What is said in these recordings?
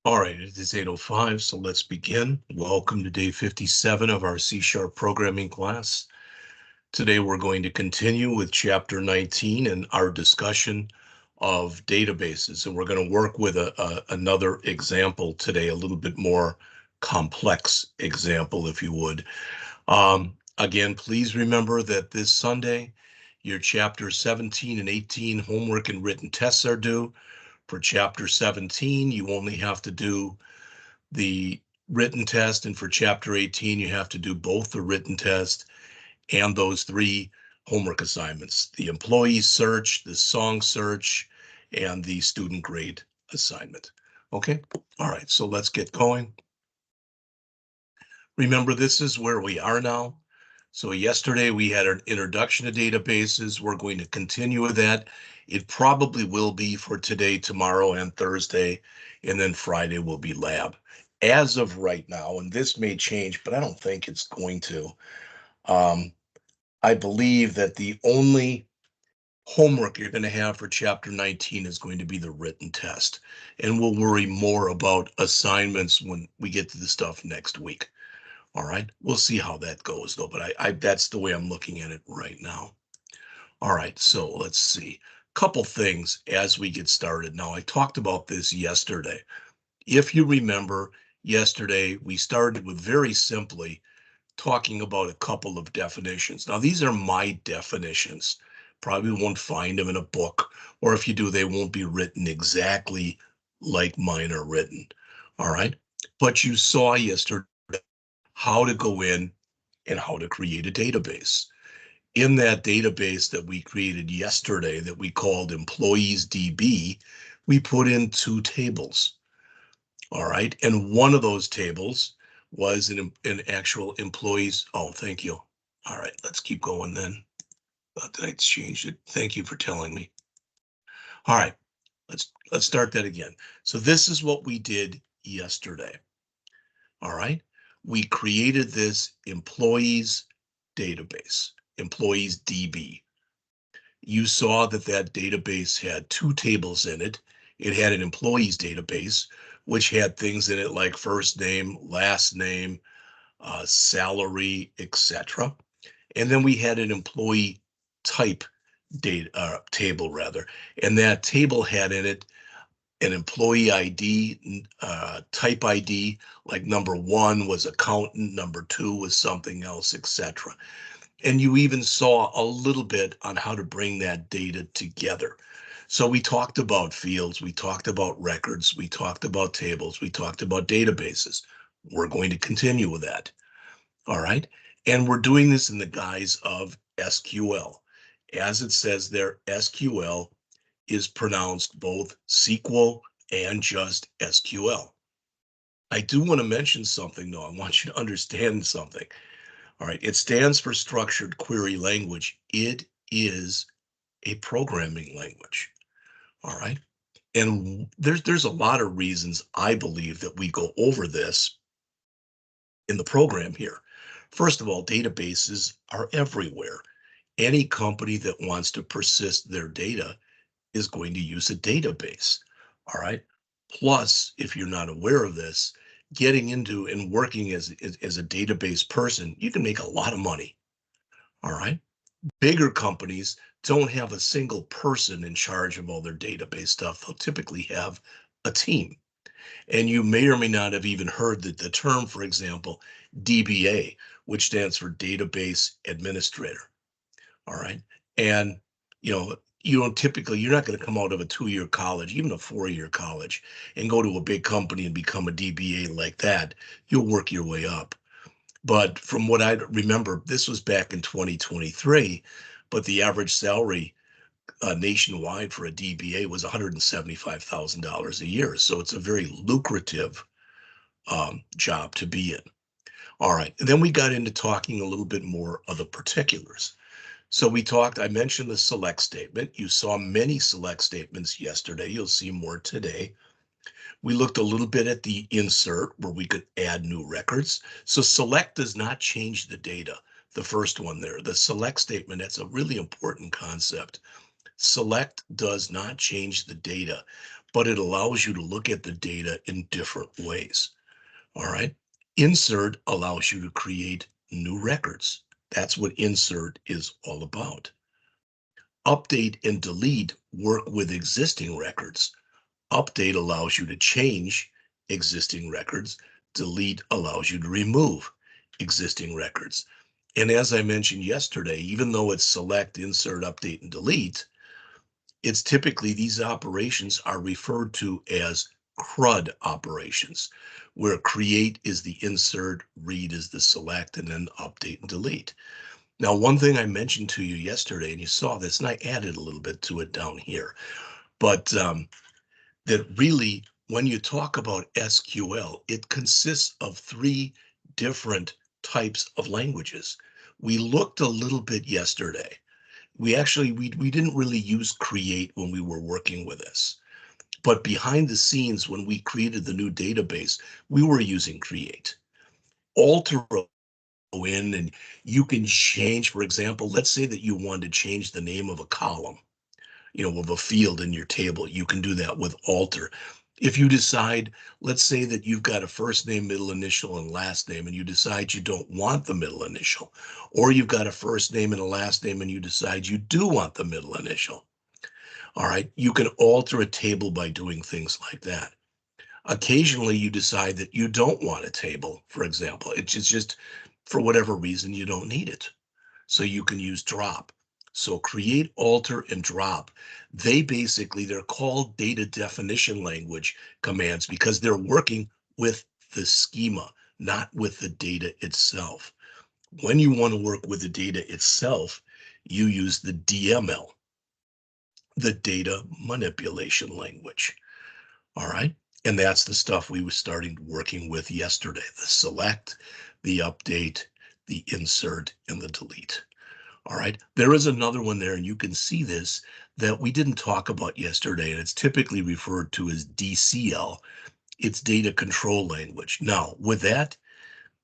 All right, it is 8:05, so let's begin. Welcome to day 57 of our C# programming class. Today we're going to continue with chapter 19 and our discussion of databases. And we're going to work with another example today, a little bit more complex example, if you would. Again, please remember that this Sunday, your chapter 17 and 18 homework and written tests are due. For chapter 17, you only have to do the written test, and for chapter 18, you have to do both the written test and those three homework assignments: the employee search, the song search, and the student grade assignment. Okay, all right, so let's get going. Remember, this is where we are now. So yesterday we had an introduction to databases. We're going to continue with that. It probably will be for today, tomorrow, and Thursday, and then Friday will be lab. As of right now, and this may change, but I don't think it's going to. I believe that the only homework you're going to have for chapter 19 is going to be the written test, and we'll worry more about assignments when we get to the stuff next week. All right, we'll see how that goes though, but that's the way I'm looking at it right now. All right, so let's see. Couple things as we get started. Now, I talked about this yesterday. If you remember, yesterday we started with very simply talking about a couple of definitions. Now, these are my definitions. Probably won't find them in a book, or if you do, they won't be written exactly like mine are written. All right, but you saw yesterday how to go in and how to create a database. In that database that we created yesterday that we called Employees DB, we put in two tables. All right, and one of those tables was an actual employees. Oh, thank you. All right, let's keep going then. I changed it. Thank you for telling me. All right, let's start that again. So this is what we did yesterday. All right, we created this employees database, employees DB. You saw that that database had two tables in it. It had an employees database, which had things in it like first name, last name, salary, etc. And then we had an employee type data table rather, and that table had in it an employee ID, type ID, like number 1 was accountant, number 2 was something else, etc. And you even saw a little bit on how to bring that data together. So we talked about fields, we talked about records, we talked about tables, we talked about databases. We're going to continue with that. All right. And we're doing this in the guise of SQL. As it says there, SQL is pronounced both SQL and just SQL. I do want to mention something though. I want you to understand something. All right, it stands for Structured Query Language. It is a programming language. All right, and there's a lot of reasons I believe that we go over this in the program here. First of all, databases are everywhere. Any company that wants to persist their data is going to use a database. All right. Plus, if you're not aware of this, getting into and working as a database person, you can make a lot of money. All right. Bigger companies don't have a single person in charge of all their database stuff. They'll typically have a team. And you may or may not have even heard that the term, for example, DBA, which stands for Database Administrator. All right. And, you don't typically, you're not going to come out of a 2-year college, even a 4-year college, and go to a big company and become a DBA like that. You'll work your way up. But from what I remember, this was back in 2023, but the average salary nationwide for a DBA was $175,000 a year. So it's a very lucrative job to be in. All right. And then we got into talking a little bit more of the particulars. So I mentioned the select statement. You saw many select statements yesterday. You'll see more today. We looked a little bit at the insert where we could add new records. So select does not change the data. The first one there, the select statement, that's a really important concept. Select does not change the data, but it allows you to look at the data in different ways. All right. Insert allows you to create new records. That's what insert is all about. Update and delete work with existing records. Update allows you to change existing records. Delete allows you to remove existing records. And as I mentioned yesterday, even though it's select, insert, update, and delete, it's typically these operations are referred to as CRUD operations, where create is the insert, read is the select, and then update and delete. Now, one thing I mentioned to you yesterday, and you saw this, and I added a little bit to it down here, but that really, when you talk about SQL, it consists of three different types of languages. We looked a little bit yesterday. We didn't really use create when we were working with this, but behind the scenes, when we created the new database, we were using create. Alter in, and you can change, for example, let's say that you wanted to change the name of a column, of a field in your table. You can do that with alter. If you decide, let's say that you've got a first name, middle initial, and last name, and you decide you don't want the middle initial, or you've got a first name and a last name, and you decide you do want the middle initial. All right, you can alter a table by doing things like that. Occasionally, you decide that you don't want a table, for example. It's just for whatever reason, you don't need it. So you can use drop. So create, alter, and drop. They're called data definition language commands because they're working with the schema, not with the data itself. When you want to work with the data itself, you use the DML, the data manipulation language. All right. And that's the stuff we were starting working with yesterday, the select, the update, the insert, and the delete. All right. There is another one there, and you can see this that we didn't talk about yesterday, and it's typically referred to as DCL. It's data control language. Now, with that,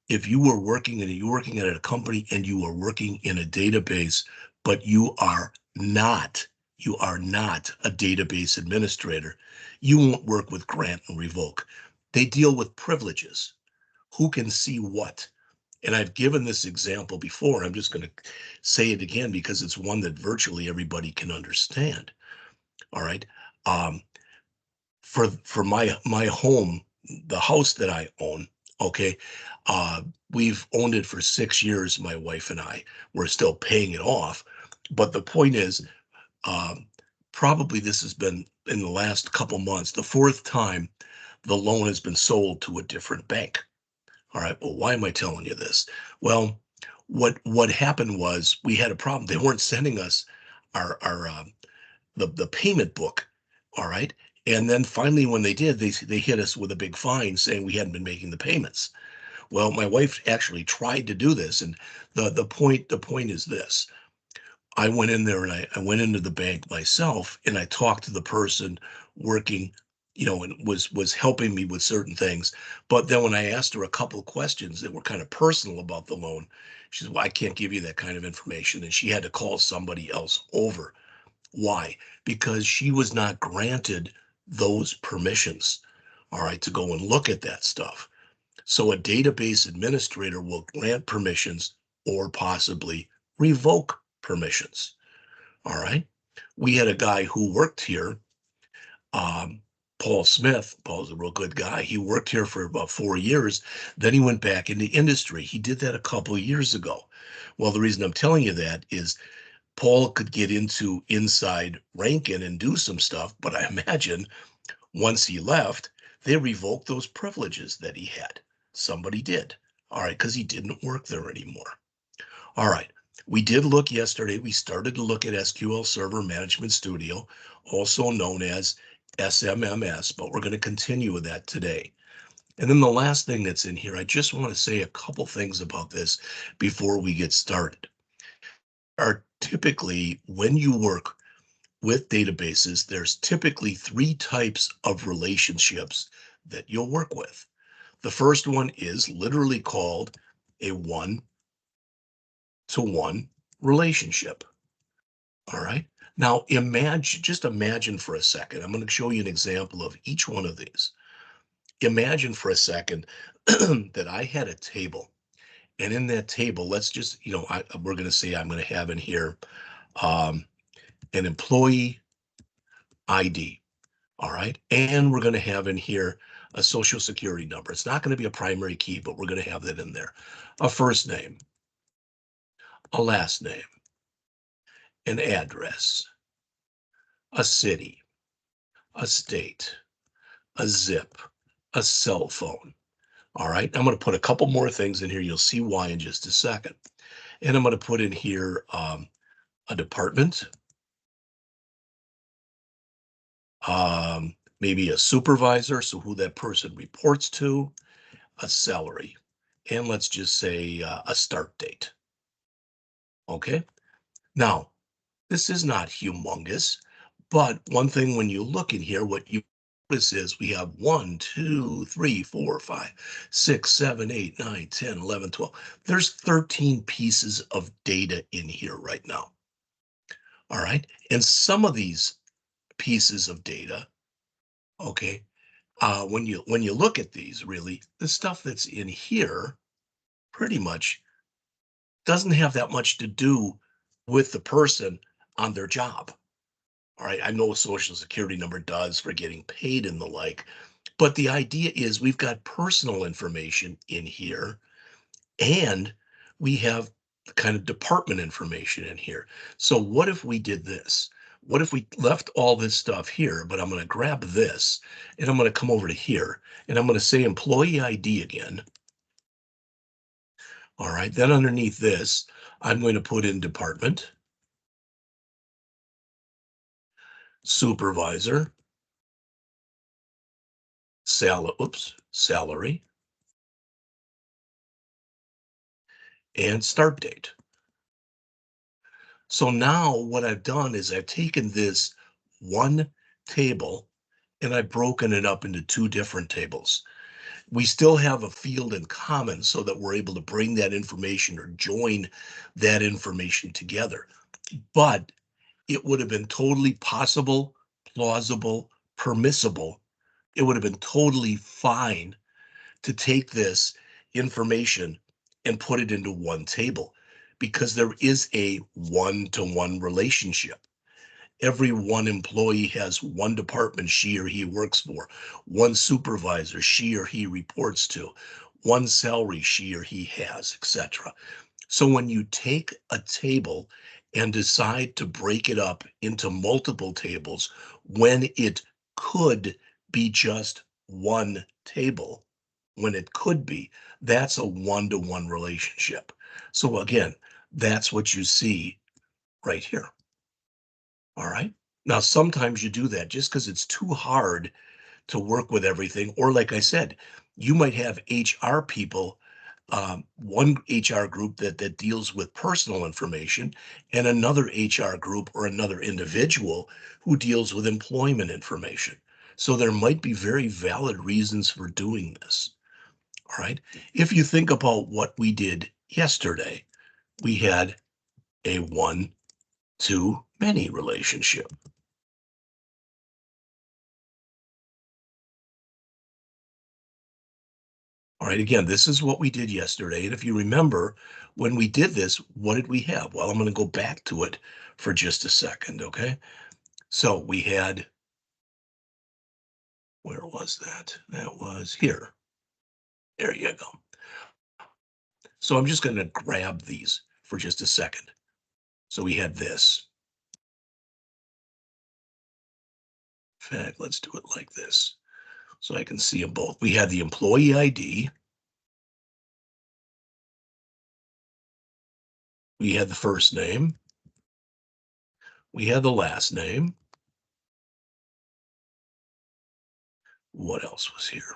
if you were working at a company and you are working in a database, but you are not a database administrator, you won't work with grant and revoke. They deal with privileges. Who can see what? And I've given this example before. I'm just going to say it again because it's one that virtually everybody can understand. All right. For my home, the house that I own, okay, we've owned it for 6 years, my wife and I. We're still paying it off. But the point is, probably this has been in the last couple months, the fourth time the loan has been sold to a different bank. All right, well, why am I telling you this? Well, what happened was we had a problem. They weren't sending us our the payment book. All right, and then finally, when they did, they hit us with a big fine saying we hadn't been making the payments. Well, my wife actually tried to do this, and the point is this: I went in there and I went into the bank myself and I talked to the person working, and was helping me with certain things. But then when I asked her a couple of questions that were kind of personal about the loan, she said, well, I can't give you that kind of information. And she had to call somebody else over. Why? Because she was not granted those permissions, all right, to go and look at that stuff. So a database administrator will grant permissions or possibly revoke permissions. All right. We had a guy who worked here, Paul Smith. Paul's a real good guy. He worked here for about 4 years. Then he went back into industry. He did that a couple of years ago. Well, the reason I'm telling you that is Paul could get into inside Rankin and do some stuff, but I imagine once he left, they revoked those privileges that he had. Somebody did. All right, because he didn't work there anymore. All right. We did look yesterday. We started to look at SQL Server Management Studio, also known as SMMS, but we're going to continue with that today. And then the last thing that's in here, I just want to say a couple things about this before we get started. Are typically, when you work with databases, there's typically three types of relationships that you'll work with. The first one is literally called a one-to-one relationship. All right. Now imagine, just imagine for a second. I'm going to show you an example of each one of these. Imagine for a second that I had a table, and in that table, let's just, we're going to say I'm going to have in here um, an employee ID. All right. And we're going to have in here a social security number. It's not going to be a primary key, but we're going to have that in there. A first name, a last name, an address, a city, a state, a zip, a cell phone. All right. I'm going to put a couple more things in here. You'll see why in just a second. And I'm going to put in here a department, maybe a supervisor, so who that person reports to, a salary, and let's just say a start date. Okay. Now, this is not humongous, but one thing when you look in here, what you notice is we have 1, 2, 3, 4, 5, 6, 7, 8, 9, 10, 11, 12. There's 13 pieces of data in here right now. All right. And some of these pieces of data, okay, when you look at these, really, the stuff that's in here pretty much doesn't have that much to do with the person on their job. All right, I know a social security number does for getting paid and the like, but the idea is we've got personal information in here, and we have kind of department information in here. So what if we did this? What if we left all this stuff here, but I'm going to grab this and I'm going to come over to here and I'm going to say employee ID again. All right, then underneath this, I'm going to put in department, supervisor, salary, and start date. So now what I've done is I've taken this one table and I've broken it up into two different tables. We still have a field in common so that we're able to bring that information or join that information together. But it would have been totally possible, plausible, permissible. It would have been totally fine to take this information and put it into one table because there is a one-to-one relationship. Every one employee has one department she or he works for, one supervisor she or he reports to, one salary she or he has, etc. So when you take a table and decide to break it up into multiple tables, when it could be just one table, when it could be, that's a one-to-one relationship. So again, that's what you see right here. All right. Now, sometimes you do that just because it's too hard to work with everything. Or, like I said, you might have HR people, one HR group that deals with personal information, and another HR group or another individual who deals with employment information. So there might be very valid reasons for doing this. All right. If you think about what we did yesterday, we had a one to many relationship. All right, again, this is what we did yesterday. And if you remember, when we did this, what did we have? Well, I'm going to go back to it for just a second, okay? So we had, where was that? That was here. There you go. So I'm just going to grab these for just a second. So we had this. In fact, let's do it like this so I can see them both. We had the employee ID. We had the first name. We had the last name. What else was here?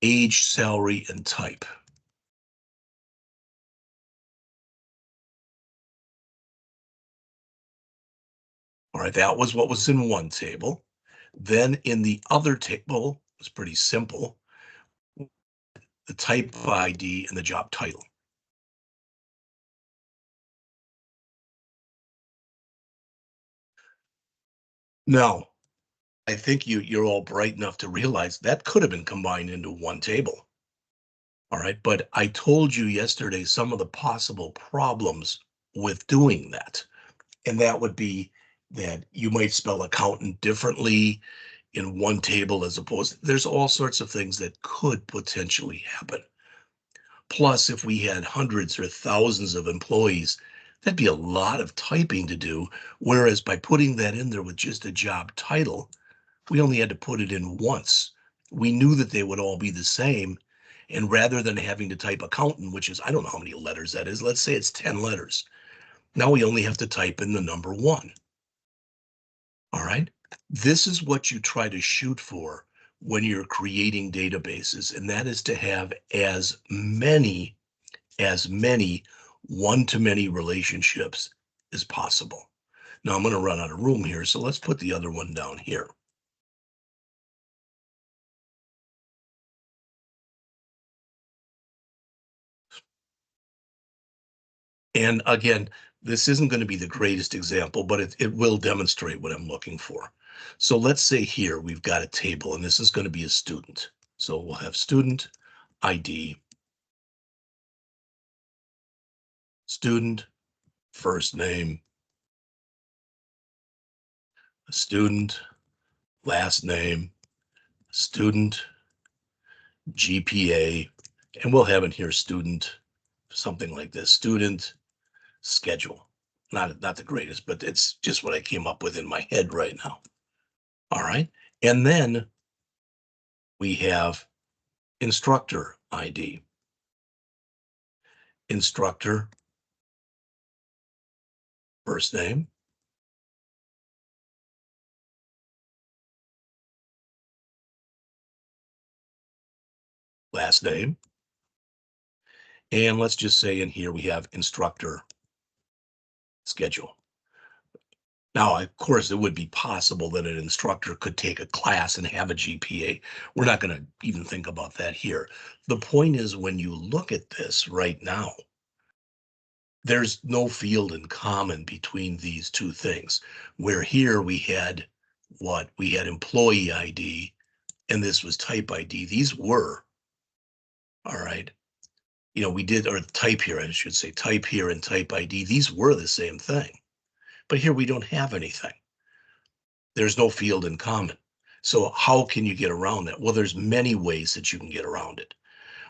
Age, salary, and type. All right, that was what was in one table. Then in the other table, it's pretty simple, the type ID and the job title. Now, I think you're all bright enough to realize that could have been combined into one table. All right. But I told you yesterday some of the possible problems with doing that. And that would be that you might spell accountant differently in one table as opposed, there's all sorts of things that could potentially happen. Plus, if we had hundreds or thousands of employees, that'd be a lot of typing to do. Whereas by putting that in there with just a job title, we only had to put it in once. We knew that they would all be the same. And rather than having to type accountant, which is, I don't know how many letters that is, let's say it's 10 letters. Now we only have to type in the number one. All right. This is what you try to shoot for when you're creating databases, and that is to have as many one-to-many relationships as possible. Now I'm going to run out of room here, so let's put the other one down here. And again, this isn't going to be the greatest example, but it will demonstrate what I'm looking for. So let's say here we've got a table, and this is going to be a student. So we'll have student ID, student, first name, student, last name, student, GPA, and we'll have in here student, something like this, student schedule. Not the greatest, but it's just what I came up with in my head right now. All right. And then we have instructor ID, instructor, first name, last name, and let's just say in here we have instructor schedule. Now, of course, it would be possible that an instructor could take a class and have a GPA. We're not going to even think about that here. The point is, when you look at this right now, there's no field in common between these two things, where here we had what? We had employee ID, and this was type ID. These were, all right, we did, or type here, I should say, type here and type ID. These were the same thing. But here we don't have anything. There's no field in common. So how can you get around that? Well, there's many ways that you can get around it.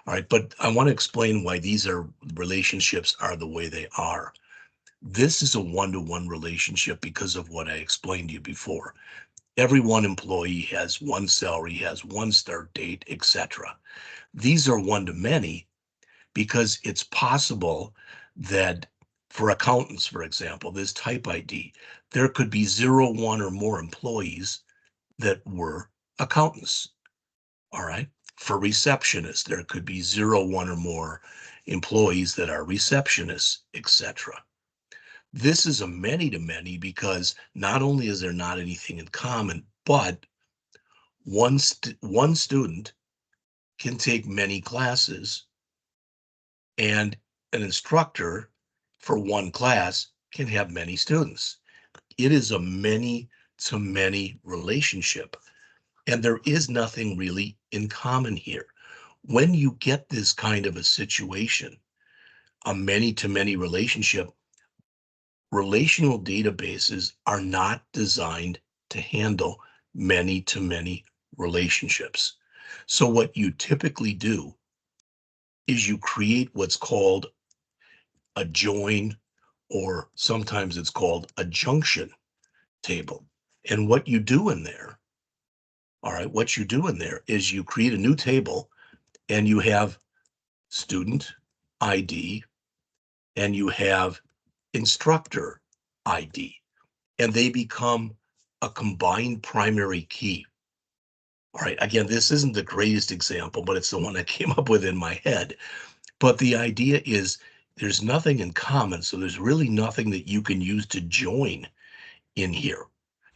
All right, but I want to explain why these relationships are the way they are. This is a one-to-one relationship because of what I explained to you before. Every one employee has one salary, has one start date, etc. These are one-to-many because it's possible that for accountants, for example, this type ID, there could be 0, 1, or more employees that were accountants. All right. For receptionists, there could be 0, 1, or more employees that are receptionists, etc. This is a many to many because not only is there not anything in common, but one student can take many classes, and an instructor for one class can have many students. It is a many to many relationship, and there is nothing really in common here. When you get this kind of a situation, a many to many relationship, relational databases are not designed to handle many to many relationships. So what you typically do is you create what's called a join, or sometimes it's called a junction table. And what you do in there, all right, what you do in there is you create a new table, and you have student ID and you have instructor ID, and they become a combined primary key. All right, again, this isn't the greatest example, but it's the one I came up with in my head. But the idea is there's nothing in common, so there's really nothing that you can use to join in here.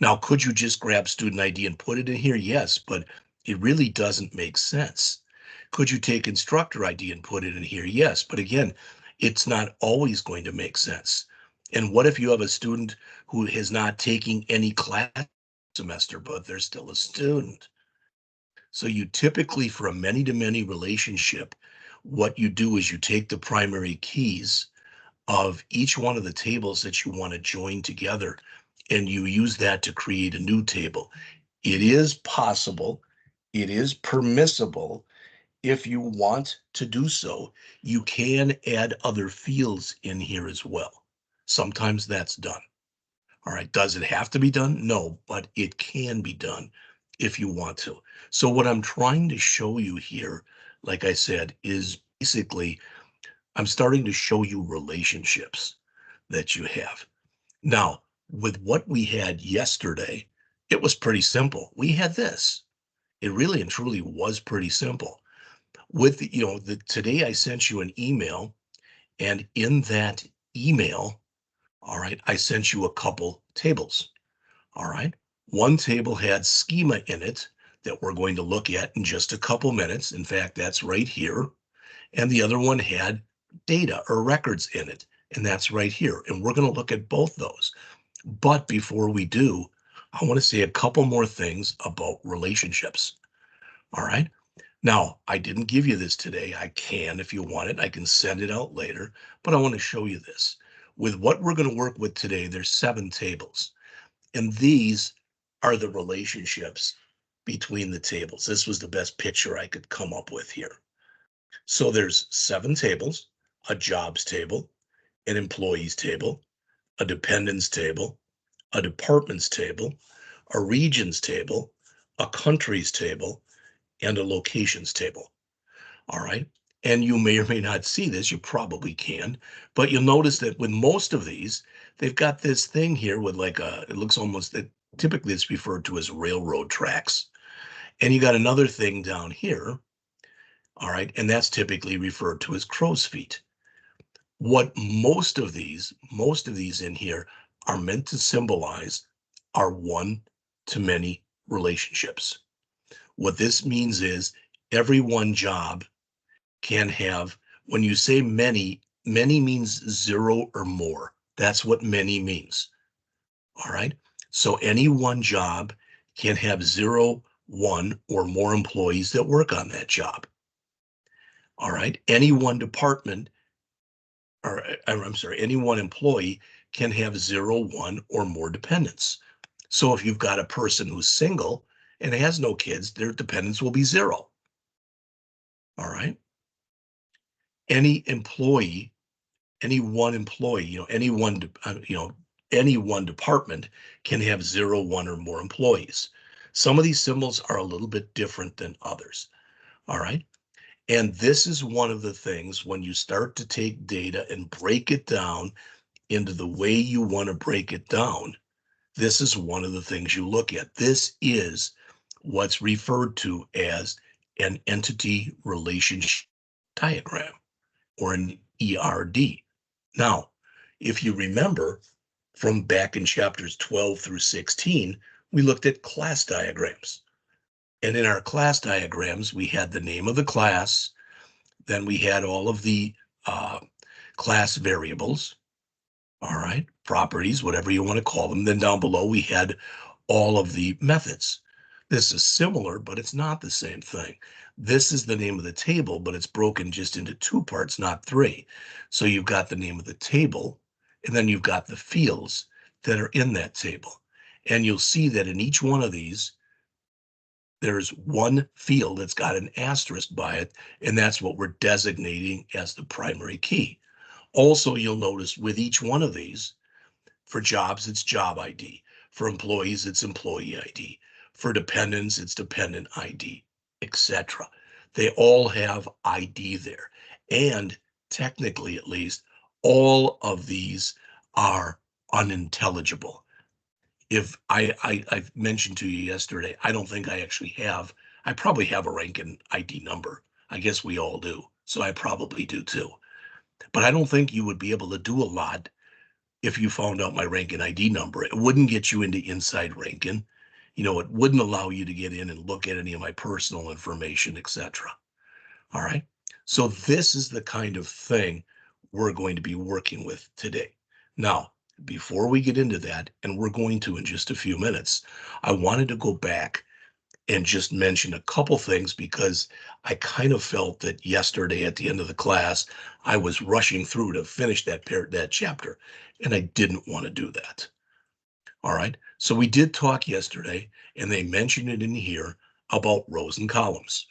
Now, could you just grab student ID and put it in here? Yes, but it really doesn't make sense. Could you take instructor ID and put it in here? Yes, but again, it's not always going to make sense. And what if you have a student who is not taking any class semester, but they're still a student. So you typically, for a many-to-many relationship, what you do is you take the primary keys of each one of the tables that you want to join together, and you use that to create a new table. It is possible, it is permissible. If you want to do so, you can add other fields in here as well. Sometimes that's done. All right, does it have to be done? No, but it can be done if you want to. So what I'm trying to show you here, like I said, is basically I'm starting to show you relationships that you have. Now, with what we had yesterday, it was pretty simple. We had this. It really and truly was pretty simple. With today I sent you an email, and in that email, all right, I sent you a couple tables. All right. One table had schema in it that we're going to look at in just a couple minutes. In fact, that's right here. And the other one had data or records in it, and that's right here. And we're going to look at both those. But before we do, I want to say a couple more things about relationships. All right. Now, I didn't give you this today. I can, if you want it, I can send it out later, but I want to show you this. With what we're going to work with today, there's 7 tables. And these are the relationships between the tables. This was the best picture I could come up with here. So there's 7 tables, a jobs table, an employees table, a dependents table, a departments table, a regions table, a countries table, and a locations table. All right. And you may or may not see this, you probably can, but you'll notice that with most of these, they've got this thing here with like it looks almost, typically it's referred to as railroad tracks. And you got another thing down here, all right, and that's typically referred to as crow's feet. What most of these in here are meant to symbolize are one-to-many relationships. What this means is every one job can have, when you say many, many means 0 or more. That's what many means. All right. So any one job can have 0, 1, or more employees that work on that job. All right. Any one department, or I'm sorry, any one employee can have 0, 1, or more dependents. So if you've got a person who's single and has no kids, their dependents will be 0. All right. Any employee, any one employee, any one, any one department can have 0, 1, or more employees. Some of these symbols are a little bit different than others. All right. And this is one of the things when you start to take data and break it down into the way you want to break it down. This is one of the things you look at. This is what's referred to as an entity relationship diagram, or an ERD. Now, if you remember from back in chapters 12 through 16, we looked at class diagrams. And in our class diagrams, we had the name of the class, then we had all of the class variables, all right, properties, whatever you want to call them. Then down below, we had all of the methods. This is similar, but it's not the same thing. This is the name of the table, but it's broken just into 2 parts, not 3. So you've got the name of the table, and then you've got the fields that are in that table. And you'll see that in each one of these, there's one field that's got an asterisk by it, and that's what we're designating as the primary key. Also, you'll notice with each one of these, for jobs, it's job ID. For employees, it's employee ID. For dependents, it's dependent ID, etc. They all have ID there. And technically, at least, all of these are unintelligible. If I've mentioned to you yesterday, I don't think I actually have, I probably have a Rankin ID number. I guess we all do. So I probably do too. But I don't think you would be able to do a lot if you found out my Rankin ID number. It wouldn't get you into Inside Rankin. It wouldn't allow you to get in and look at any of my personal information, etc. All right. So this is the kind of thing we're going to be working with today. Now, before we get into that, and we're going to in just a few minutes, I wanted to go back and just mention a couple things because I kind of felt that yesterday at the end of the class, I was rushing through to finish that chapter, and I didn't want to do that. All right. So we did talk yesterday, and they mentioned it in here about rows and columns.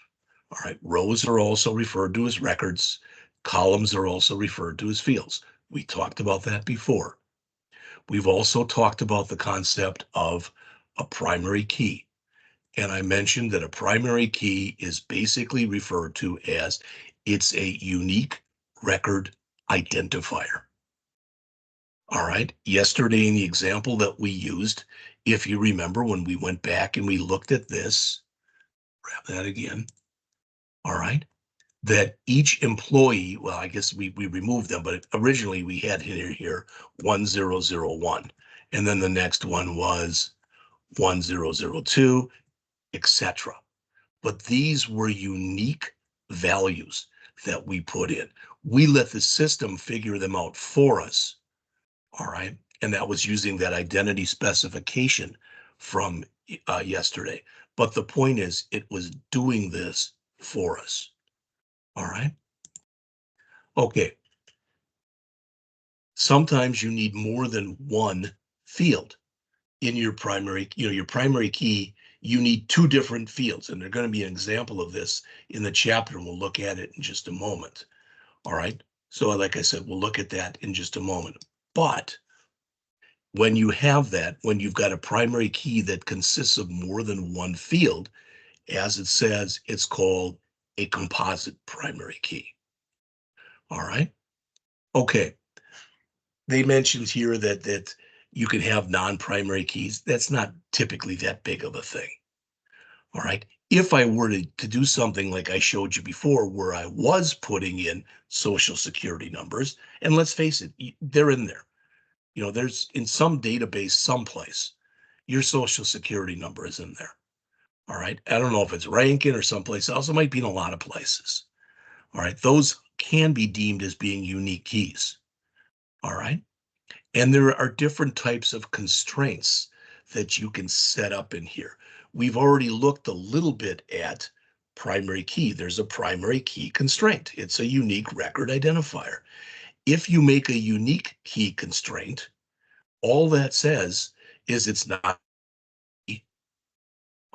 All right. Rows are also referred to as records. Columns are also referred to as fields. We talked about that before. We've also talked about the concept of a primary key. And I mentioned that a primary key is basically referred to as it's a unique record identifier. All right. Yesterday, in the example that we used, if you remember when we went back and we looked at this, grab that again. All right. That each employee, well, I guess we removed them, but originally we had here 1001. And then the next one was 1002, etc. But these were unique values that we put in. We let the system figure them out for us. All right. And that was using that identity specification from yesterday. But the point is, it was doing this for us. All right. Okay. Sometimes you need more than one field in your primary, your primary key. You need two different fields, and they're going to be an example of this in the chapter, and we'll look at it in just a moment. All right. So like I said, we'll look at that in just a moment. But when you have that, when you've got a primary key that consists of more than one field, as it says, it's called a composite primary key. All right. Okay. They mentioned here that you can have non-primary keys. That's not typically that big of a thing. All right. If I were to do something like I showed you before, where I was putting in social security numbers, and let's face it, they're in there. There's in some database someplace, your social security number is in there. All right. I don't know if it's Rankin or someplace else. It might be in a lot of places. All right. Those can be deemed as being unique keys. All right. And there are different types of constraints that you can set up in here. We've already looked a little bit at primary key. There's a primary key constraint. It's a unique record identifier. If you make a unique key constraint, all that says is it's not.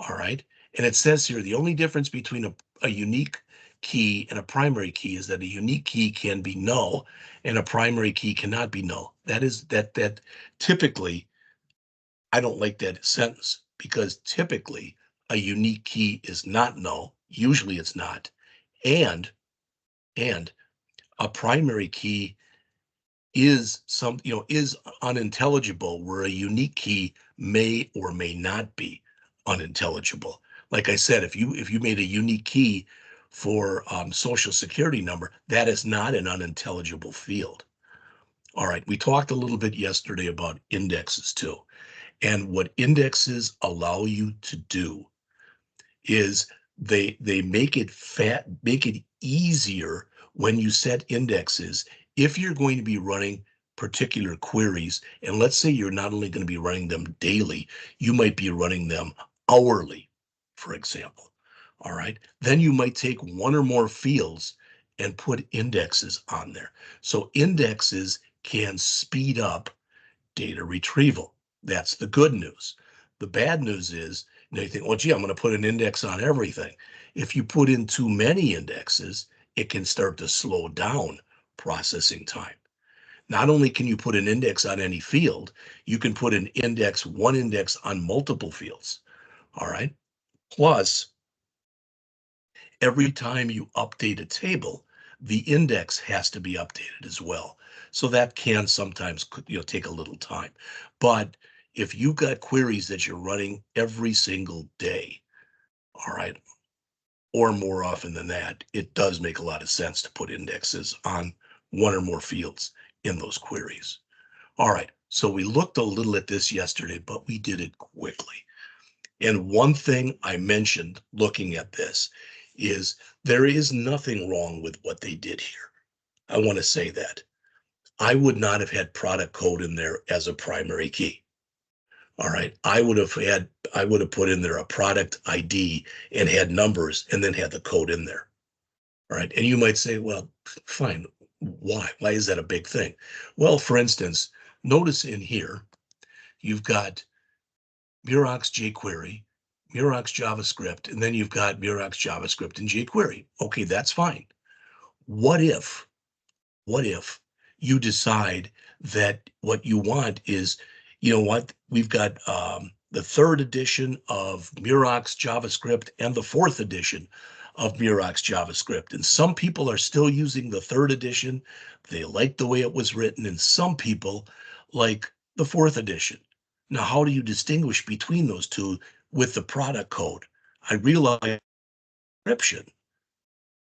All right. And it says here, the only difference between a unique key and a primary key is that a unique key can be null and a primary key cannot be null. That typically, I don't like that sentence because typically a unique key is not null. Usually it's not. And a primary key is is unintelligible, where a unique key may or may not be unintelligible. Like I said, if you made a unique key for social security number, that is not an unintelligible field. All right, we talked a little bit yesterday about indexes too. And what indexes allow you to do is they make it easier when you set indexes. If you're going to be running particular queries, and let's say you're not only going to be running them daily, you might be running them hourly, for example. All right. Then you might take one or more fields and put indexes on there. So indexes can speed up data retrieval. That's the good news. The bad news is, you think, well, gee, I'm going to put an index on everything. If you put in too many indexes, it can start to slow down processing time. Not only can you put an index on any field, you can put one index on multiple fields. All right. Plus, every time you update a table, the index has to be updated as well. So that can sometimes take a little time. But if you've got queries that you're running every single day, all right, or more often than that, it does make a lot of sense to put indexes on one or more fields in those queries. All right, so we looked a little at this yesterday, but we did it quickly. And one thing I mentioned looking at this is there is nothing wrong with what they did here. I want to say that. I would not have had product code in there as a primary key. All right. I would have put in there a product ID and had numbers and then had the code in there. All right. And you might say, well, fine. Why? Why is that a big thing? Well, for instance, notice in here, you've got Murox jQuery, Murox JavaScript, and then you've got Murox JavaScript and jQuery. Okay, that's fine. What if you decide that what you want is, you know what, we've got the third edition of Murox JavaScript and the fourth edition of Murox JavaScript. And some people are still using the third edition. They like the way it was written, and some people like the fourth edition. Now, how do you distinguish between those two with the product code? I realize description.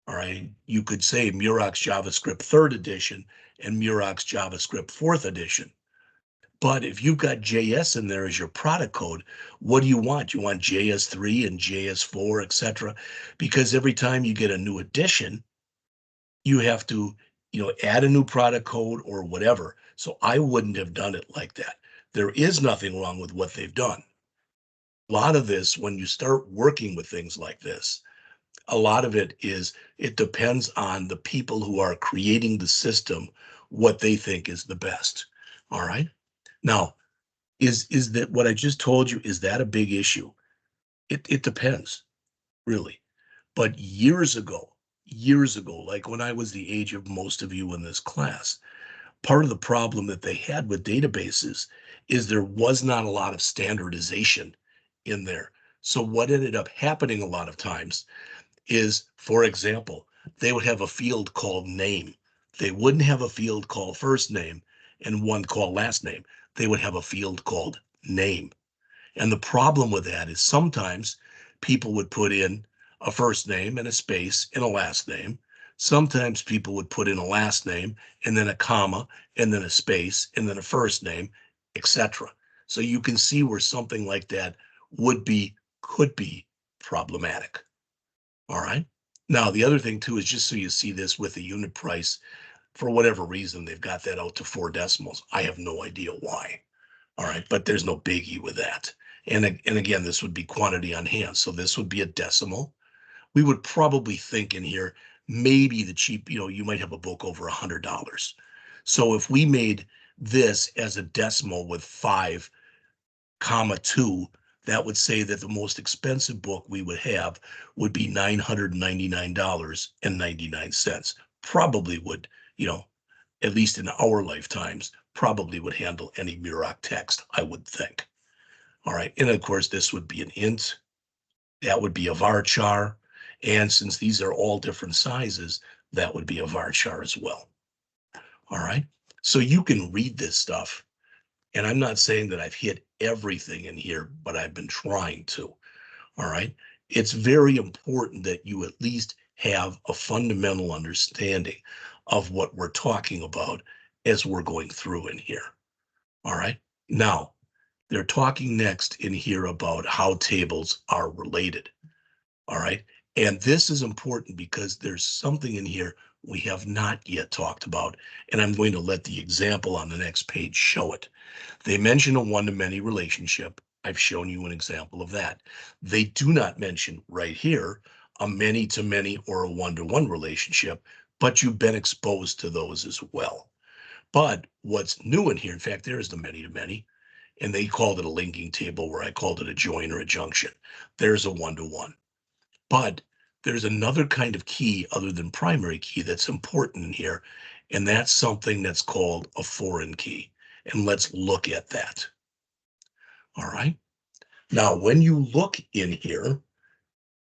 All right, you could say Murox JavaScript third edition and Murox JavaScript fourth edition. But if you've got JS in there as your product code, what do you want? You want JS3 and JS4, etc. Because every time you get a new edition, you have to, add a new product code or whatever. So I wouldn't have done it like that. There is nothing wrong with what they've done. A lot of this, when you start working with things like this, a lot of it depends on the people who are creating the system, what they think is the best. All right. Now, is that what I just told you? Is that a big issue? It depends, really. But years ago, like when I was the age of most of you in this class, part of the problem that they had with databases is there was not a lot of standardization in there. So what ended up happening a lot of times is, for example, they would have a field called name. They wouldn't have a field called first name and one called last name. They would have a field called name. And the problem with that is sometimes people would put in a first name and a space and a last name. Sometimes people would put in a last name and then a comma and then a space and then a first name, etc. So you can see where something like that could be problematic. All right. Now, the other thing too is, just so you see this with the unit price, for whatever reason, they've got that out to 4 decimals. I have no idea why. All right. But there's no biggie with that. And again, this would be quantity on hand. So this would be a decimal. We would probably think in here, maybe the cheap, you might have a book over $100. So if we made this as a decimal with 5,2, that would say that the most expensive book we would have would be $999.99. Probably would, at least in our lifetimes, probably would handle any Murox text, I would think. All right. And of course, this would be an int. That would be a varchar. And since these are all different sizes, that would be a varchar as well. All right. So you can read this stuff. And I'm not saying that I've hit everything in here, but I've been trying to. All right. It's very important that you at least have a fundamental understanding of what we're talking about as we're going through in here. All right. Now, they're talking next in here about how tables are related. All right. And this is important because there's something in here we have not yet talked about, and I'm going to let the example on the next page show it. They mention a one-to-many relationship. I've shown you an example of that. They do not mention right here a many-to-many or a one-to-one relationship, but you've been exposed to those as well. But what's new in here, in fact, there's the many-to-many, and they called it a linking table where I called it a join or a junction. There's a one-to-one. But there's another kind of key other than primary key that's important in here, and that's something that's called a foreign key. And let's look at that. All right. Now, when you look in here,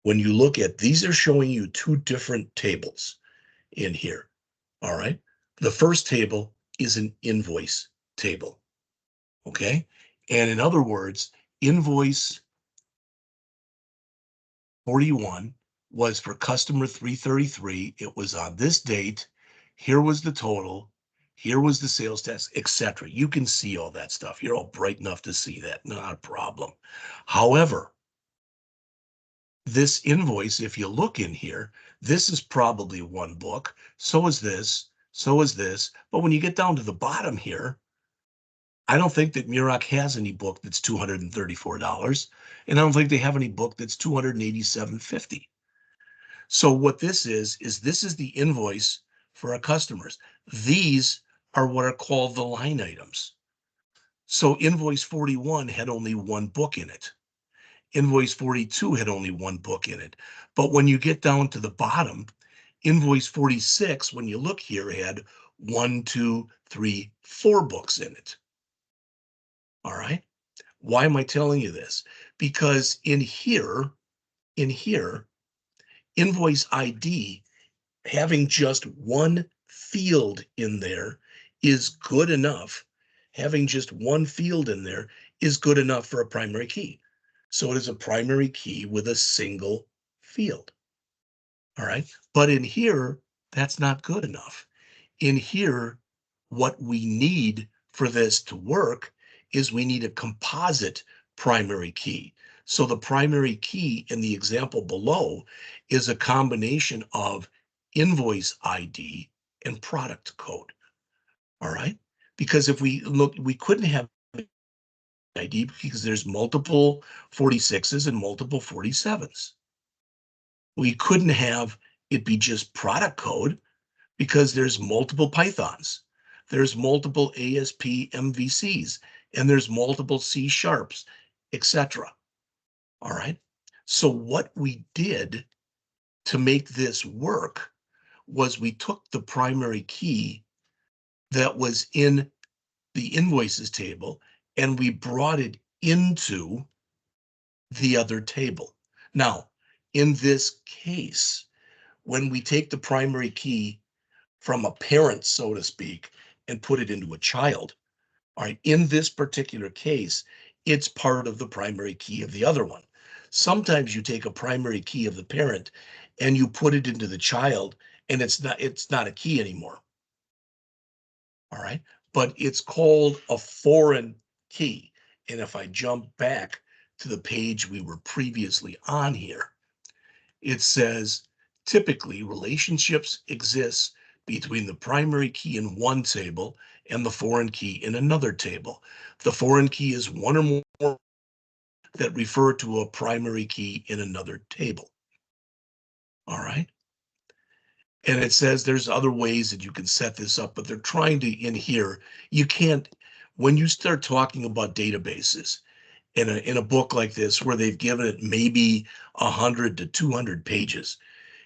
these are showing you two different tables in here. All right. The first table is an invoice table. Okay. And in other words, invoice 41 was for customer 333. It was on this date. Here was the total. Here was the sales tax, etc. You can see all that stuff. You're all bright enough to see that. Not a problem. However, this invoice, if you look in here, this is probably one book. So is this. So is this. But when you get down to the bottom here, I don't think that Muroc has any book that's $234, and I don't think they have any book that's $287.50. So what this is this is the invoice for our customers. These are what are called the line items. So invoice 41 had only one book in it. Invoice 42 had only one book in it. But when you get down to the bottom, invoice 46, when you look here, had 1, 2, 3, 4 books in it. All right. Why am I telling you this? Because in here, invoice ID, having just one field in there is good enough. Having just one field in there is good enough for a primary key. So it is a primary key with a single field. All right. But in here, that's not good enough. In here, what we need for this to work is we need a composite primary key. So the primary key in the example below is a combination of invoice ID and product code. All right. Because if we look, we couldn't have ID because there's multiple 46s and multiple 47s. We couldn't have it be just product code because there's multiple Pythons, there's multiple ASP MVCs, and there's multiple C sharps, etc. All right. So what we did to make this work was we took the primary key that was in the invoices table and we brought it into the other table. Now, in this case, when we take the primary key from a parent, so to speak, and put it into a child, all right, in this particular case, it's part of the primary key of the other one. Sometimes you take a primary key of the parent and you put it into the child and it's not a key anymore. All right, but it's called a foreign key. And if I jump back to the page we were previously on here, it says typically relationships exist between the primary key in one table and the foreign key in another table. The foreign key is one or more that refer to a primary key in another table. All right. And it says there's other ways that you can set this up, but they're trying to, in here, you can't, when you start talking about databases in a book like this, where they've given it maybe 100 to 200 pages,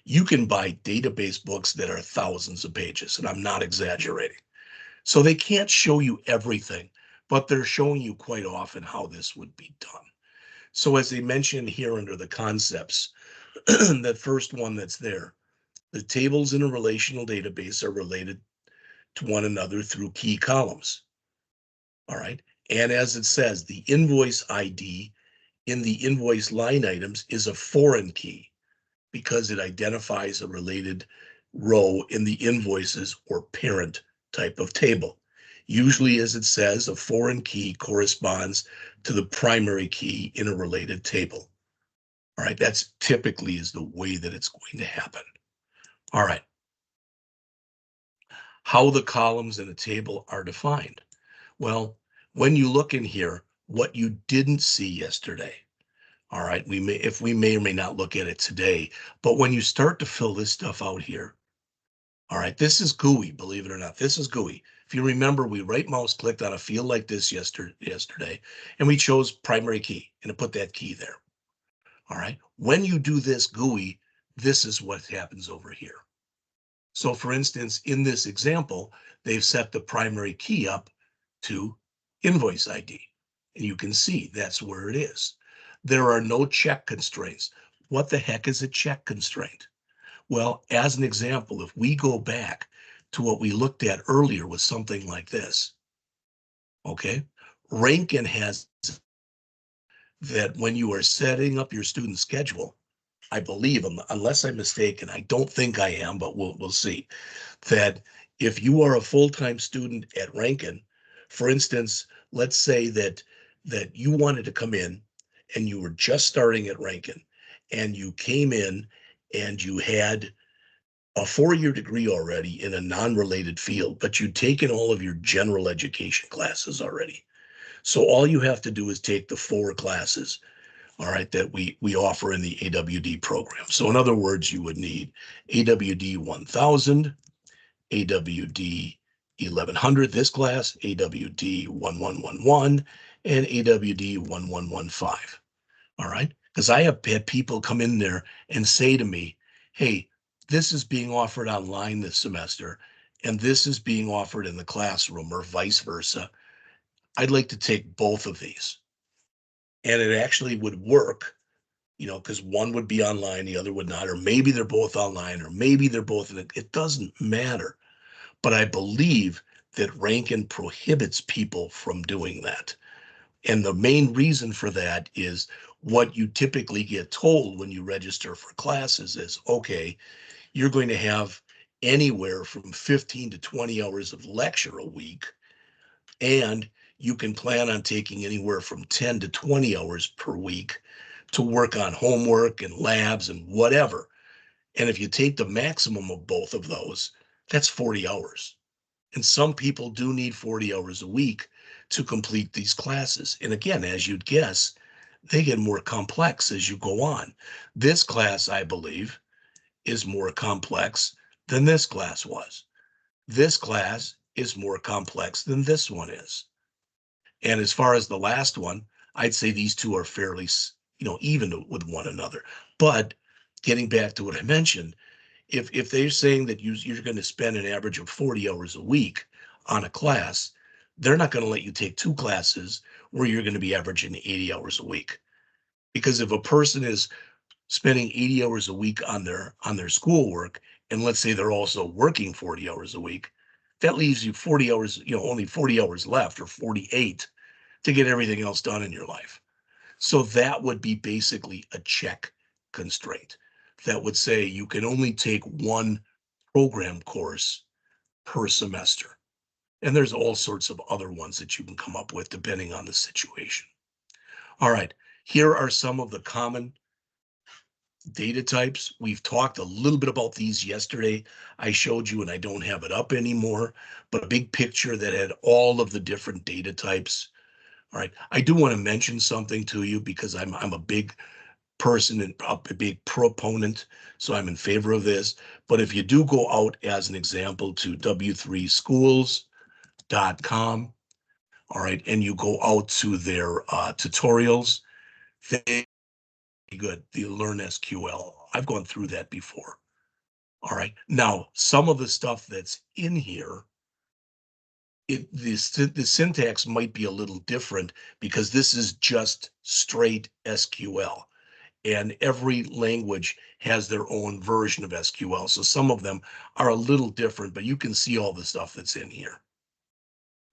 you can buy database books that are thousands of pages, and I'm not exaggerating. So they can't show you everything, but they're showing you quite often how this would be done. So as they mentioned here under the concepts, that first one that's there, the tables in a relational database are related to one another through key columns. All right. And as it says, the invoice ID in the invoice line items is a foreign key because it identifies a related row in the invoices or parent type of table. Usually, as it says, a foreign key corresponds to the primary key in a related table. All right, that's typically is the way that it's going to happen. All right. How the columns in a table are defined. Well, when you look in here, what you didn't see yesterday, all right, we may or may not look at it today, but when you start to fill this stuff out here, all right, this is GUI, believe it or not, this is GUI. If you remember, we right mouse clicked on a field like this yesterday, and we chose primary key, and it put that key there. All right, when you do this GUI, this is what happens over here. So for instance, in this example, they've set the primary key up to invoice ID, and you can see that's where it is. There are no check constraints. What the heck is a check constraint? Well, as an example, if we go back to what we looked at earlier with something like this, okay, Rankin has that when you are setting up your student schedule, I believe, unless I'm mistaken, I don't think I am, but we'll see, that if you are a full-time student at Rankin, for instance, let's say that you wanted to come in and you were just starting at Rankin and you came in and you had a 4-year degree already in a non-related field, but you've taken all of your general education classes already. So all you have to do is take the 4 classes, all right, that we offer in the AWD program. So in other words, you would need AWD 1000, AWD 1100, this class, AWD 1111, and AWD 1115. All right. Because I have had people come in there and say to me, hey, this is being offered online this semester, and this is being offered in the classroom, or vice versa. I'd like to take both of these. And it actually would work, because one would be online, the other would not, or maybe they're both online, or maybe they're both, it doesn't matter. But I believe that Rankin prohibits people from doing that. And the main reason for that is what you typically get told when you register for classes is, okay, you're going to have anywhere from 15 to 20 hours of lecture a week, and you can plan on taking anywhere from 10 to 20 hours per week to work on homework and labs and whatever. And if you take the maximum of both of those, that's 40 hours. And some people do need 40 hours a week to complete these classes. And again, as you'd guess, they get more complex as you go on. This class, I believe, is more complex than this class was. This class is more complex than this one is. And as far as the last one, I'd say these two are fairly, even with one another. But getting back to what I mentioned, if they're saying that you're going to spend an average of 40 hours a week on a class, they're not going to let you take 2 classes where you're going to be averaging 80 hours a week. Because if a person is spending 80 hours a week on their schoolwork, and let's say they're also working 40 hours a week, that leaves you 40 hours, only 40 hours left, or 48, to get everything else done in your life. So that would be basically a check constraint that would say you can only take 1 program course per semester. And there's all sorts of other ones that you can come up with depending on the situation. All right, here are some of the common data types. We've talked a little bit about these yesterday. I showed you, and I don't have it up anymore, but a big picture that had all of the different data types. All right, I do want to mention something to you because I'm a big person and a big proponent, so I'm in favor of this. But if you do go out as an example to w3schools.com, all right, and you go out to their tutorials, they good, the Learn SQL. I've gone through that before. All right, now some of the stuff that's in here, the syntax might be a little different because this is just straight SQL. And every language has their own version of SQL. So some of them are a little different, but you can see all the stuff that's in here.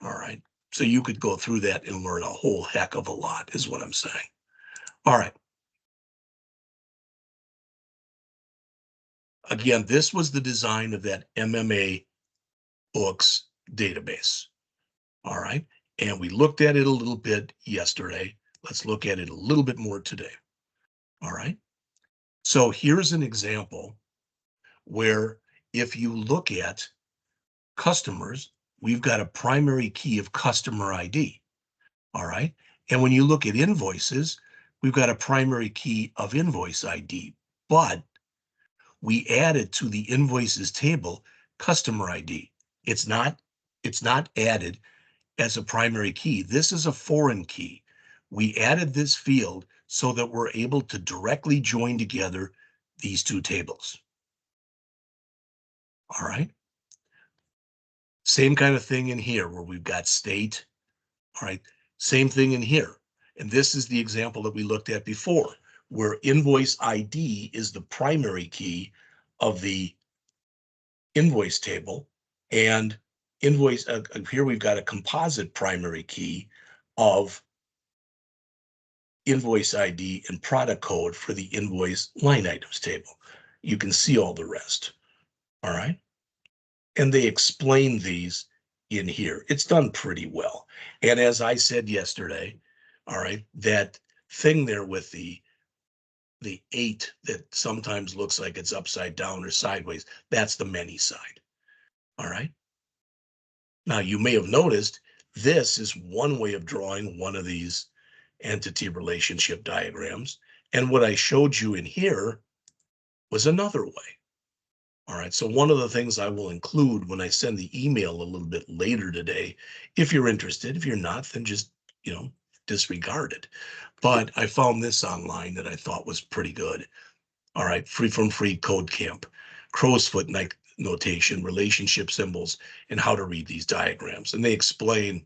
All right. So you could go through that and learn a whole heck of a lot, is what I'm saying. All right. Again, this was the design of that MMA books database. All right. And we looked at it a little bit yesterday. Let's look at it a little bit more today. All right. So here's an example where if you look at customers, we've got a primary key of customer ID. All right. And when you look at invoices, we've got a primary key of invoice ID, but we added to the invoices table customer ID. It's not added as a primary key. This is a foreign key. We added this field so that we're able to directly join together these 2 tables. All right. Same kind of thing in here where we've got state. All right. Same thing in here. And this is the example that we looked at before, where invoice ID is the primary key of the invoice table, and invoice here we've got a composite primary key of invoice ID and product code for the invoice line items table. You can see all the rest. All right. And they explain these in here. It's done pretty well. And as I said yesterday, all right, that thing there with the the 8 that sometimes looks like it's upside down or sideways, that's the many side. All right. Now you may have noticed this is one way of drawing one of these entity relationship diagrams. And what I showed you in here was another way. All right, so one of the things I will include when I send the email a little bit later today, if you're interested, if you're not, then just, disregard it. But I found this online that I thought was pretty good. All right, free code camp, crow's foot notation, relationship symbols, and how to read these diagrams. And they explain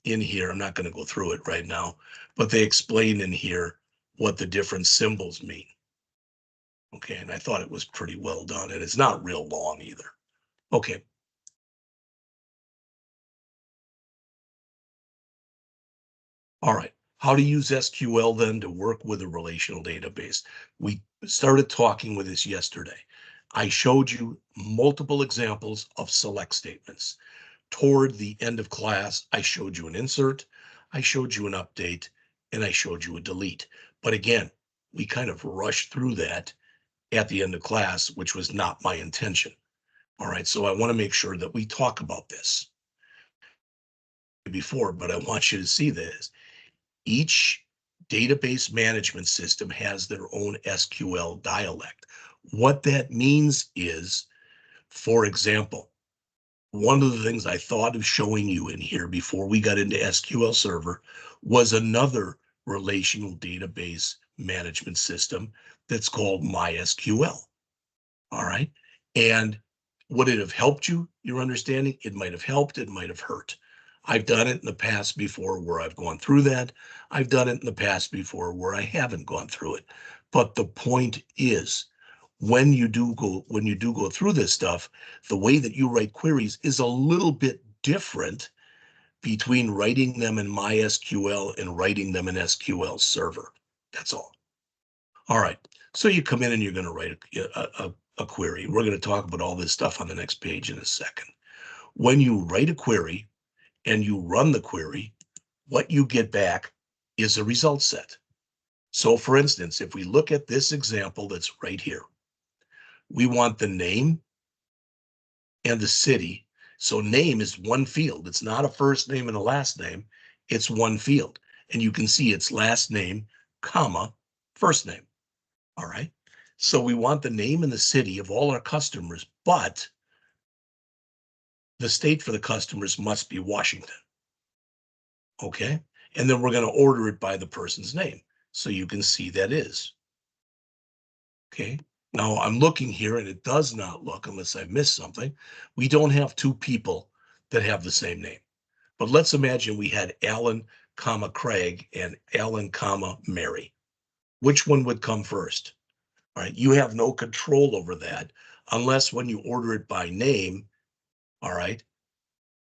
in here, I'm not going to go through it right now, but they explain in here what the different symbols mean. Okay, and I thought it was pretty well done, and it's not real long either. Okay. All right. How to use SQL then to work with a relational database. We started talking with this yesterday. I showed you multiple examples of select statements. Toward the end of class, I showed you an insert, I showed you an update, and I showed you a delete. But again, we kind of rushed through that at the end of class, which was not my intention. All right, so I want to make sure that we talk about this before, but I want you to see this. Each database management system has their own SQL dialect. What that means is, for example, one of the things I thought of showing you in here before we got into SQL Server was another relational database management system that's called MySQL. All right. And would it have helped you, your understanding? It might have helped, it might have hurt. I've done it in the past before where I've gone through that. I've done it in the past before where I haven't gone through it. But the point is, when you do go through this stuff, the way that you write queries is a little bit different between writing them in MySQL and writing them in SQL Server. That's all. All right. So you come in and you're going to write a query. We're going to talk about all this stuff on the next page in a second. When you write a query and you run the query, what you get back is a result set. So for instance, if we look at this example that's right here, we want the name and the city. So name is one field. It's not a first name and a last name. It's one field. And you can see it's last name, comma, first name. All right. So we want the name and the city of all our customers, but the state for the customers must be Washington. Okay. And then we're going to order it by the person's name. So you can see that is. Okay. Now I'm looking here and it does not look, unless I missed something, we don't have two people that have the same name. But let's imagine we had Alan, comma, Craig and Alan, comma, Mary. Which one would come first? All right. You have no control over that unless when you order it by name. All right.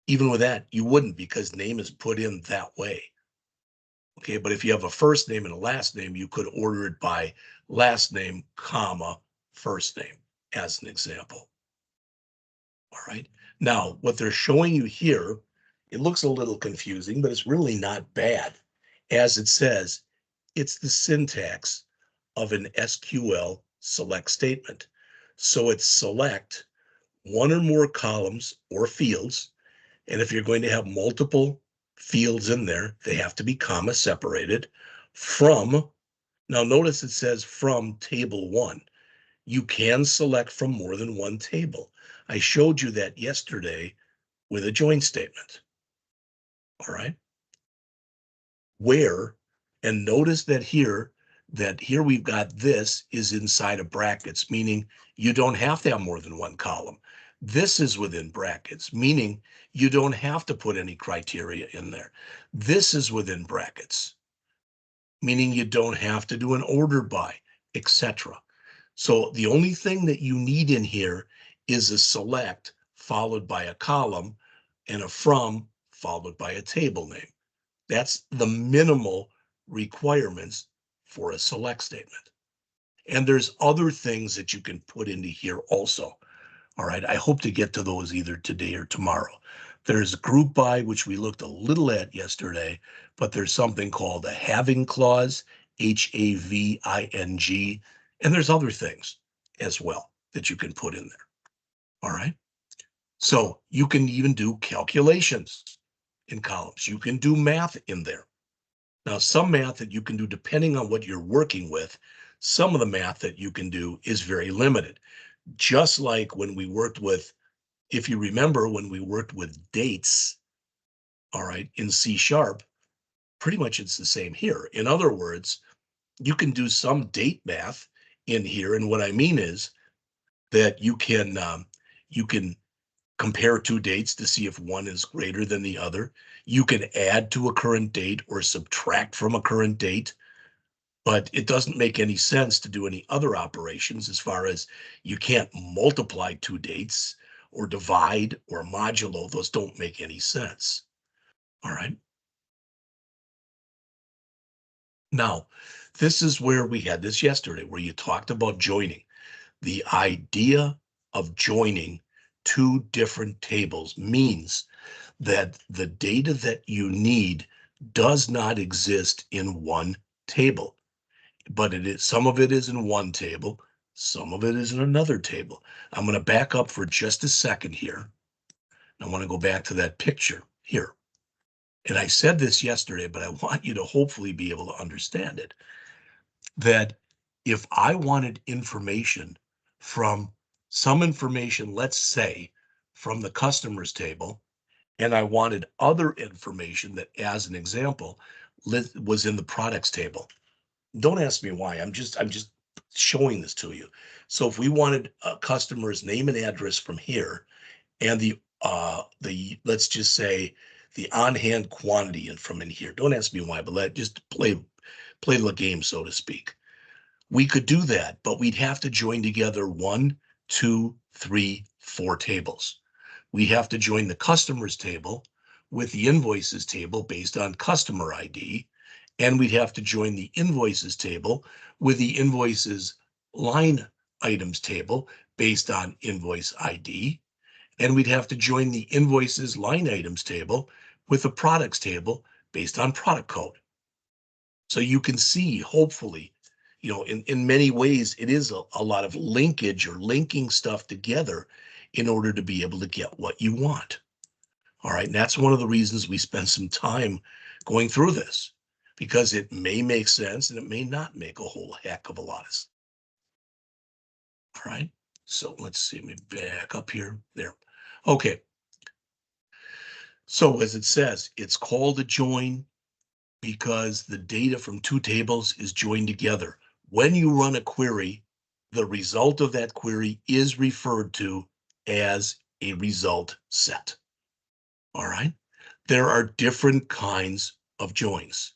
Even with that, you wouldn't, because name is put in that way. Okay, but if you have a first name and a last name, you could order it by last name, comma, first name, as an example. All right. Now, what they're showing you here, it looks a little confusing, but it's really not bad. As it says, it's the syntax of an SQL select statement. So it's select one or more columns or fields. And if you're going to have multiple fields in there, they have to be comma separated from, now notice it says from table 1. You can select from more than one table. I showed you that yesterday with a join statement. All right. Where, and notice that here we've got this is inside of brackets, meaning you don't have to have more than one column. This is within brackets, meaning you don't have to put any criteria in there. This is within brackets, meaning you don't have to do an order by, etc. So the only thing that you need in here is a select followed by a column and a from followed by a table name. That's the minimal requirements for a select statement. And there's other things that you can put into here also. All right, I hope to get to those either today or tomorrow. There's group by, which we looked a little at yesterday, but there's something called a having clause HAVING, and there's other things as well that you can put in there. All right. So you can even do calculations in columns. You can do math in there. Now, some math that you can do, depending on what you're working with, some of the math that you can do is very limited. Just like when we worked with, if you remember, when we worked with dates, all right, in C#, pretty much it's the same here. In other words, you can do some date math in here. And what I mean is that you can compare two dates to see if one is greater than the other. You can add to a current date or subtract from a current date, but it doesn't make any sense to do any other operations as far as you can't multiply two dates or divide or modulo. Those don't make any sense. All right. Now, this is where we had this yesterday, where you talked about joining. The idea of joining two different tables means that the data that you need does not exist in one table, but it is, some of it is in one table, some of it is in another table. I'm going to back up for just a second here. I want to go back to that picture here. And I said this yesterday, but I want you to hopefully be able to understand it. That if I wanted information from some information, let's say from the customers table, and I wanted other information that, as an example, was in the products table. Don't ask me why. I'm just showing this to you. So if we wanted a customer's name and address from here, and the let's just say the on-hand quantity and from in here. Don't ask me why, but let just play the game, so to speak. We could do that, but we'd have to join together 1, 2, 3, 4 tables. We have to join the customers table with the invoices table based on customer ID, and we'd have to join the invoices table with the invoices line items table based on invoice ID, and we'd have to join the invoices line items table with the products table based on product code. So you can see, hopefully, in many ways, it is a lot of linkage or linking stuff together in order to be able to get what you want. All right. And that's one of the reasons we spend some time going through this, because it may make sense and it may not make a whole heck of a lot of sense. All right. So let's see, let me back up here. There. Okay. So as it says, it's called a join because the data from two tables is joined together. When you run a query, the result of that query is referred to as a result set. All right. There are different kinds of joins.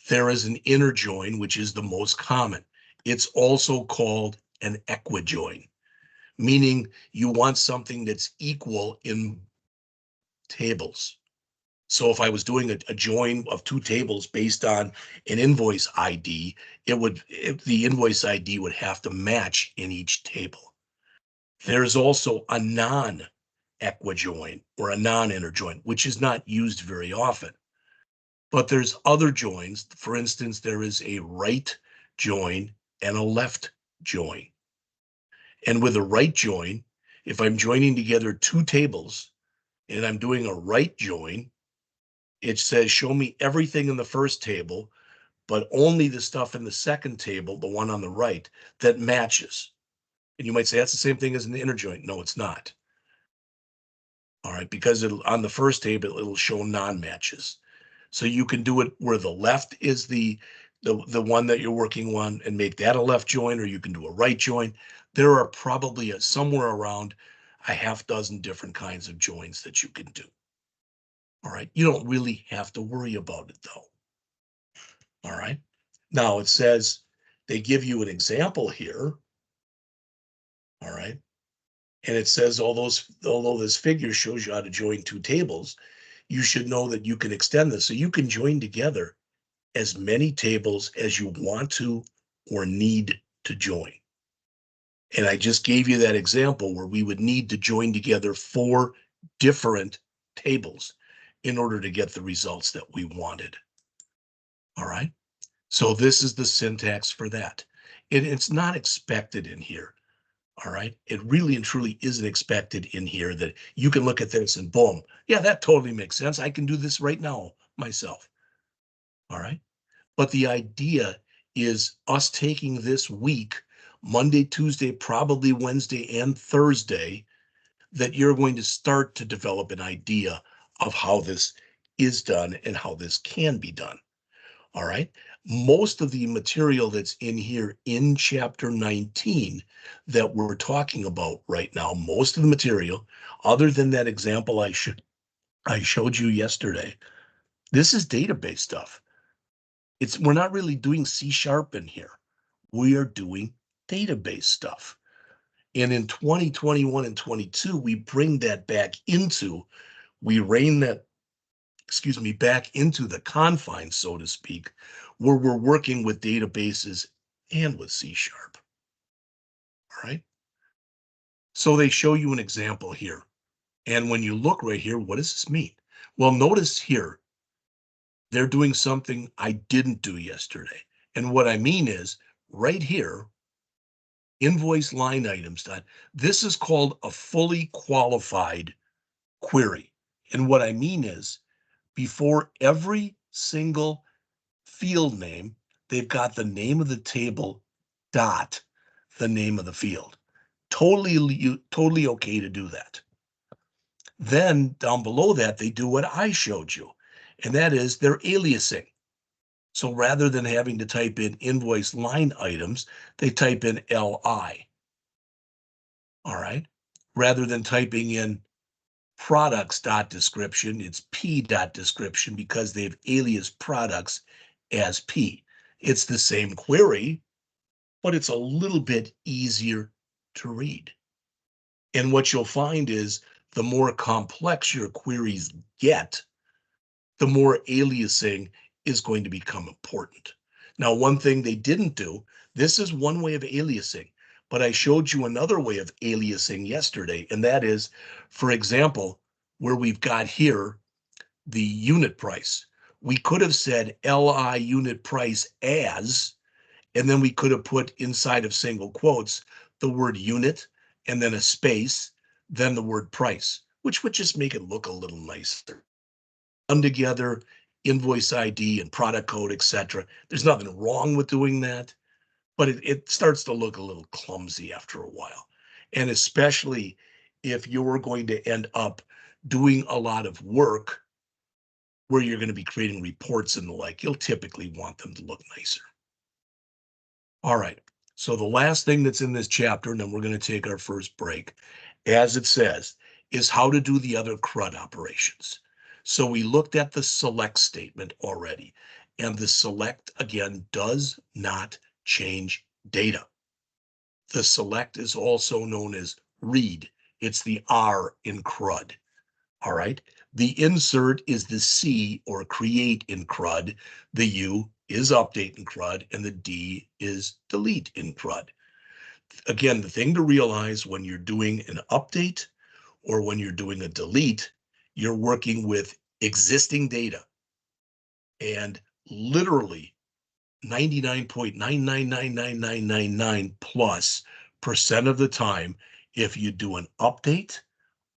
There is an inner join, which is the most common. It's also called an equijoin, meaning you want something that's equal in tables. So if I was doing a join of two tables based on an invoice ID, the invoice ID would have to match in each table. There's also a non-equijoin or a non-inner join, which is not used very often. But there's other joins. For instance, there is a right join and a left join. And with a right join, if I'm joining together two tables and I'm doing a right join, it says, show me everything in the first table, but only the stuff in the second table, the one on the right, that matches. And you might say, that's the same thing as an inner join. No, it's not. All right, because on the first table, it'll show non-matches. So you can do it where the left is the one that you're working on and make that a left join, or you can do a right join. There are probably somewhere around a half dozen different kinds of joins that you can do. All right, you don't really have to worry about it though. All right, now it says they give you an example here. All right, and it says although this figure shows you how to join two tables, you should know that you can extend this so you can join together as many tables as you want to or need to join. And I just gave you that example where we would need to join together 4 different tables in order to get the results that we wanted. All right. So this is the syntax for that. It's not expected in here. All right. It really and truly isn't expected in here that you can look at this and boom. Yeah, that totally makes sense. I can do this right now myself. All right. But the idea is us taking this week, Monday, Tuesday, probably Wednesday and Thursday, that you're going to start to develop an idea of how this is done and how this can be done. All right. Most of the material that's in here in chapter 19 that we're talking about right now, most of the material, other than that example I showed you yesterday, this is database stuff. We're not really doing C# in here. We are doing database stuff. And in 2021 and 22, we bring that back we rein that, excuse me, back into the confines, so to speak, where we're working with databases and with C#. All right. So they show you an example here. And when you look right here, what does this mean? Well, notice here, they're doing something I didn't do yesterday. And what I mean is right here, invoice line items. This is called a fully qualified query. And what I mean is before every single field name, they've got the name of the table dot the name of the field. Totally okay to do that. Then down below that, they do what I showed you, and that is they're aliasing. So rather than having to type in invoice line items, they type in LI. All right. Rather than typing in products dot description, it's P dot description because they've alias products as P. It's the same query, but it's a little bit easier to read. And what you'll find is the more complex your queries get, the more aliasing is going to become important. Now, one thing they didn't do, this is one way of aliasing, but I showed you another way of aliasing yesterday, and that is, for example, where we've got here the unit price. We could have said LI unit price as, and then we could have put inside of single quotes the word unit and then a space, then the word price, which would just make it look a little nicer. Done together, invoice ID and product code, etc. There's nothing wrong with doing that, but it starts to look a little clumsy after a while. And especially if you're going to end up doing a lot of work where you're going to be creating reports and the like, you'll typically want them to look nicer. All right. So the last thing that's in this chapter, and then we're going to take our first break, as it says, is how to do the other CRUD operations. So we looked at the select statement already, and the select, again, does not change data. The select is also known as read. It's the R in CRUD. All right. The insert is the C or create in CRUD. The U is update in CRUD, and the D is delete in CRUD. Again, the thing to realize when you're doing an update or when you're doing a delete, you're working with existing data. And literally 99.9999999 plus percent of the time, if you do an update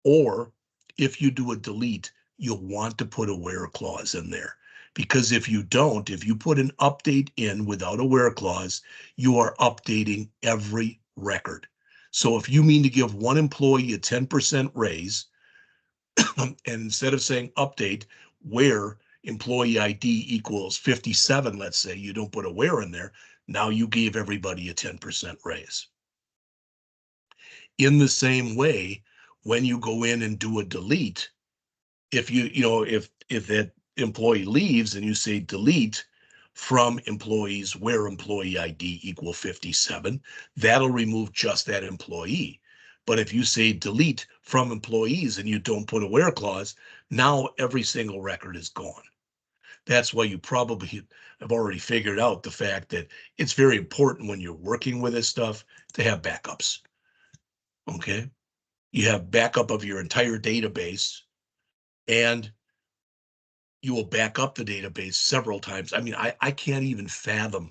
or if you do a delete, you'll want to put a where clause in there. Because if you don't, if you put an update in without a where clause, you are updating every record. So if you mean to give one employee a 10% raise, and instead of saying update where employee ID equals 57, let's say, you don't put a where in there, now you gave everybody a 10% raise. In the same way, when you go in and do a delete, if if that employee leaves and you say delete from employees where employee ID equal 57, that'll remove just that employee. But if you say delete from employees and you don't put a where clause, now every single record is gone. That's why you probably have already figured out the fact that it's very important when you're working with this stuff to have backups. Okay. You have backup of your entire database, and you will back up the database several times. I mean, I can't even fathom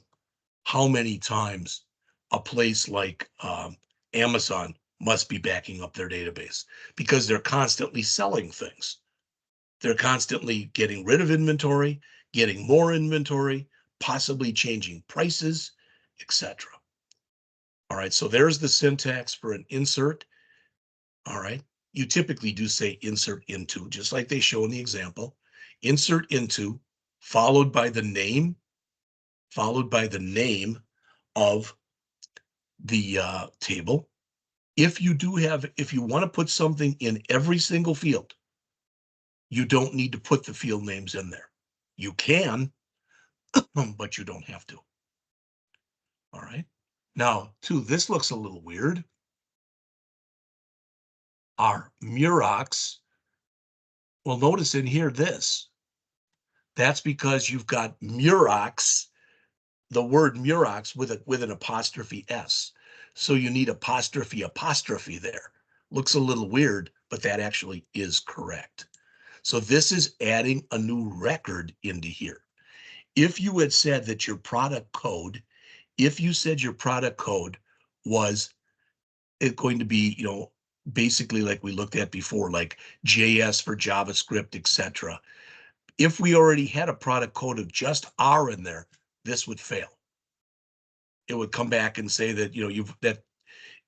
how many times a place like Amazon must be backing up their database because they're constantly selling things. They're constantly getting rid of inventory, getting more inventory, possibly changing prices, etc. All right, so there's the syntax for an insert. All right, you typically do say insert into, just like they show in the example. Insert into, followed by the name, of the table. If you want to put something in every single field, you don't need to put the field names in there. You can, but you don't have to. All right. Now, too, this looks a little weird. Our Murox. Well, notice in here this. That's because you've got Murox, the word Murox with an apostrophe S. So you need apostrophe there. Looks a little weird, but that actually is correct. So this is adding a new record into here. If you had said that your product code, if you said your product code was going to be, basically like we looked at before, like JS for JavaScript, etc. If we already had a product code of just R in there, this would fail. It would come back and say that,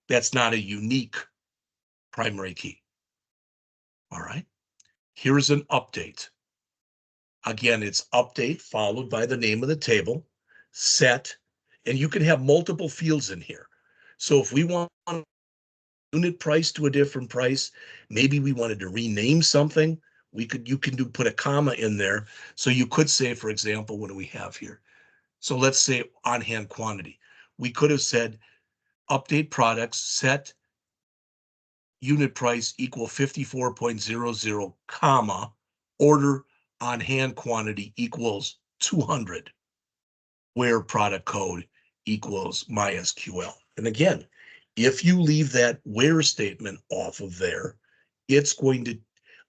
that's not a unique primary key. All right. Here's an update. Again, it's update followed by the name of the table, set, and you can have multiple fields in here. So if we want unit price to a different price, maybe we wanted to rename something, you can put a comma in there. So you could say, for example, what do we have here? So let's say on hand quantity. We could have said update products, set unit price equal 54.00, comma, order on hand quantity equals 200, where product code equals MySQL. And again, if you leave that where statement off of there, it's going to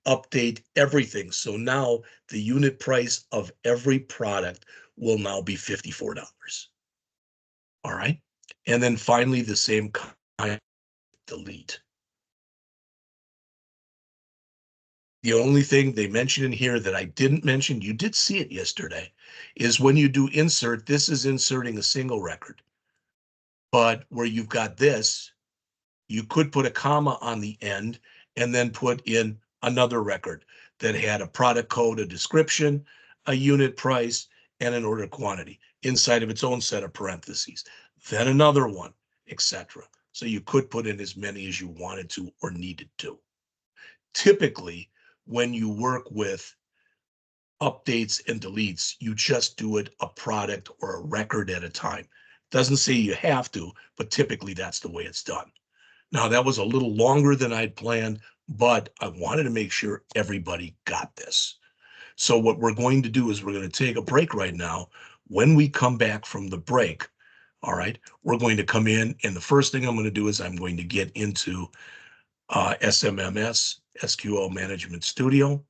update everything. So now the unit price of every product will now be $54. All right. And then finally, the same kind of delete. The only thing they mention in here that I didn't mention, you did see it yesterday, is when you do insert, this is inserting a single record. But where you've got this, you could put a comma on the end and then put in another record that had a product code, a description, a unit price, and an order quantity inside of its own set of parentheses. Then another one, etc. So you could put in as many as you wanted to or needed to. Typically, when you work with updates and deletes, you just do it a product or a record at a time. Doesn't say you have to, but typically that's the way it's done. Now, that was a little longer than I'd planned, but I wanted to make sure everybody got this. So what we're going to do is we're going to take a break right now. When we come back from the break, all right, we're going to come in, and the first thing I'm going to do is I'm going to get into SMMS, SQL Management Studio,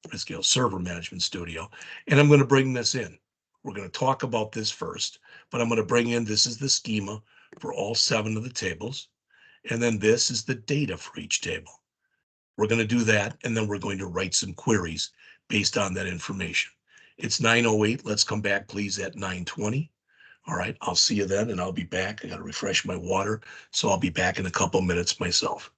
SQL Server Management Studio, and I'm going to bring this in. We're going to talk about this first, but I'm going to bring in, this is the schema for all 7 of the tables, and then this is the data for each table. We're going to do that, and then we're going to write some queries based on that information. It's 9:08. Let's come back, please, at 9:20. All right, I'll see you then, and I'll be back. I got to refresh my water, so I'll be back in a couple minutes myself.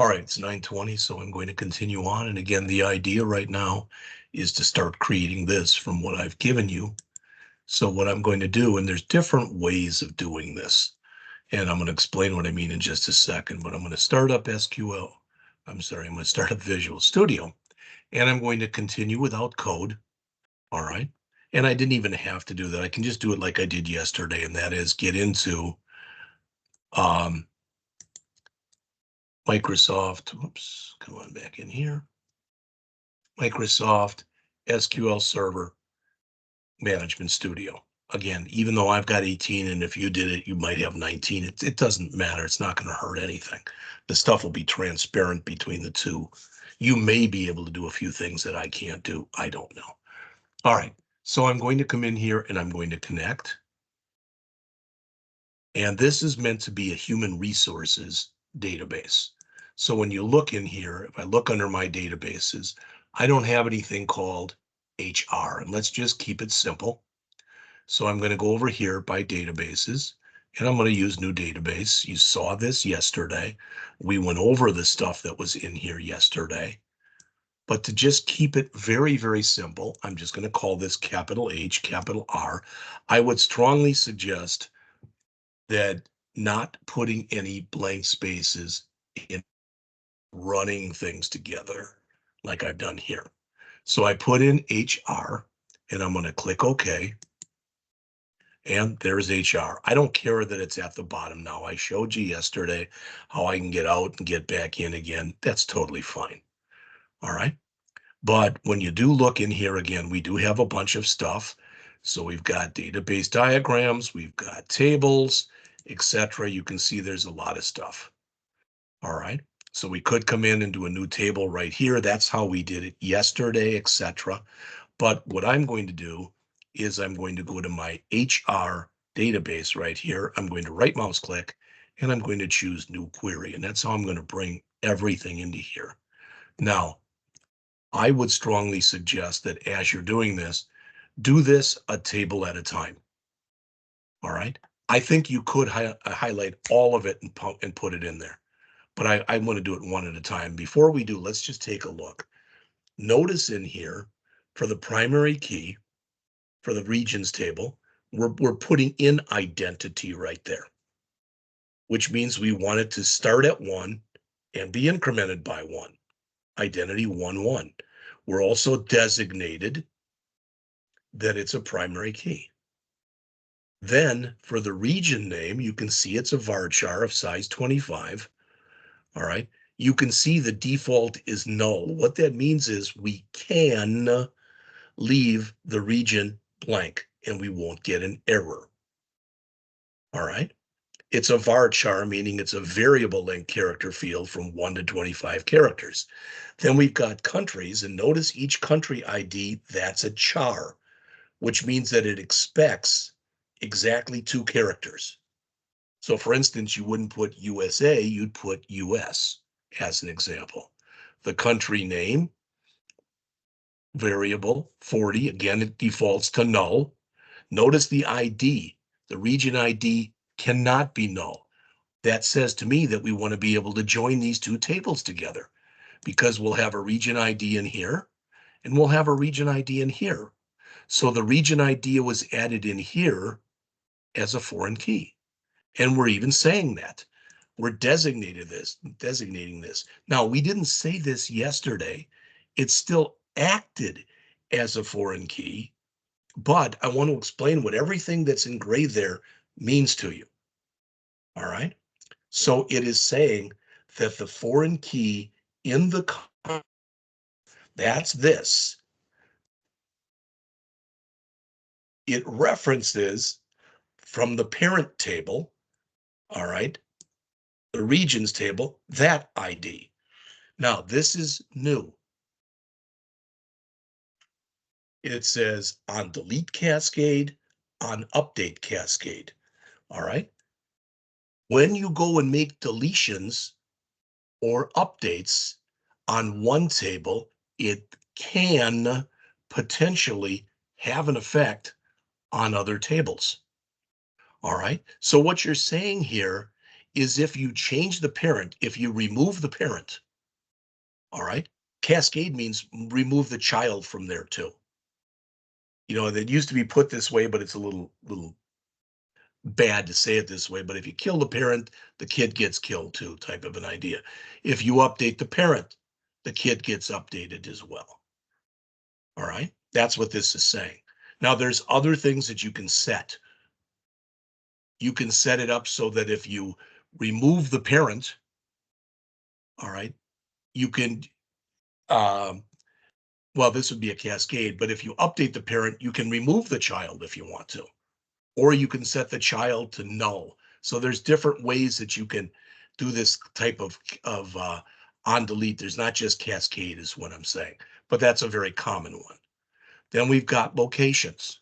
All right, it's 9:20, so I'm going to continue on. And again, the idea right now is to start creating this from what I've given you. So what I'm going to do, and there's different ways of doing this, and I'm going to explain what I mean in just a second, but I'm going to start up SQL. I'm sorry, I'm going to start up Visual Studio, and I'm going to continue without code. All right. And I didn't even have to do that. I can just do it like I did yesterday, and that is get into um, Microsoft. Whoops, come on back in here. Microsoft SQL Server Management Studio. Again, even though I've got 18, and if you did it, you might have 19. It doesn't matter. It's not going to hurt anything. The stuff will be transparent between the two. You may be able to do a few things that I can't do. I don't know. All right. So I'm going to come in here and I'm going to connect. And this is meant to be a human resources database. So when you look in here, if I look under my databases, I don't have anything called HR. And let's just keep it simple. So I'm going to go over here by databases, and I'm going to use new database. You saw this yesterday. We went over the stuff that was in here yesterday. But to just keep it very, very simple, I'm just going to call this capital H, capital R. I would strongly suggest that not putting any blank spaces in running things together like I've done here. So I put in HR and I'm going to click OK. And there's HR. I don't care that it's at the bottom now. I showed you yesterday how I can get out and get back in again. That's totally fine. All right. But when you do look in here again, we do have a bunch of stuff. So we've got database diagrams, we've got tables, etc. You can see there's a lot of stuff. All right. So we could come in and do a new table right here. That's how we did it yesterday, etc. But what I'm going to do is I'm going to go to my HR database right here. I'm going to right mouse click and I'm going to choose new query. And that's how I'm going to bring everything into here. Now, I would strongly suggest that as you're doing this, do this a table at a time. All right. I think you could highlight all of it and put it in there, but I want to do it one at a time. Before we do, let's just take a look. Notice in here for the primary key, for the regions table, we're putting in identity right there, which means we want it to start at 1 and be incremented by 1. Identity 1, 1. We're also designated that it's a primary key. Then for the region name, you can see it's a varchar of size 25. All right. You can see the default is null. What that means is we can leave the region blank and we won't get an error. All right. It's a varchar, meaning it's a variable length character field from 1 to 25 characters. Then we've got countries, and notice each country ID, that's a char, which means that it expects exactly 2 characters. So for instance, you wouldn't put USA, you'd put US as an example. The country name, variable 40, again, it defaults to null. Notice the ID, the region ID cannot be null. That says to me that we want to be able to join these two tables together because we'll have a region ID in here and we'll have a region ID in here. So the region ID was added in here as a foreign key. And we're even saying that. We're designating this. Now, we didn't say this yesterday. It still acted as a foreign key, but I want to explain what everything that's in gray there means to you. All right. So it is saying that the foreign key in the, that's this. It references from the parent table, all right, the regions table, that ID. Now, this is new. It says on delete cascade, on update cascade. All right. When you go and make deletions or updates on one table, it can potentially have an effect on other tables. All right. So what you're saying here is if you change the parent, if you remove the parent, all right, cascade means remove the child from there too. You know, that used to be put this way, but it's a little bad to say it this way. But if you kill the parent, the kid gets killed too, type of an idea. If you update the parent, the kid gets updated as well. All right. That's what this is saying. Now, there's other things that you can set. You can set it up so that if you remove the parent, all right, you can, well, this would be a cascade, but if you update the parent, you can remove the child if you want to, or you can set the child to null. So there's different ways that you can do this type of on delete. There's not just cascade is what I'm saying, but that's a very common one. Then we've got locations.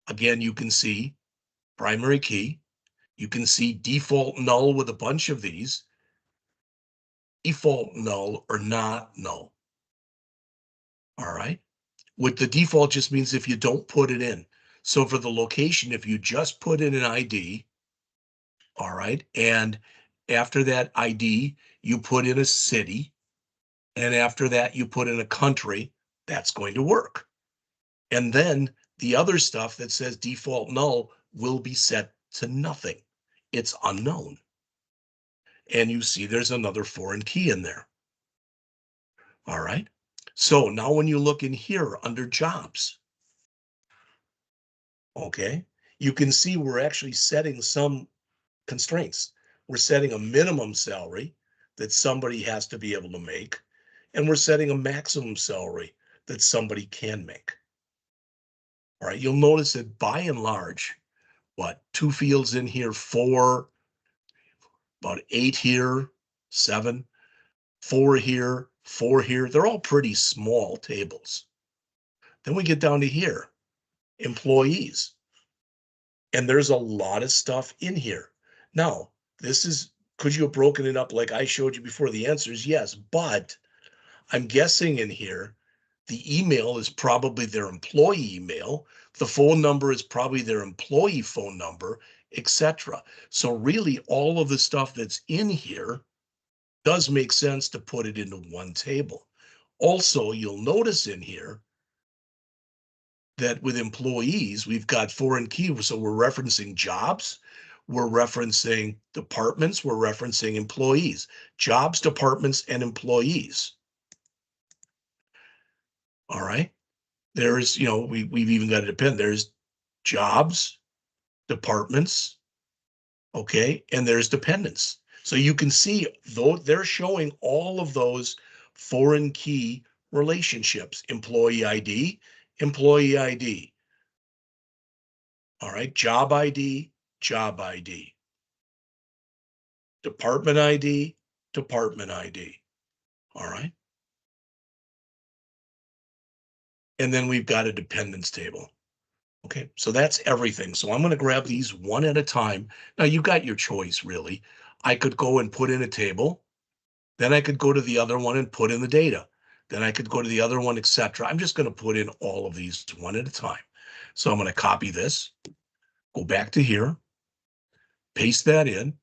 Again, you can see primary key. You can see default null with a bunch of these, default null or not null. All right. With the default just means if you don't put it in. So for the location, if you just put in an ID, all right, and after that ID, you put in a city, and after that, you put in a country, that's going to work. And then the other stuff that says default null will be set to nothing. It's unknown. And you see there's another foreign key in there. All right. So now when you look in here under jobs, okay, you can see we're actually setting some constraints. We're setting a minimum salary that somebody has to be able to make, and we're setting a maximum salary that somebody can make. All right, you'll notice that by and large, what, 2 fields in here, 4, about 8 here, 7, 4 here, 4 here, they're all pretty small tables. Then we get down to here, employees. And there's a lot of stuff in here. Now, this is, could you have broken it up like I showed you before? The answer is yes, but I'm guessing in here, the email is probably their employee email. The phone number is probably their employee phone number, etc. So really all of the stuff that's in here does make sense to put it into one table. Also, you'll notice in here that with employees, we've got foreign key. So we're referencing jobs, we're referencing departments, we're referencing employees, jobs, departments, and employees. All right. There's, you know, we've even got to depend. There's jobs, departments, okay, and there's dependents. So you can see, though, they're showing all of those foreign key relationships, employee ID, employee ID. All right, job ID, job ID. Department ID, department ID. All right. And then we've got a dependence table. Okay, so that's everything. So I'm going to grab these one at a time. Now you've got your choice, really. I could go and put in a table. Then I could go to the other one and put in the data. Then I could go to the other one, etc. I'm just going to put in all of these one at a time. So I'm going to copy this, go back to here, paste that in,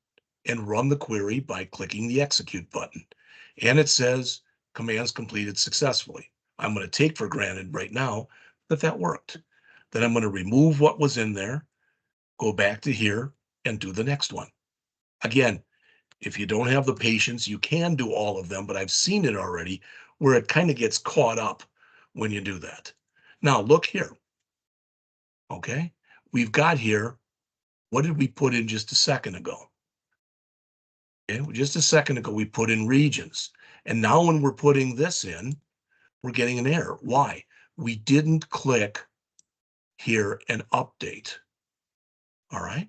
and run the query by clicking the execute button. And it says commands completed successfully. I'm going to take for granted right now that that worked. Then I'm going to remove what was in there, go back to here, and do the next one. Again, if you don't have the patience, you can do all of them, but I've seen it already where it kind of gets caught up when you do that. Now look here. Okay, we've got here, what did we put in just a second ago? Okay, just a second ago, we put in regions. And now when we're putting this in, we're getting an error. Why? We didn't click here and update. All right.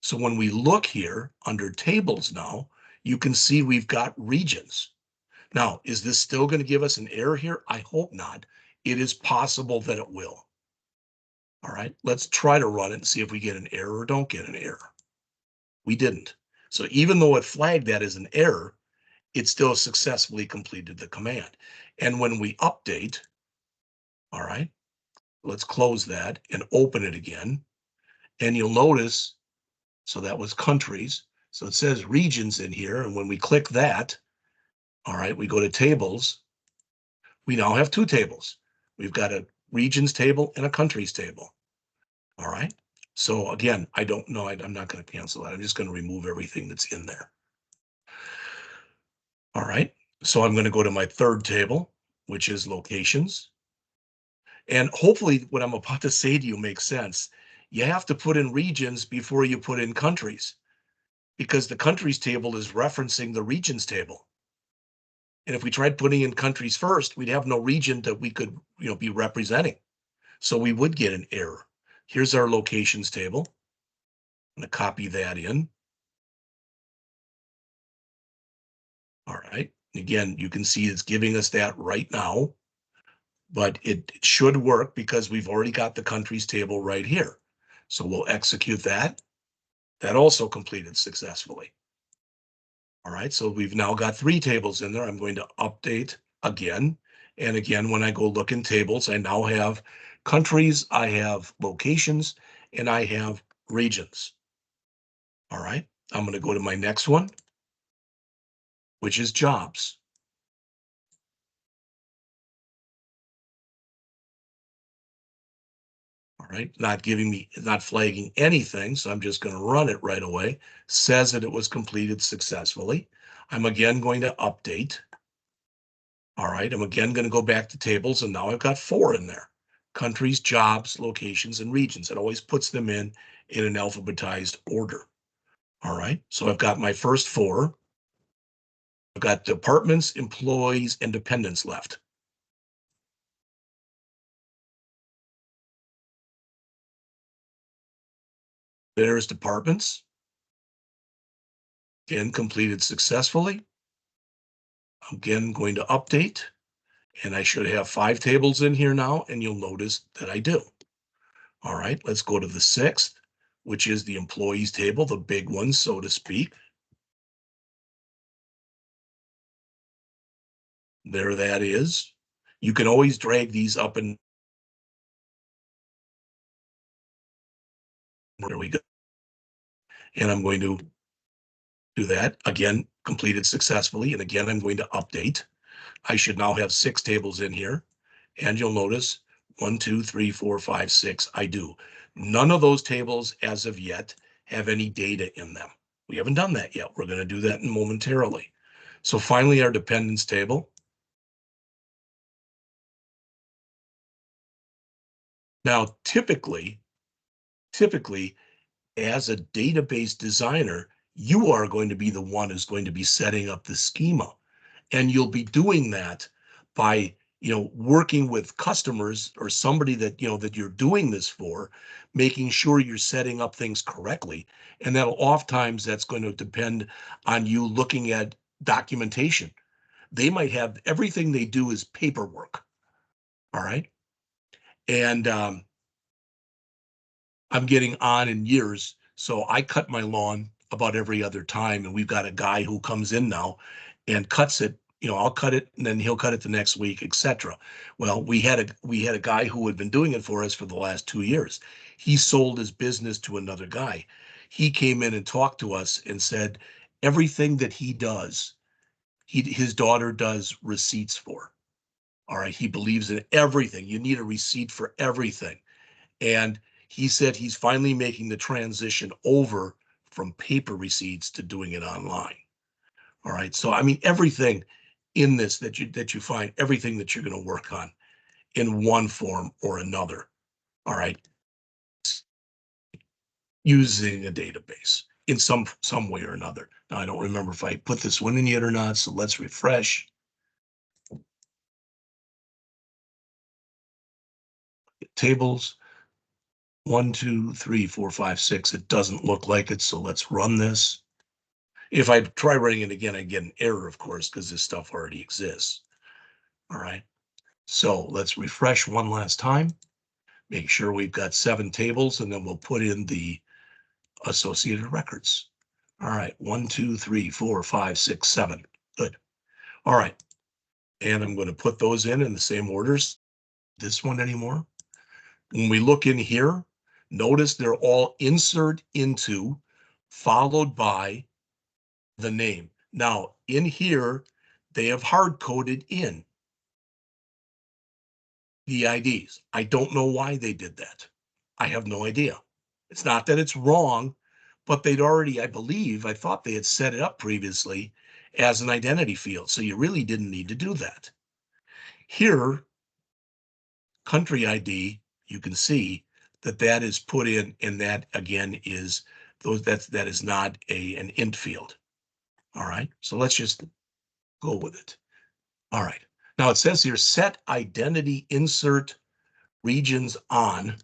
So when we look here under tables now, you can see we've got regions. Now, is this still going to give us an error here? I hope not. It is possible that it will. All right, let's try to run it and see if we get an error or don't get an error. We didn't. So even though it flagged that as an error, it still successfully completed the command. And when we update, all right, let's close that and open it again. And you'll notice, so that was countries. So it says regions in here. And when we click that, all right, we go to tables. We now have two tables. We've got a regions table and a countries table. All right. So again, I don't know. I'm not going to cancel that. I'm just going to remove everything that's in there. All right. So I'm going to go to my third table, which is locations. And hopefully what I'm about to say to you makes sense. You have to put in regions before you put in countries, because the countries table is referencing the regions table. And if we tried putting in countries first, we'd have no region that we could, be representing. So we would get an error. Here's our locations table. I'm going to copy that in. All right. Again, you can see it's giving us that right now, but it should work because we've already got the countries table right here. So we'll execute that. That also completed successfully. All right, so we've now got three tables in there. I'm going to update again. And again, when I go look in tables, I now have countries, I have locations, and I have regions. All right, I'm going to go to my next one, which is jobs. All right, not flagging anything, so I'm just going to run it right away. Says that it was completed successfully. I'm again going to update. All right, I'm again going to go back to tables, and now I've got four in there. Countries, jobs, locations, and regions. It always puts them in an alphabetized order. All right, so I've got my first four. I've got departments, employees, and dependents left. There's departments. Again, completed successfully. Again, going to update, and I should have five tables in here now, and you'll notice that I do. All right, let's go to the sixth, which is the employees table, the big one, so to speak. There that is. You can always drag these up, and there we go. And I'm going to do that again, completed successfully. And again, I'm going to update. I should now have six tables in here. And you'll notice 1, 2, 3, 4, 5, 6. I do. None of those tables as of yet have any data in them. We haven't done that yet. We're going to do that momentarily. So finally, our dependents table. Now, typically, as a database designer, you are going to be the one who's going to be setting up the schema. And you'll be doing that by, working with customers or somebody that, that you're doing this for, making sure you're setting up things correctly. And that'll oftentimes that's going to depend on you looking at documentation. They might have everything they do is paperwork. All right. And I'm getting on in years. So I cut my lawn about every other time. And we've got a guy who comes in now and cuts it. I'll cut it and then he'll cut it the next week, etc. Well, we had a guy who had been doing it for us for the last 2 years. He sold his business to another guy. He came in and talked to us and said everything that he does, his daughter does receipts for. All right. He believes in everything. You need a receipt for everything. And he said he's finally making the transition over from paper receipts to doing it online. All right. So, I mean, everything in this that you find, everything that you're going to work on in one form or another. All right. Using a database in some way or another. Now, I don't remember if I put this one in yet or not. So let's refresh. Tables, 1, 2, 3, 4, 5, 6. It doesn't look like it, so let's run this. If I try running it again, I get an error, of course, because this stuff already exists. All right. So let's refresh one last time. Make sure we've got 7 tables, and then we'll put in the associated records. All right. 1, 2, 3, 4, 5, 6, 7. Good. All right. And I'm going to put those in the same orders. This one anymore. When we look in here, notice they're all insert into, followed by the name. Now, in here, they have hard-coded in the IDs. I don't know why they did that. I have no idea. It's not that it's wrong, but they'd already, I believe, I thought they had set it up previously as an identity field, so you really didn't need to do that. Here, country ID, you can see that that is put in, and that again is that is not an int field. All right, so let's just go with it. All right, now it says here set identity insert regions on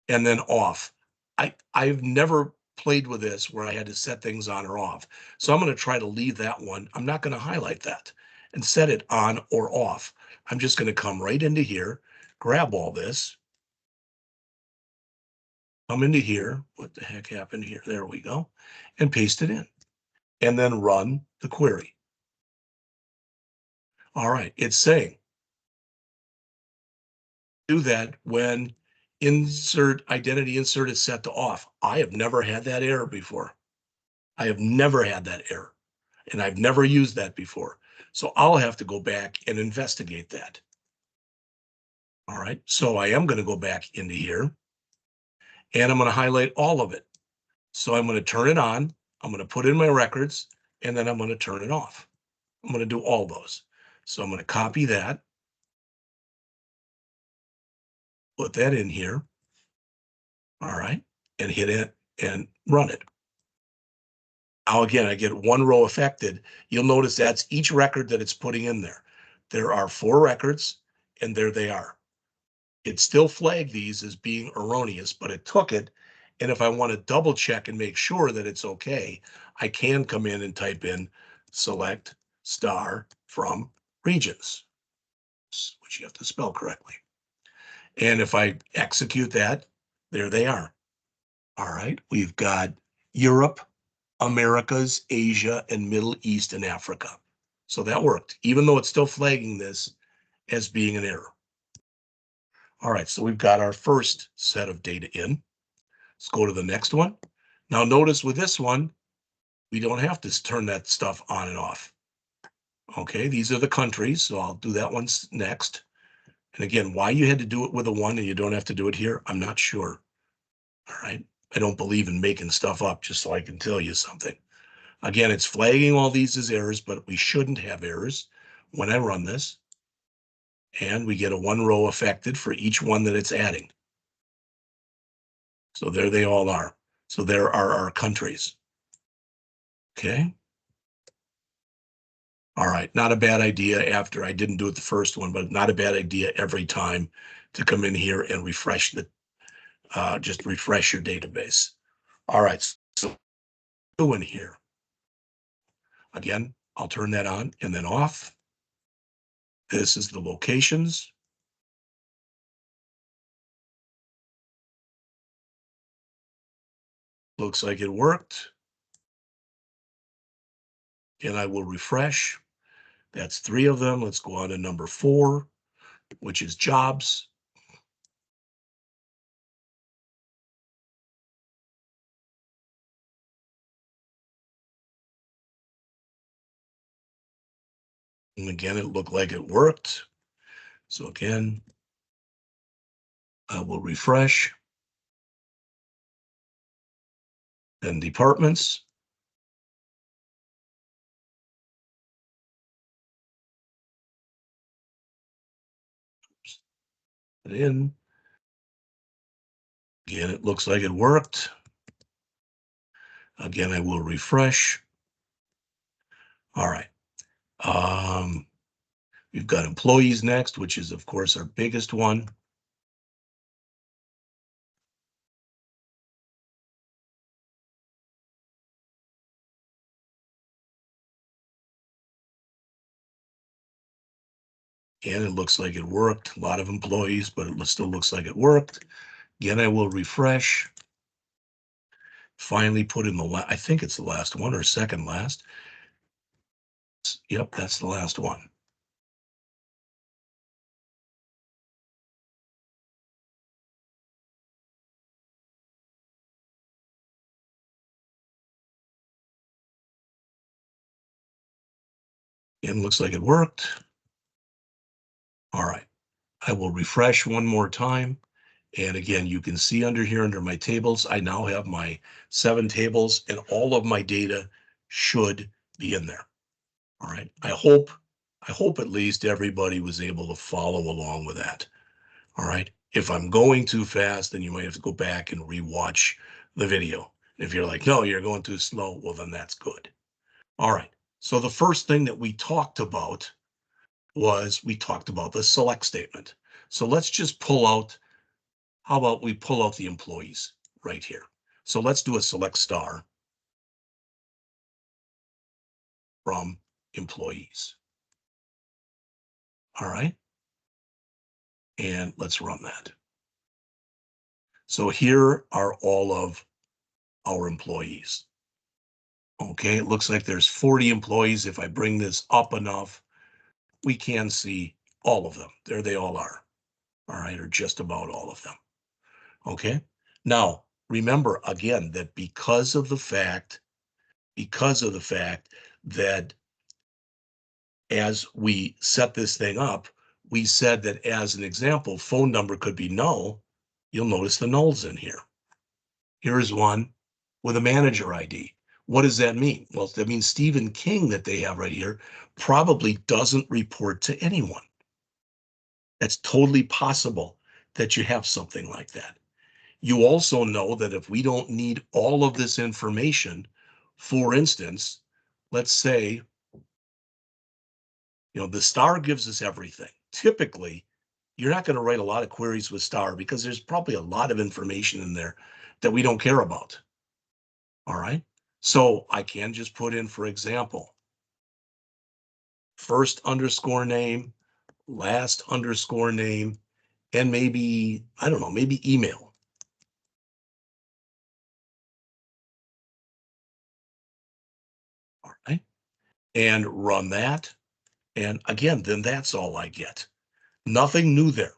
and then off. I've never played with this where I had to set things on or off, so I'm going to try to leave that one. I'm not going to highlight that and set it on or off. I'm just going to come right into here, grab all this, come into here. What the heck happened here? There we go. And paste it in. And then run the query. All right. It's saying do that when identity insert is set to off. I have never had that error before. I have never had that error. And I've never used that before. So I'll have to go back and investigate that. All right. So I am going to go back into here and I'm going to highlight all of it. So I'm going to turn it on. I'm going to put in my records and then I'm going to turn it off. I'm going to do all those. So I'm going to copy that, put that in here. All right. And hit it and run it. Now, again, I get one row affected. You'll notice that's each record that it's putting in there. There are 4 records and there they are. It still flagged these as being erroneous, but it took it. And if I want to double check and make sure that it's okay, I can come in and type in select star from regions, which you have to spell correctly. And if I execute that, there they are. All right, we've got Europe, Americas, Asia, and Middle East and Africa. So that worked, even though it's still flagging this as being an error. All right, so we've got our first set of data in. Let's go to the next one. Now notice with this one, we don't have to turn that stuff on and off. Okay, these are the countries, so I'll do that one next. And again, why you had to do it with a 1 and you don't have to do it here, I'm not sure. All right, I don't believe in making stuff up just so I can tell you something. Again, it's flagging all these as errors, but we shouldn't have errors when I run this. And we get a 1 row affected for each one that it's adding. So there they all are. So there are our countries. Okay. All right, not a bad idea after I didn't do it the first one, but not a bad idea every time to come in here and refresh the, just refresh your database. All right, so go in here. Again, I'll turn that on and then off. This is the locations. Looks like it worked. And I will refresh. That's 3 of them. Let's go on to number 4, which is jobs. And again, it looked like it worked. So again, I will refresh. Then departments. Put it in. Again, it looks like it worked. Again, I will refresh. All right. We've got employees next, which is, of course, our biggest one. And it looks like it worked. A lot of employees, but it still looks like it worked. Again, I will refresh. Finally put in I think it's the last one or second last. Yep, that's the last one. And looks like it worked. All right, I will refresh one more time. And again, you can see under here, under my tables, I now have my 7 tables and all of my data should be in there. All right, I hope at least everybody was able to follow along with that. All right, if I'm going too fast, then you might have to go back and rewatch the video. If you're like, no, you're going too slow, well, then that's good. All right, so the first thing that we talked about was the select statement. So let's just pull out, how about we pull out the employees right here. So let's do a select star from employees. All right, and let's run that. So here are all of our employees. Okay, it looks like there's 40 employees. If I bring this up enough, we can see all of them. There they all are. All right, or just about all of them. Okay, now remember again that because of the fact that as we set this thing up, we said that as an example, phone number could be null. You'll notice the nulls in here. Here's one with a manager ID. What does that mean? Well, that means Stephen King that they have right here probably doesn't report to anyone. That's totally possible that you have something like that. You also know that if we don't need all of this information, for instance, let's say, the star gives us everything. Typically, you're not going to write a lot of queries with star because there's probably a lot of information in there that we don't care about. All right. So I can just put in, for example, first underscore name, last underscore name, and maybe, I don't know, maybe email. All right. And run that. And again, then that's all I get. Nothing new there.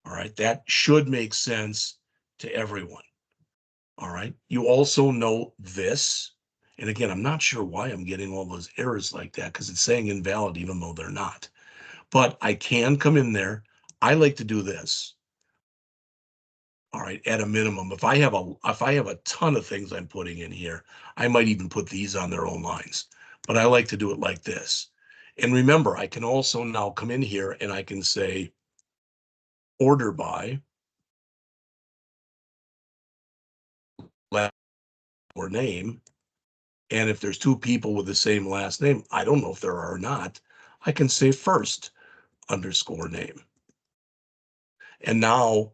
All right. That should make sense to everyone. All right. You also know this. And again, I'm not sure why I'm getting all those errors like that because it's saying invalid even though they're not. But I can come in there. I like to do this. All right, at a minimum, if I have a ton of things I'm putting in here, I might even put these on their own lines. But I like to do it like this. And remember, I can also now come in here and I can say order by last or name. And if there's 2 people with the same last name, I don't know if there are or not, I can say first underscore name. And now,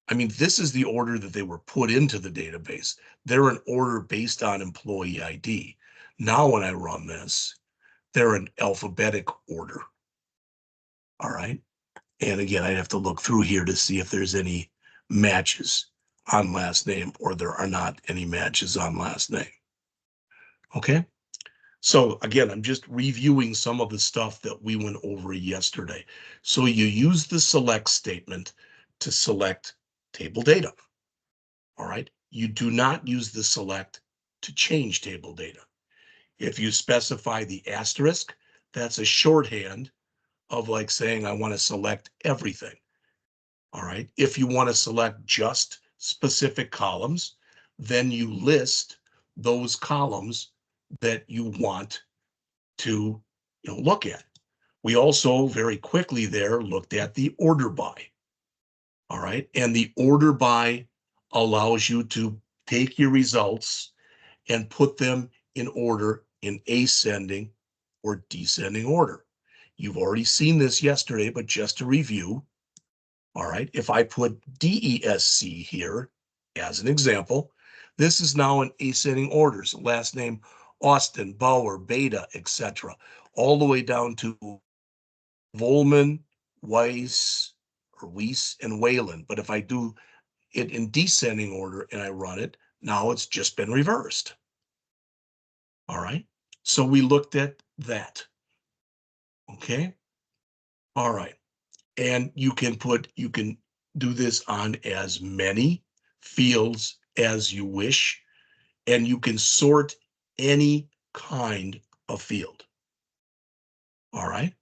I mean, this is the order that they were put into the database. They're an order based on employee ID. Now, when I run this, they're an alphabetic order. All right. And again, I'd have to look through here to see if there's any matches on last name or there are not any matches on last name. Okay. So again, I'm just reviewing some of the stuff that we went over yesterday. So you use the select statement to select table data. All right. You do not use the select to change table data. If you specify the asterisk, that's a shorthand of like saying, I want to select everything. All right. If you want to select just specific columns, then you list those columns that you want to look at. We also very quickly there looked at the order by. All right. And the order by allows you to take your results and put them in order in ascending or descending order. You've already seen this yesterday, but just to review, all right, if I put DESC here as an example, this is now in ascending orders, last name Austin, Bauer, Beta, etc., all the way down to Volman, Weiss or Weiss and Wayland. But if I do it in descending order and I run it, now it's just been reversed. All right. So we looked at that. Okay. All right. And you can do this on as many fields as you wish, and you can sort any kind of field. All right.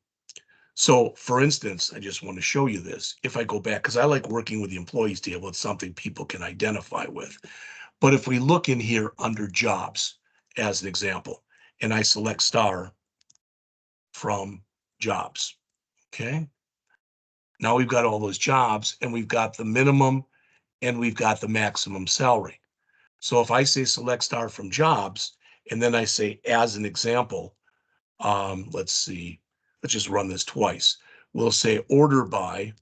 So for instance, I just want to show you this. If I go back, because I like working with the employees table, it's something people can identify with. But if we look in here under jobs as an example, and I select star from jobs, okay? Now we've got all those jobs and we've got the minimum and we've got the maximum salary. So if I say select star from jobs, and then I say as an example, let's see, let's just run this twice. We'll say order by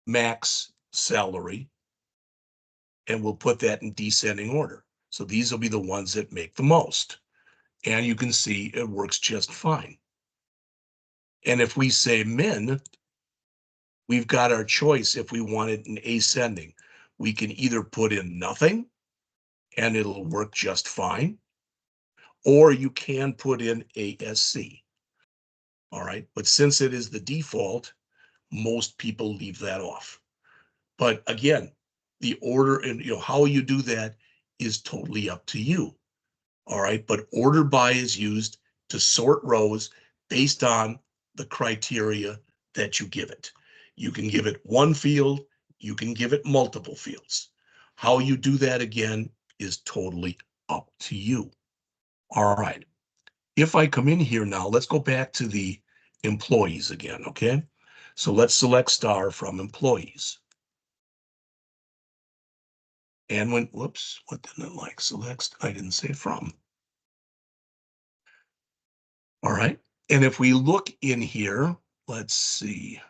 max salary, and we'll put that in descending order. So these will be the ones that make the most. And you can see it works just fine. And if we say min, we've got our choice. If we want it in ascending, we can either put in nothing and it'll work just fine, or you can put in ASC. All right. But since it is the default, most people leave that off. But again, the order and how you do that is totally up to you. All right. But order by is used to sort rows based on the criteria that you give it. You can give it one field, you can give it multiple fields. How you do that again is totally up to you. All right. If I come in here now, let's go back to the employees again, okay? So let's select star from employees. And when, whoops, what didn't it like? Select, I didn't say from. All right. And if we look in here, let's see.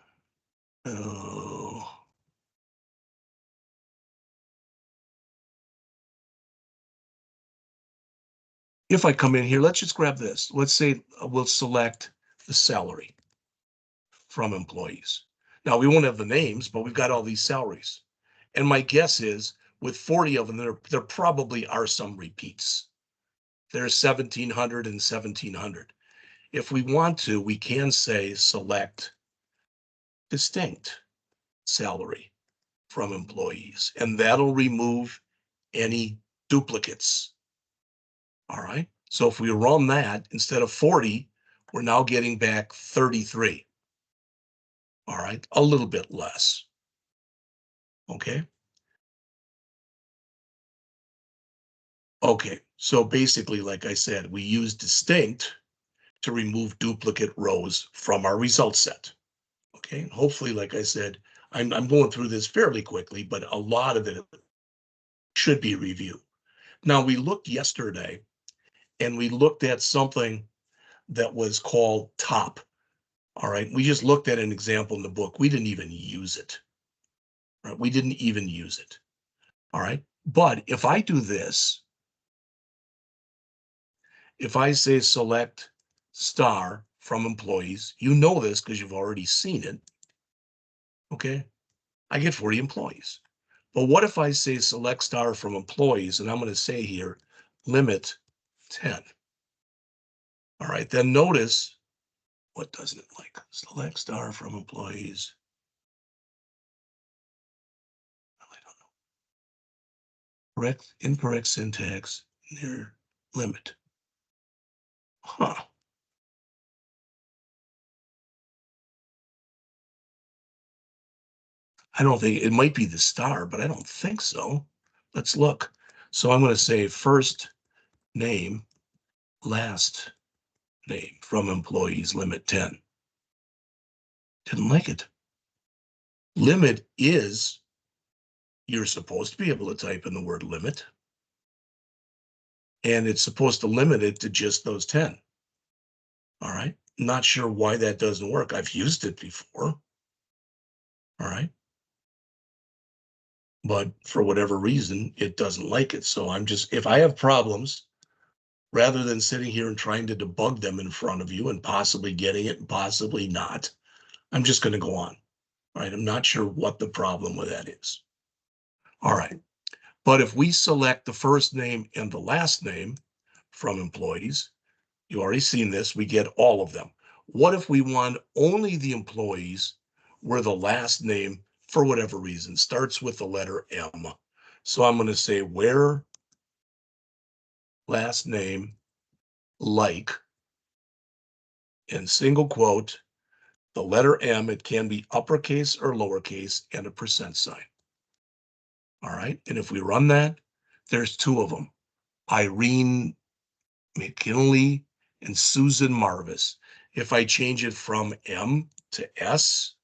If I come in here, let's just grab this. Let's say we'll select the salary from employees. Now we won't have the names, but we've got all these salaries. And my guess is with 40 of them, there probably are some repeats. There's 1,700 and 1,700. If we want to, we can say select distinct salary from employees, and that'll remove any duplicates. All right. So if we run that, instead of 40, we're now getting back 33. All right. A little bit less. Okay. Okay. So basically, like I said, we use distinct to remove duplicate rows from our result set. Okay. Hopefully, like I said, I'm going through this fairly quickly, but a lot of it should be reviewed. Now, we looked yesterday and we looked at something that was called top. All right. We just looked at an example in the book. We didn't even use it. Right? We didn't even use it. All right. But if I do this, if I say select star from employees, you know this because you've already seen it. Okay. I get 40 employees. But what if I say select star from employees, and I'm going to say here, limit 10. All right. Then notice, what doesn't it like? Select star from employees. I don't know. Correct, incorrect syntax near limit. Huh. I don't think it might be the star, but I don't think so. Let's look. So I'm going to say first name, last name from employees, limit 10. Didn't like it. Limit is, you're supposed to be able to type in the word limit. And it's supposed to limit it to just those 10. All right. Not sure why that doesn't work. I've used it before. All right. But for whatever reason, it doesn't like it. So I'm just, if I have problems, rather than sitting here and trying to debug them in front of you and possibly getting it and possibly not, I'm just going to go on. All right, I'm not sure what the problem with that is. All right, but if we select the first name and the last name from employees, you already seen this, we get all of them. What if we want only the employees where the last name, for whatever reason, starts with the letter M? So I'm going to say where last name like, in single quote, the letter M, it can be uppercase or lowercase, and a percent sign. All right, and if we run that, there's two of them, Irene McKinley and Susan Marvis. If I change it from M to S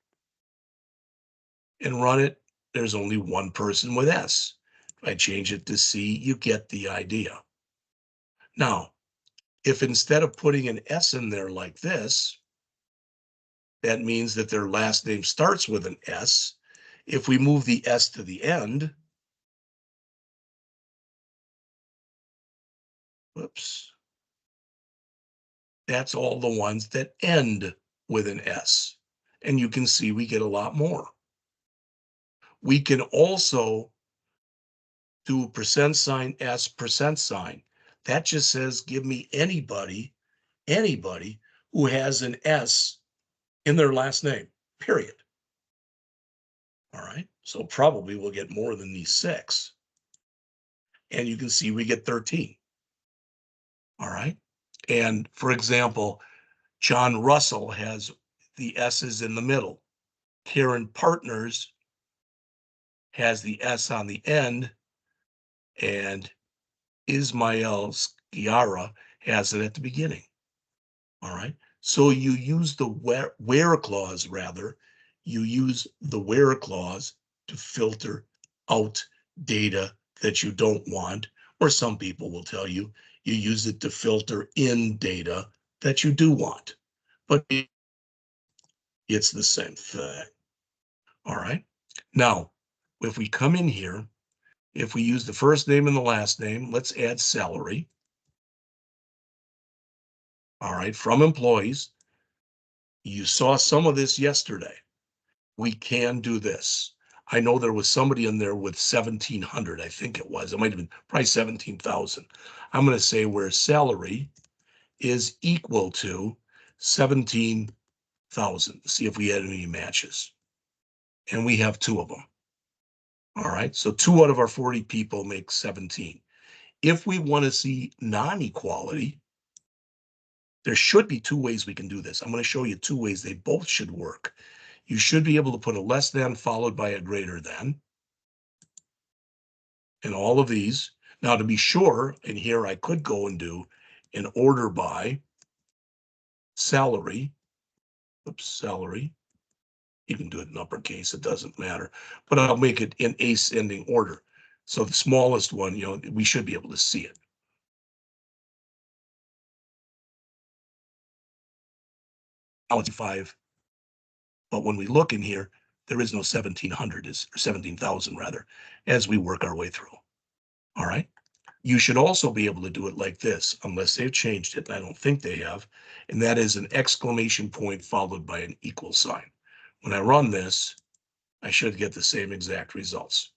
and run it, there's only one person with S. If I change it to C, you get the idea. Now, if instead of putting an S in there like this, that means that their last name starts with an S. If we move the S to the end, whoops, that's all the ones that end with an S. And you can see we get a lot more. We can also do percent sign S percent sign. That just says give me anybody who has an S in their last name, period. All right, so probably we'll get more than these 6. And you can see we get 13. All right, and for example, John Russell has the S's in the middle. Karen Partners has the S on the end, and Ismael Sciarra has it at the beginning. All right, so you use the where clause, you use the where clause to filter out data that you don't want, or some people will tell you you use it to filter in data that you do want, but it's the same thing. All right, now if we come in here, if we use the first name and the last name, let's add salary. All right, from employees. You saw some of this yesterday. We can do this. I know there was somebody in there with 1,700, I think it was. It might have been probably 17,000. I'm going to say where salary is equal to 17,000. See if we had any matches. And we have 2 of them. All right, so 2 out of our 40 people make 17. If we want to see non-equality, there should be 2 ways we can do this. I'm going to show you 2 ways they both should work. You should be able to put a less than followed by a greater than in all of these. Now, to be sure, in here I could go and do an order by salary. Oops, salary. You can do it in uppercase, it doesn't matter. But I'll make it in ascending order. So the smallest one, we should be able to see it. Now it's 5. But when we look in here, there is no 1,700, or 17,000 rather, as we work our way through. All right. You should also be able to do it like this, unless they've changed it, and I don't think they have, and that is an exclamation point followed by an equal sign. When I run this, I should get the same exact results.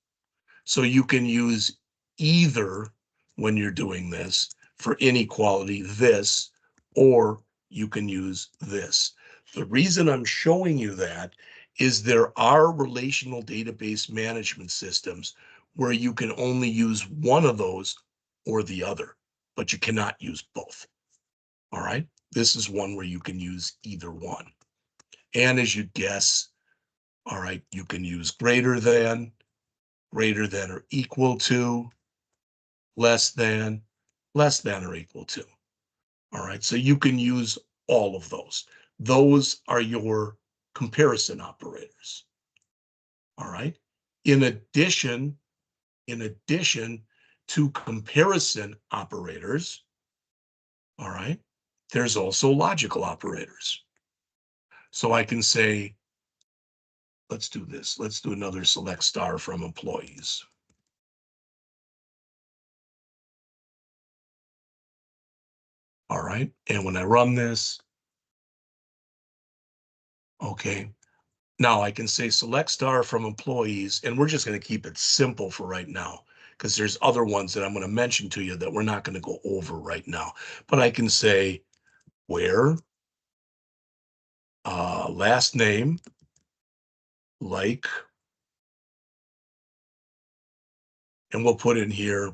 So you can use either when you're doing this for inequality, this, or you can use this. The reason I'm showing you that is there are relational database management systems where you can only use one of those or the other, but you cannot use both. All right, this is one where you can use either one. And as you guess, all right, you can use greater than or equal to, less than or equal to. All right, so you can use all of those. Those are your comparison operators. All right, in addition to comparison operators, all right, there's also logical operators. So I can say, let's do this. Let's do another select star from employees. All right, and when I run this, okay, Now I can say select star from employees, and we're just going to keep it simple for right now because there's other ones that I'm going to mention to you that we're not going to go over right now. But I can say where last name like, and we'll put in here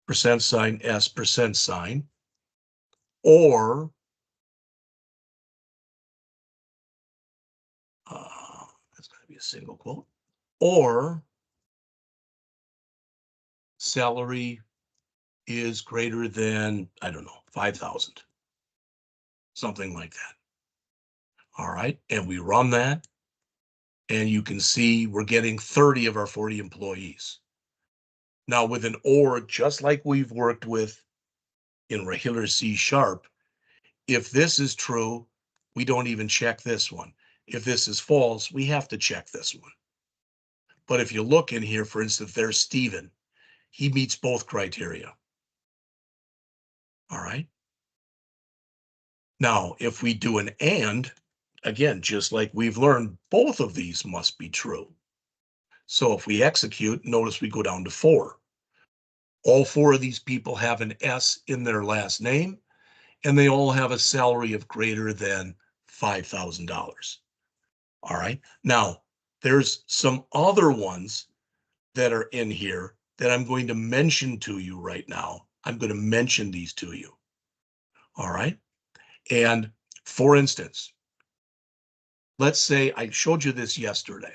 %S %, or that's going to be a single quote, or salary is greater than, I don't know, 5,000, something like that. All right, and we run that, and you can see we're getting 30 of our 40 employees. Now with an or, just like we've worked with in regular C#, if this is true, we don't even check this one. If this is false, we have to check this one. But if you look in here, for instance, there's Steven. He meets both criteria. All right. Now, if we do an and, again, just like we've learned, both of these must be true. So if we execute, notice we go down to 4. All 4 of these people have an S in their last name, and they all have a salary of greater than $5,000. All right. Now, there's some other ones that are in here that I'm going to mention to you right now. I'm going to mention these to you. All right. And for instance, let's say I showed you this yesterday.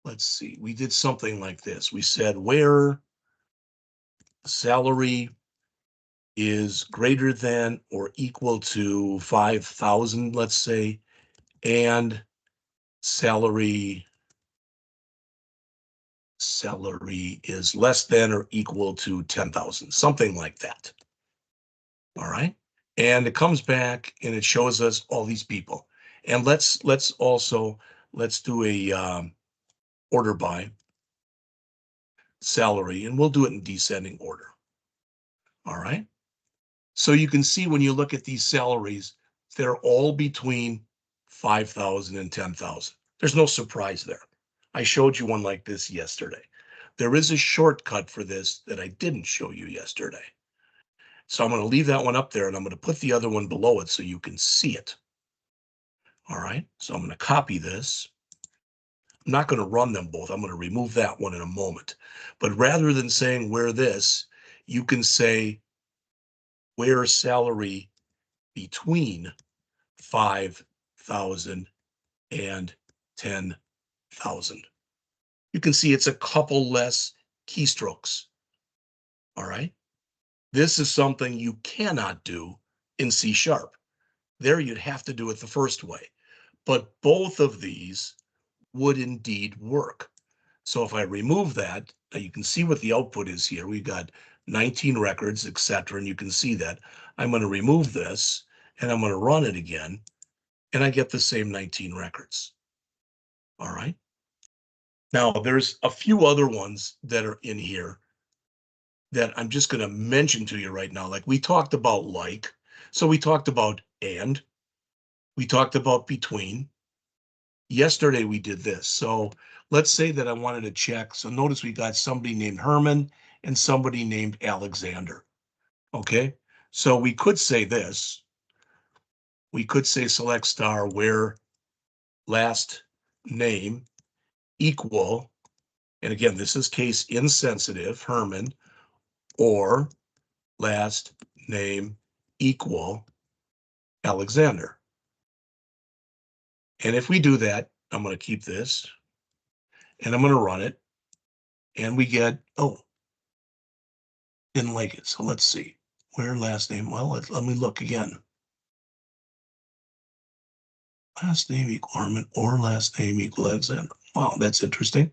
Let's see, we did something like this. We said where salary is greater than or equal to 5,000, let's say, and salary is less than or equal to 10,000, something like that. All right. And it comes back and it shows us all these people. And let's do a order by salary, and we'll do it in descending order. All right. So you can see when you look at these salaries, they're all between 5,000 and 10,000. There's no surprise there. I showed you one like this yesterday. There is a shortcut for this that I didn't show you yesterday. So I'm going to leave that one up there, and I'm going to put the other one below it so you can see it. All right. So I'm going to copy this. I'm not going to run them both. I'm going to remove that one in a moment. But rather than saying where this, you can say where salary between 5,000 and 10,000. You can see it's a couple less keystrokes. All right. This is something you cannot do in C#. There you'd have to do it the first way. But both of these would indeed work. So if I remove that, you can see what the output is here. We've got 19 records, etc. And you can see that. I'm going to remove this and I'm going to run it again. And I get the same 19 records. All right. Now there's a few other ones that are in here that I'm just going to mention to you right now. Like we talked about like, so we talked about and, we talked about between. Yesterday we did this. So let's say that I wanted to check. So notice we got somebody named Herman and somebody named Alexander. Okay. So we could say this. We could say select star where last name equal, and again, this is case insensitive, Herman, or last name equal Alexander. And if we do that, I'm going to keep this and I'm going to run it. And we get, oh, didn't like it. So let's see where last name. Well, let me look again. Last name equal Herman or last name equal Alexander. Wow, that's interesting.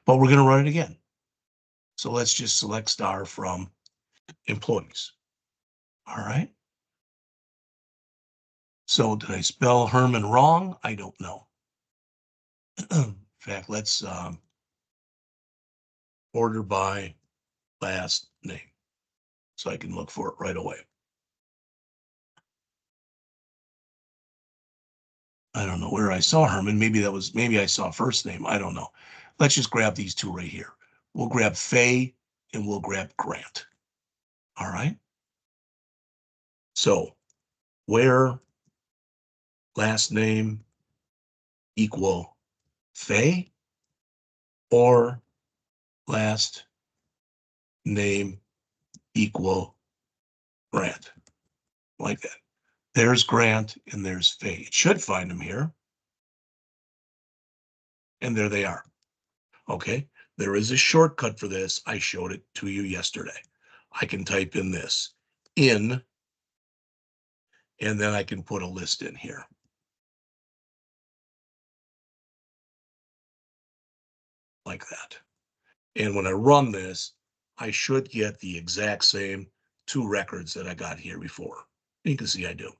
But we're going to run it again. So let's just select star from employees. All right. So did I spell Herman wrong? I don't know. In fact, let's order by last name so I can look for it right away. I don't know where I saw Herman. Maybe I saw first name. I don't know. Let's just grab these two right here. We'll grab Faye and we'll grab Grant. All right. So where last name equal Faye or last name equal Grant, like that. There's Grant and there's Faye. It should find them here. And there they are. Okay. There is a shortcut for this. I showed it to you yesterday. I can type in this in, and then I can put a list in here. Like that. And when I run this, I should get the exact same two records that I got here before. You can see I do.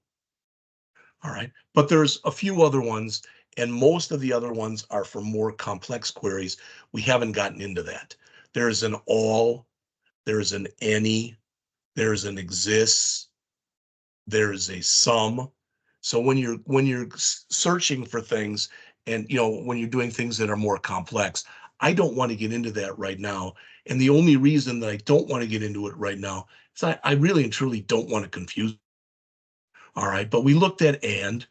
All right. But there's a few other ones, and most of the other ones are for more complex queries. We haven't gotten into that. There's an all, there's an any, there's an exists, there's a sum. So when you're searching for things, and when you're doing things that are more complex, I don't want to get into that right now. And the only reason that I don't want to get into it right now is I really and truly don't want to confuse. All right, but we looked at and,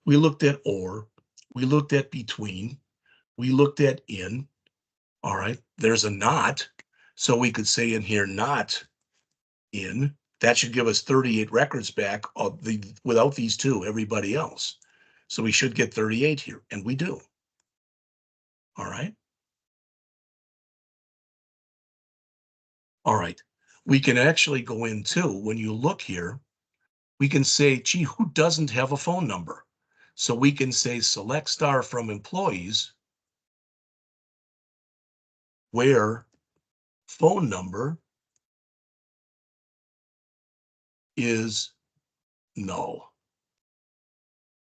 we looked at or, we looked at between, we looked at in. All right, there's a not, so we could say in here not in. That should give us 38 records back of without these two, everybody else. So we should get 38 here, and we do. All right. All right. We can actually go into, when you look here, we can say, gee, who doesn't have a phone number? So we can say select star from employees where phone number is null.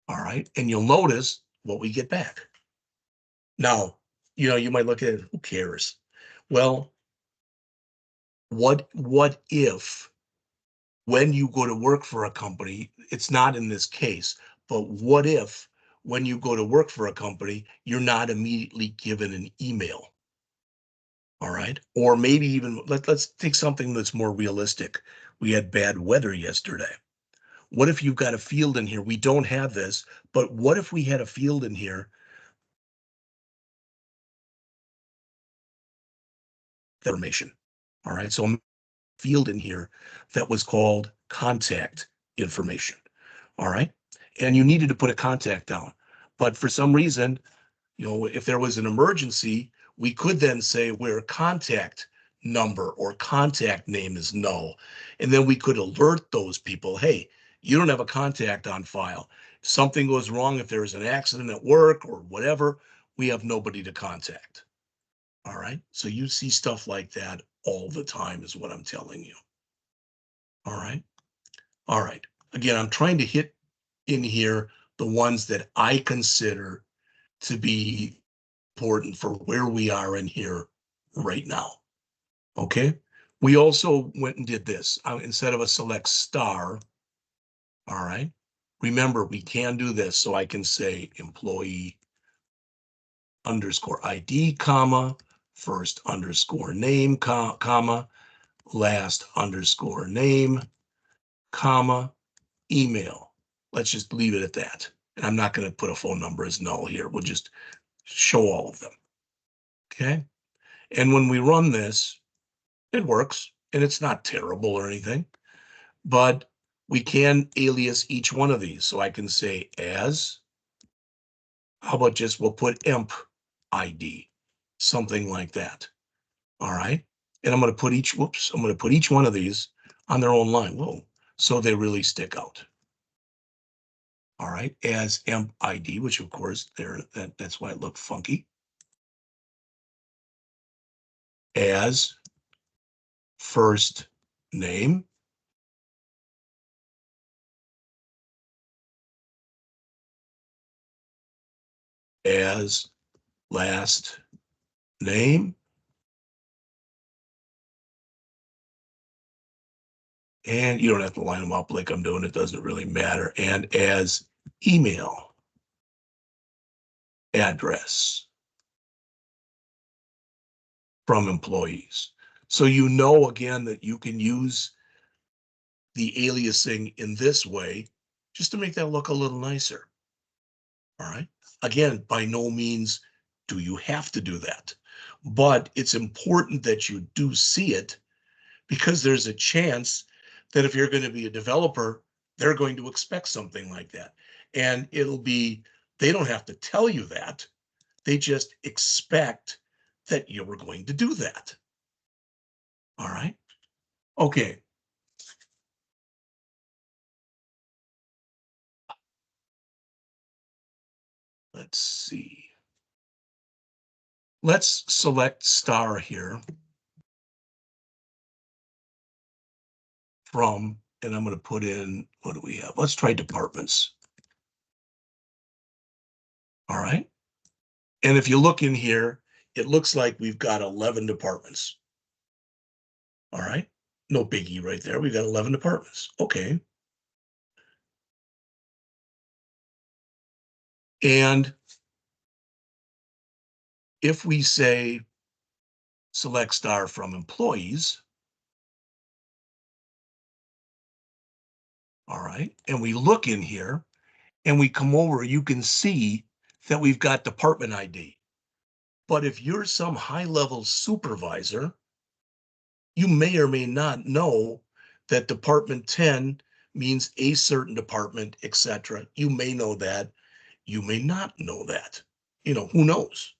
All right. And you'll notice what we get back. Now, you might look at it, who cares? Well, what if when you go to work for a company, it's not in this case, but what if when you go to work for a company, you're not immediately given an email? All right. Or maybe even let's take something that's more realistic. We had bad weather yesterday. What if you've got a field in here? We don't have this, but what if we had a field in here? Information. All right. So field in here that was called contact information. All right. And you needed to put a contact down. But for some reason, if there was an emergency, we could then say where contact number or contact name is null. And then we could alert those people, hey, you don't have a contact on file. If something goes wrong, if there's an accident at work or whatever, we have nobody to contact. All right. So you see stuff like that all the time is what I'm telling you. All right. All right. Again, I'm trying to hit in here the ones that I consider to be important for where we are in here right now. Okay. We also went and did this instead of a select star. All right. Remember, we can do this. So I can say employee underscore ID, comma, first underscore name, comma, last underscore name, comma, email. Let's just leave it at that. And I'm not going to put a phone number as null here. We'll just show all of them. Okay. And when we run this, it works and it's not terrible or anything, but we can alias each one of these. So I can say as, how about we'll put emp ID, something like that. All right. And I'm going to put each one of these on their own line. Whoa. So they really stick out. All right. As emp ID, which of course that's why it looked funky. As first name. As last name. And you don't have to line them up like I'm doing. It doesn't really matter. And as email. address from employees. So you know, again, that you can use the aliasing in this way just to make that look a little nicer. All right. Again, by no means do you have to do that, but it's important that you do see it, because there's a chance that if you're going to be a developer, they're going to expect something like that. And it'll be, they don't have to tell you that. They just expect that you were going to do that. All right. Okay. Let's see. Let's select star here from, and I'm going to put in, what do we have? Let's try departments. All right. And if you look in here, it looks like we've got 11 departments. All right. No biggie right there. We've got 11 departments. Okay. And if we say select star from employees, all right, and we look in here and we come over, you can see that we've got department ID. But if you're some high-level supervisor, you may or may not know that department 10 means a certain department, etc. You may know that. You may not know that. You know, who knows?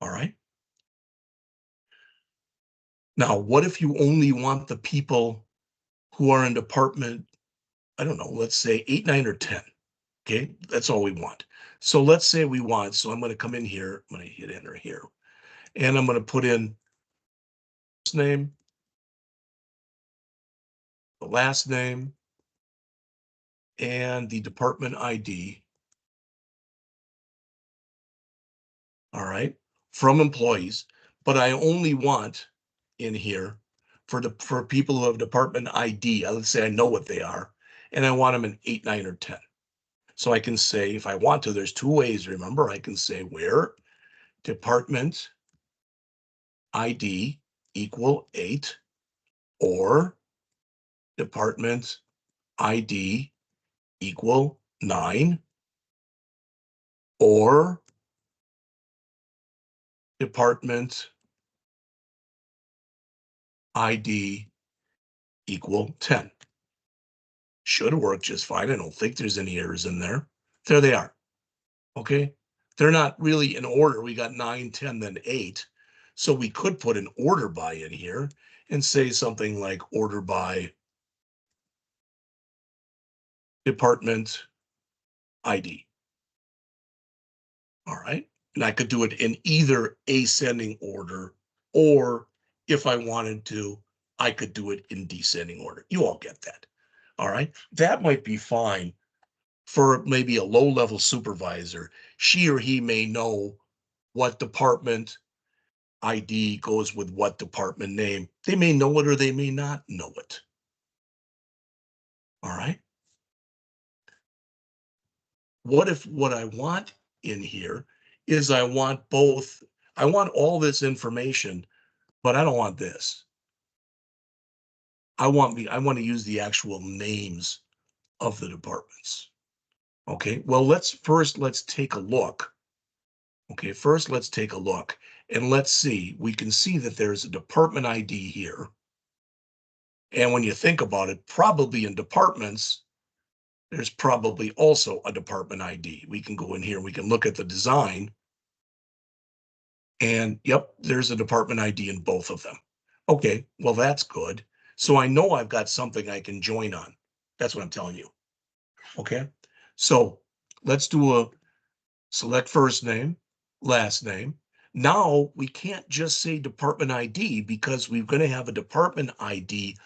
All right. Now, what if you only want the people who are in department, I don't know, let's say 8, 9, or 10. Okay, that's all we want. So let's say we want, so I'm going to come in here, I'm going to hit enter here, and I'm going to put in first name, the last name, and the department ID. All right, from employees, but I only want in here for people who have department ID. Let's say I know what they are, and I want them in 8, 9, or 10. So I can say, if I want to, there's two ways. Remember, I can say where department ID equal 8, or department ID equal 9, or department ID equal 10. Should work just fine. I don't think there's any errors in there. There they are. Okay. They're not really in order. We got 9, 10, then 8. So we could put an order by in here and say something like order by department ID. All right. And I could do it in either ascending order, or if I wanted to, I could do it in descending order. You all get that. All right. That might be fine for maybe a low-level supervisor. She or he may know what department ID goes with what department name. They may know it or they may not know it. All right. What if what I want in here is I want both, I want all this information, but I don't want this. I want to use the actual names of the departments. Okay, well, let's take a look. Okay, first let's take a look and let's see. We can see that there's a department ID here. And when you think about it, probably in departments, there's probably also a department ID. We can go in here, we can look at the design, and yep, there's a department ID in both of them. Okay, well, that's good. So I know I've got something I can join on. That's what I'm telling you. Okay, so let's do a select first name, last name. Now we can't just say department ID, because we're going to have a department ID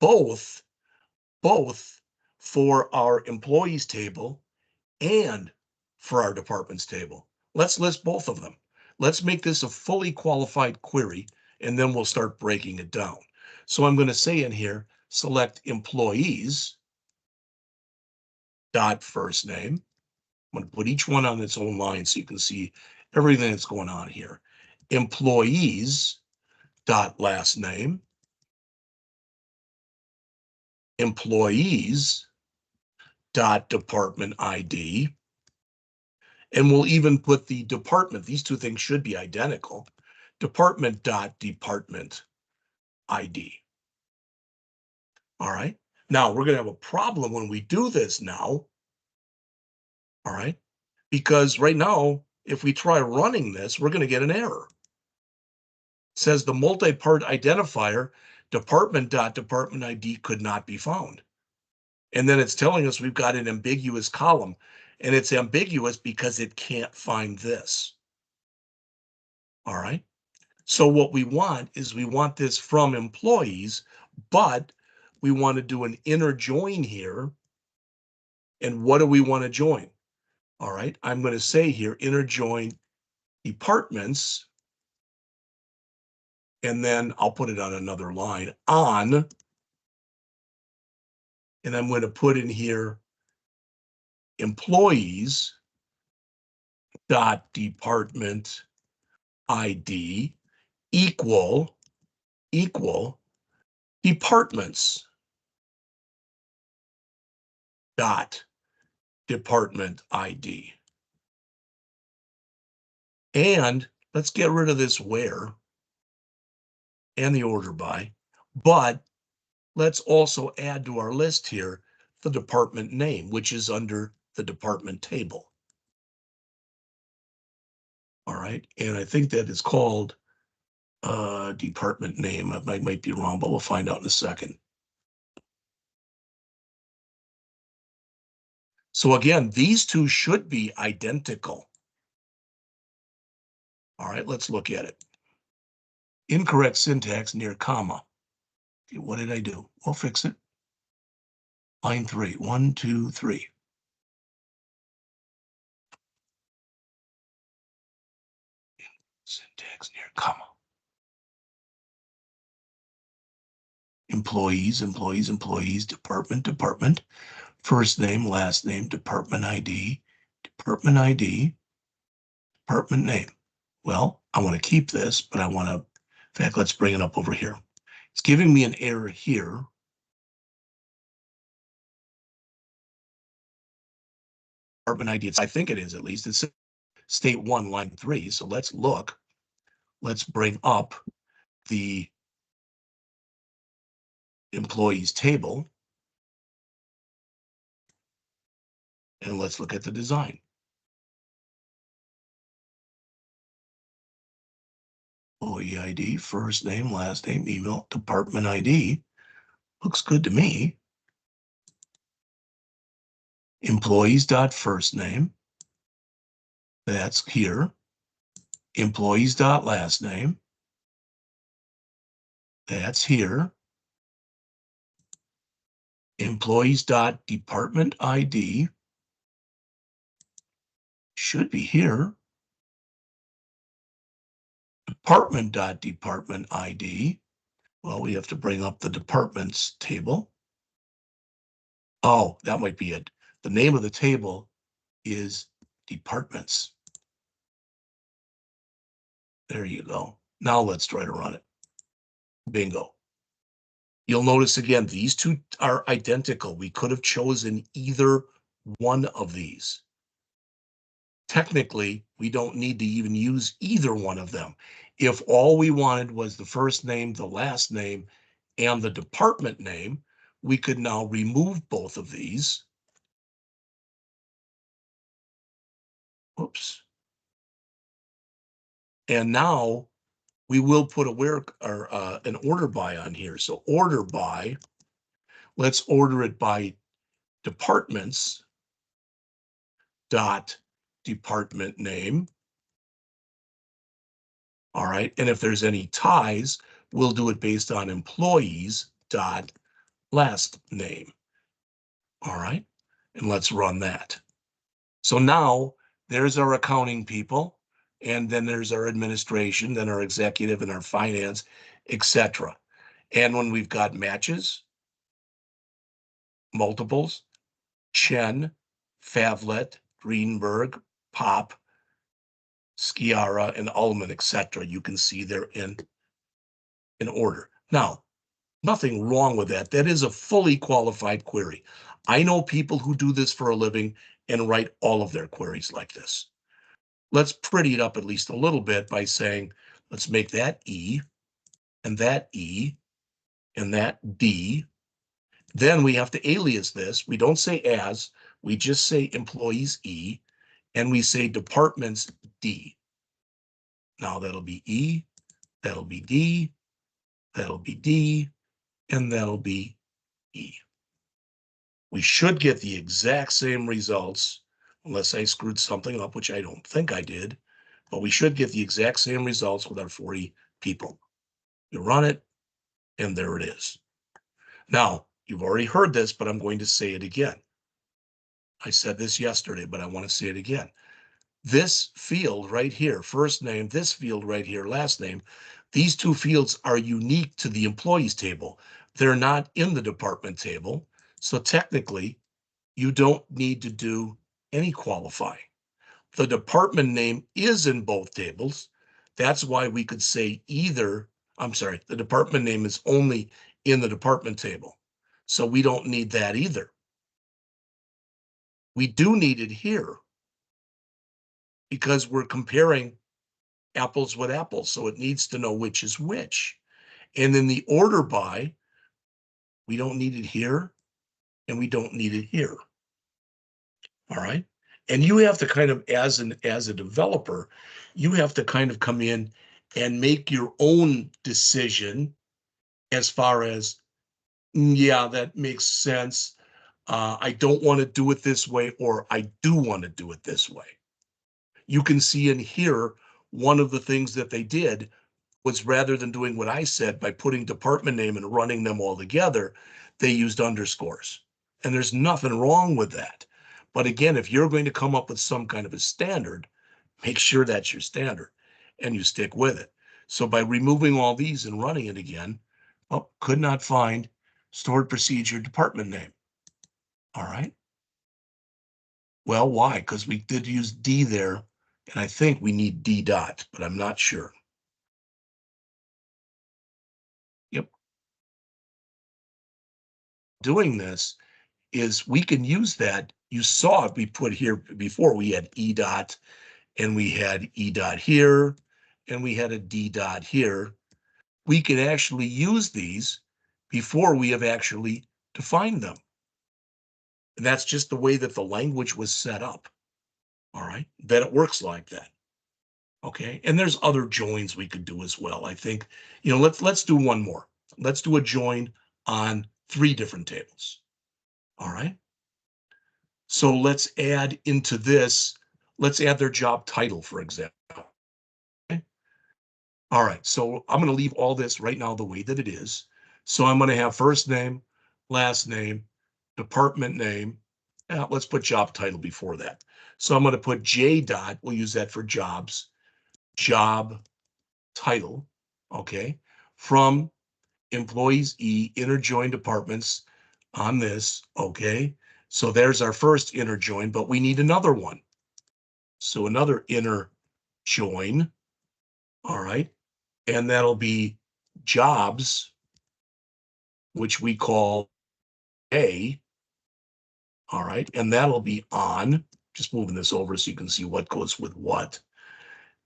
both for our employees table and for our departments table. Let's list both of them. Let's make this a fully qualified query, and then we'll start breaking it down. So I'm going to say in here, select employees dot first name, I'm going to put each one on its own line so you can see everything that's going on here. Employees dot last name, employees dot department ID, and we'll even put the department. These two things should be identical. Department dot department ID. All right. Now we're going to have a problem when we do this now. All right. Because right now, if we try running this, we're going to get an error. It says the multi-part identifier department ID could not be found. And then it's telling us we've got an ambiguous column, and it's ambiguous because it can't find this. All right. So what we want is we want this from employees, but we want to do an inner join here. And what do we want to join? All right. I'm going to say here, inner join departments. And then I'll put it on another line on, and I'm going to put in here employees dot department ID equal departments dot department ID. And let's get rid of this where and the order by, but let's also add to our list here the department name, which is under the department table. All right, and I think that is called department name. I might be wrong, but we'll find out in a second. So again, these two should be identical. All right, let's look at it. Incorrect syntax near comma. Okay, what did I do? We'll fix it. Line 3, 1, 2, 3. Syntax near comma. Employees, department. First name, last name, department ID, department name. Well, I want to keep this, but I want to, in fact, let's bring it up over here. It's giving me an error here. Department ID, I think it is at least. It's state 1, line 3. So let's look. Let's bring up the employees table. And let's look at the design. Employee ID, first name, last name, email, department ID. Looks good to me. Employees dot first name. That's here. Employees dot last name. That's here. Employees dot department ID should be here. Department dot department ID. Well, we have to bring up the departments table. Oh, that might be it. The name of the table is departments. There you go. Now let's try to run it. Bingo. You'll notice again, these two are identical. We could have chosen either one of these. Technically, we don't need to even use either one of them. If all we wanted was the first name, the last name, and the department name, we could now remove both of these. Oops. And now we will put an order by on here. So order by, let's order it by departments dot department name. All right. And if there's any ties, we'll do it based on employees dot last name. All right. And let's run that. So now there's our accounting people, and then there's our administration, then our executive and our finance, etc. And when we've got matches, multiples, Chen, Favlet, Greenberg, Pop, Sciarra, and Ullman, etc. You can see they're in order. Now, nothing wrong with that. That is a fully qualified query. I know people who do this for a living and write all of their queries like this. Let's pretty it up at least a little bit by saying, let's make that E, and that E, and that D. Then we have to alias this. We don't say as, we just say employees E, and we say departments D. Now that'll be E, that'll be D, that'll be D, and that'll be E. We should get the exact same results, unless I screwed something up, which I don't think I did, but we should get the exact same results with our 40 people. You run it, and there it is. Now, you've already heard this, but I'm going to say it again. I said this yesterday, but I want to say it again. This field right here, first name, this field right here, last name, these two fields are unique to the employees table. They're not in the department table. So technically, you don't need to do any qualifying. The department name is in both tables. That's why we could say either, I'm sorry, the department name is only in the department table. So we don't need that either. We do need it here because we're comparing apples with apples. So it needs to know which is which. And then the order by, we don't need it here and we don't need it here. All right. And you have to kind of, as a developer, you have to kind of come in and make your own decision as far as, yeah, that makes sense. I don't want to do it this way, or I do want to do it this way. You can see in here, one of the things that they did was, rather than doing what I said by putting department name and running them all together, they used underscores. And there's nothing wrong with that. But again, if you're going to come up with some kind of a standard, make sure that's your standard and you stick with it. So by removing all these and running it again, oh, could not find stored procedure department name. All right. Well, why? Because we did use D there, and I think we need D dot, but I'm not sure. Yep. Doing this is we can use that. You saw it, we put here before, we had E dot, and we had E dot here, and we had a D dot here. We can actually use these before we have actually defined them. And that's just the way that the language was set up. All right, that it works like that. Okay, and there's other joins we could do as well. I think, let's do one more. Let's do a join on 3 different tables. All right. So let's add into this, let's add their job title, for example. Okay. All right, so I'm going to leave all this right now the way that it is. So I'm going to have first name, last name, department name. Let's put job title before that. So I'm going to put J dot, we'll use that for jobs, job title, okay, from employees E, inner join departments on this, okay. So there's our first inner join, but we need another one. So another inner join, all right, and that'll be jobs, which we call A, all right, and that'll be on, just moving this over so you can see what goes with what.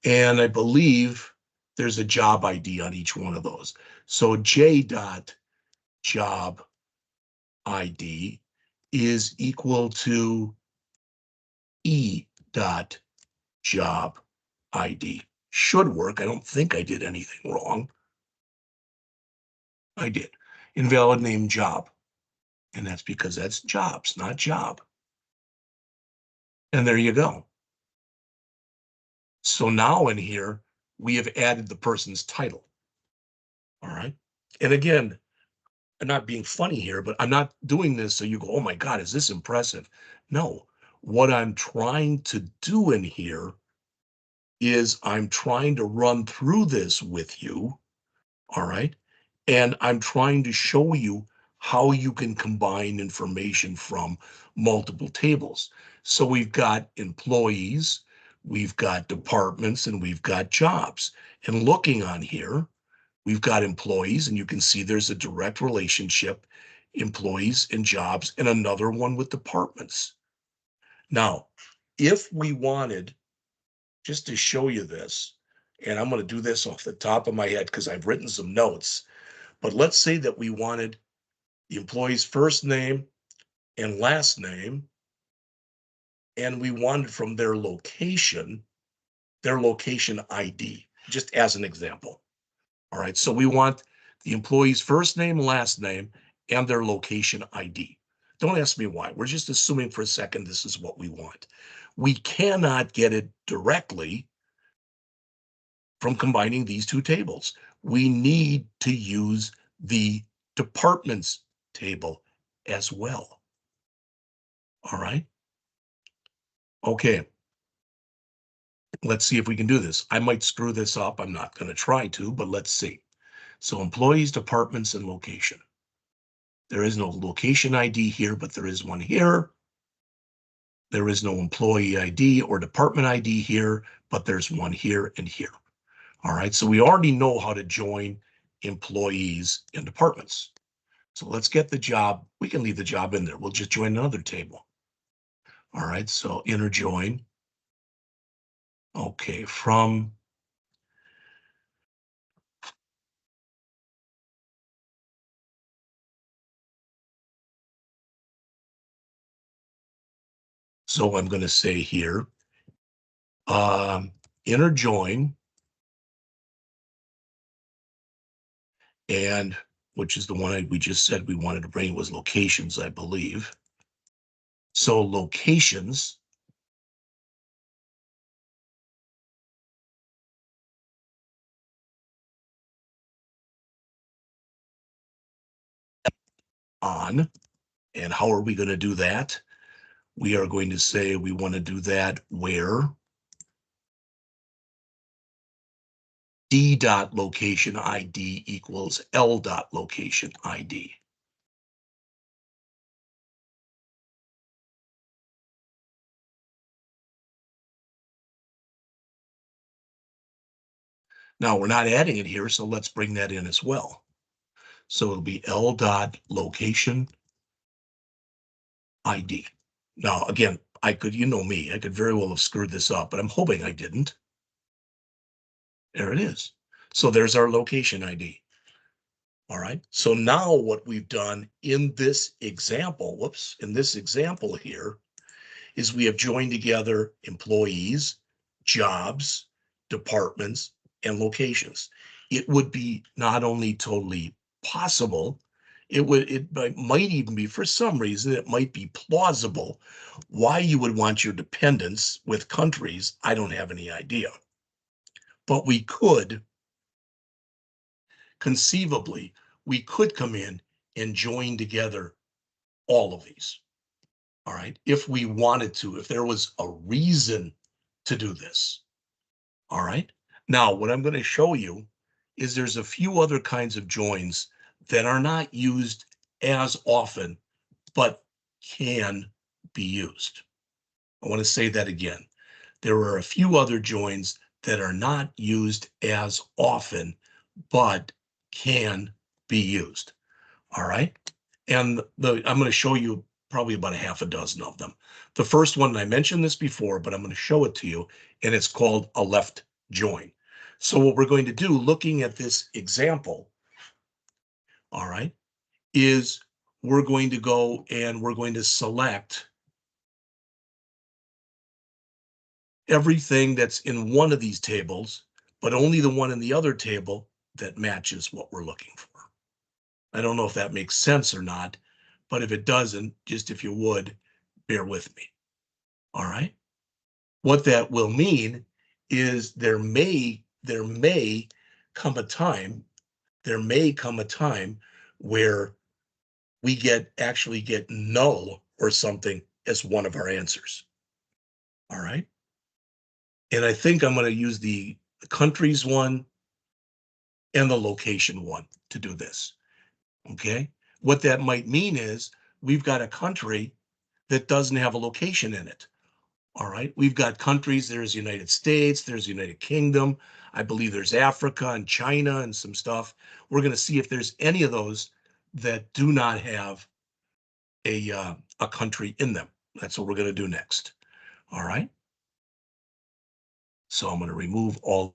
And I believe there's a job ID on each one of those. So J dot job ID is equal to E dot job ID. Should work. I don't think I did anything wrong. I did. Invalid name job. And that's because that's jobs, not job. And there you go. So now in here, we have added the person's title. All right. And again, I'm not being funny here, but I'm not doing this so you go, oh my God, is this impressive? No, what I'm trying to do in here is I'm trying to run through this with you, all right? And I'm trying to show you how you can combine information from multiple tables. So we've got employees, we've got departments, and we've got jobs. And looking on here, we've got employees, and you can see there's a direct relationship, employees and jobs, and another one with departments. Now, if we wanted, just to show you this, and I'm going to do this off the top of my head because I've written some notes, but let's say that we wanted the employee's first name and last name, and we wanted from their location ID, just as an example. All right, so we want the employee's first name, last name, and their location ID. Don't ask me why. We're just assuming for a second this is what we want. We cannot get it directly from combining these two tables. We need to use the departments table as well. All right. Okay. Let's see if we can do this. I might screw this up. I'm not going to try to, but let's see. So employees, departments, and location. There is no location ID here, but there is one here. There is no employee ID or department ID here, but there's one here and here. All right, so we already know how to join employees and departments. So let's get the job. We can leave the job in there. We'll just join another table. All right, so inner join. Okay, from so I'm going to say here, inner join, and which is the one we just said we wanted to bring was locations, I believe. So locations on, and how are we going to do that? We are going to say we want to do that where D dot location ID equals L dot location ID. Now we're not adding it here, so let's bring that in as well. So it'll be L dot location ID. Now, again, I could, you know me, I could very well have screwed this up, but I'm hoping I didn't. There it is. So there's our location ID. All right. So now what we've done in this example, in this example here, is we have joined together employees, jobs, departments, and locations. It would be not only totally possible, it might even be, for some reason, it might be plausible why you would want your dependents with countries. I don't have any idea. But we could, conceivably, we could come in and join together all of these. All right, if we wanted to, if there was a reason to do this. All right, now what I'm going to show you is there's a few other kinds of joins that are not used as often, but can be used. I want to say that again. There are a few other joins that are not used as often, but can be used. All right, and I'm going to show you probably about a half a dozen of them. The first one, and I mentioned this before, but I'm going to show it to you, and it's called a left join. So what we're going to do, looking at this example, all right, is we're going to go and we're going to select everything that's in one of these tables, but only the one in the other table that matches what we're looking for. I don't know if that makes sense or not, but if it doesn't, just if you would, bear with me. All right. What that will mean is there may come a time, where we actually get null or something as one of our answers. All right. And I think I'm going to use the countries one and the location one to do this. Okay. What that might mean is we've got a country that doesn't have a location in it. All right, we've got countries, there's United States, there's United Kingdom, I believe there's Africa and China and some stuff. We're going to see if there's any of those that do not have a country in them. That's what we're going to do next. All right. So I'm going to remove all.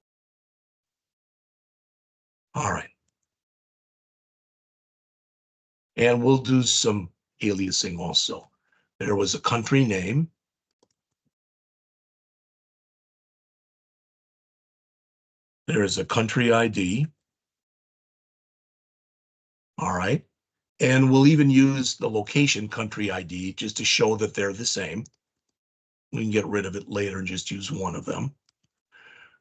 All right. And we'll do some aliasing also. There was a country name. There is a country ID. All right. And we'll even use the location country ID just to show that they're the same. We can get rid of it later and just use one of them.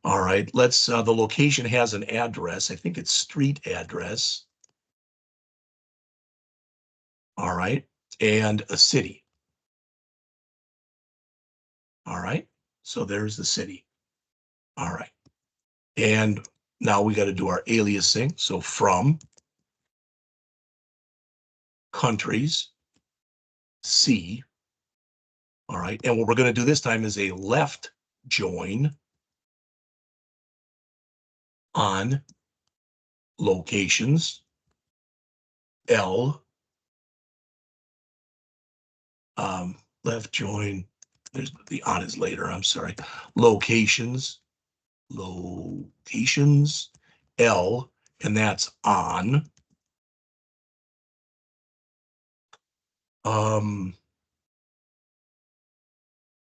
All right, let's, the location has an address. I think it's street address. All right, and a city. All right, so there's the city. All right, and now we got to do our aliasing. So from countries, C. All right, and what we're going to do this time is a left join on locations, L, left join, there's the on is later, I'm sorry, locations, L, and that's on.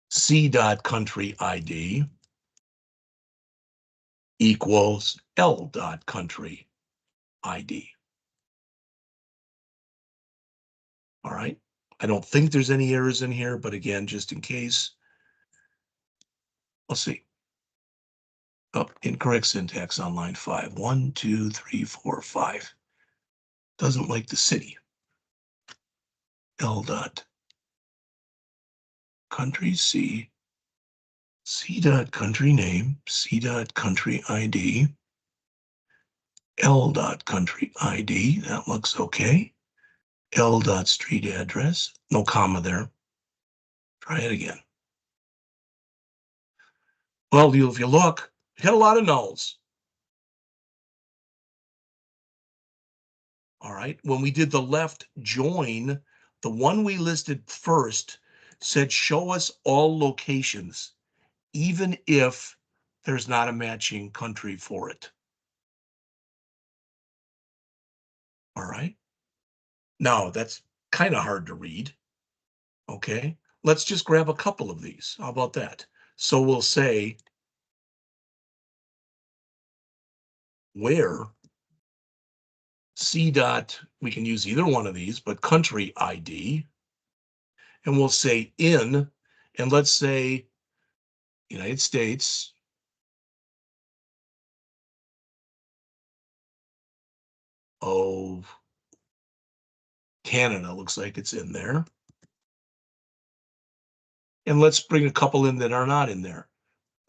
C dot country ID equals L dot country ID. All right. I don't think there's any errors in here, but again, just in case, let's see. Oh, incorrect syntax on line 5. 1, 2, 3, 4, 5. Doesn't like the city. L dot country C dot country name, C dot country ID, L dot country ID. That looks okay. L dot street address, no comma there. Try it again. Well, if you look, you got a lot of nulls. All right. When we did the left join, the one we listed first said, show us all locations, even if there's not a matching country for it. All right. Now, that's kind of hard to read. Okay. Let's just grab a couple of these. How about that? So we'll say where C dot, we can use either one of these, but country ID, and we'll say in, and let's say United States, of Canada, looks like it's in there. And let's bring a couple in that are not in there.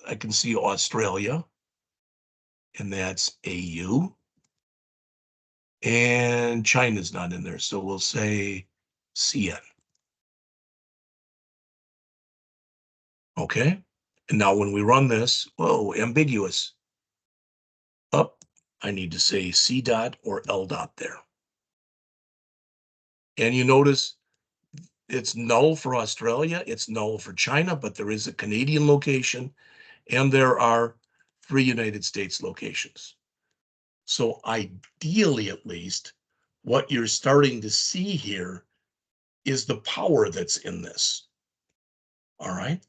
I can see Australia, and that's AU. And China's not in there, so we'll say CN. Okay, and now when we run this, whoa, ambiguous. Up, I need to say C dot or L dot there. And you notice it's null for Australia, it's null for China, but there is a Canadian location, and there are 3 United States locations. So ideally, at least, what you're starting to see here is the power that's in this. All right.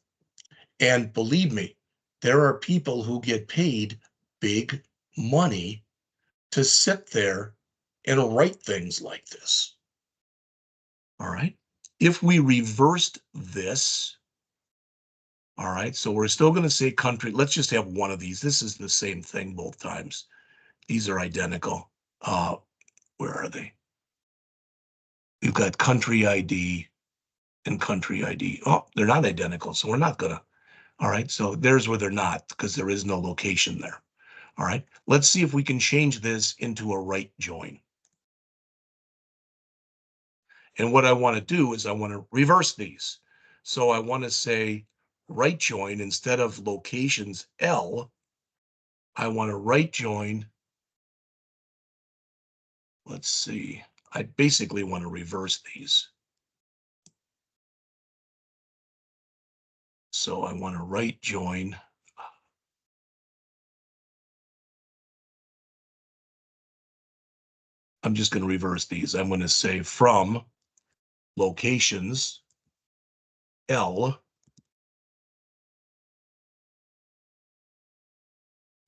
And believe me, there are people who get paid big money to sit there and write things like this. All right. If we reversed this, all right, so we're still going to say country. Let's just have one of these. This is the same thing both times. These are identical. Where are they? We've got country ID and country ID. Oh, they're not identical, so we're not gonna. All right, so there's where they're not, because there is no location there. All right, let's see if we can change this into a right join. And what I want to do is I want to reverse these. So I want to say right join instead of locations L, I want to right join. Let's see. I basically want to reverse these. So I want to right join. I'm just going to reverse these. I'm going to say from locations L,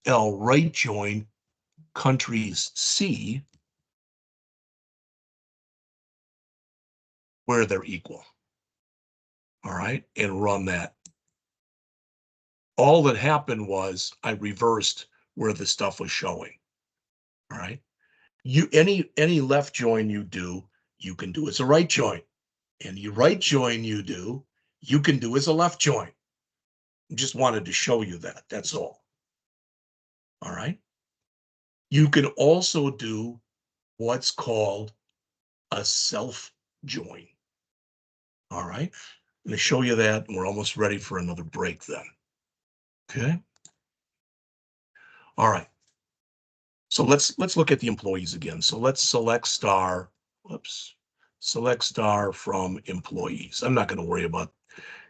L right join countries C, where they're equal. All right, and run that. All that happened was I reversed where the stuff was showing. All right. Any left join you do, you can do as a right join. Any right join you can do as a left join. Just wanted to show you that. That's all. All right. You can also do what's called a self join. All right. I'm going to show you that, and we're almost ready for another break then. Okay. All right. So let's look at the employees again. So let's select star. Whoops. Select star from employees. I'm not going to worry about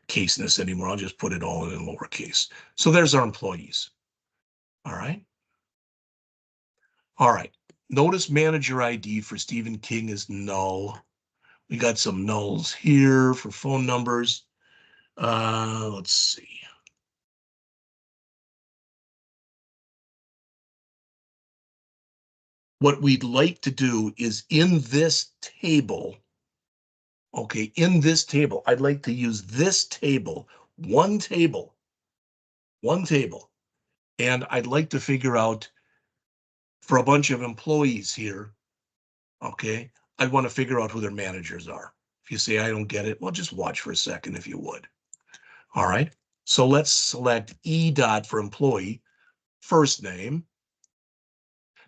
caseness anymore. I'll just put it all in lowercase. So there's our employees. All right. All right. Notice manager ID for Stephen King is null. We got some nulls here for phone numbers. Let's see. What we'd like to do is in this table, okay, in this table, I'd like to use this table, one table, and I'd like to figure out for a bunch of employees here, okay, I'd want to figure out who their managers are. If you say I don't get it, well, just watch for a second if you would. All right, so let's select E dot for employee, first name.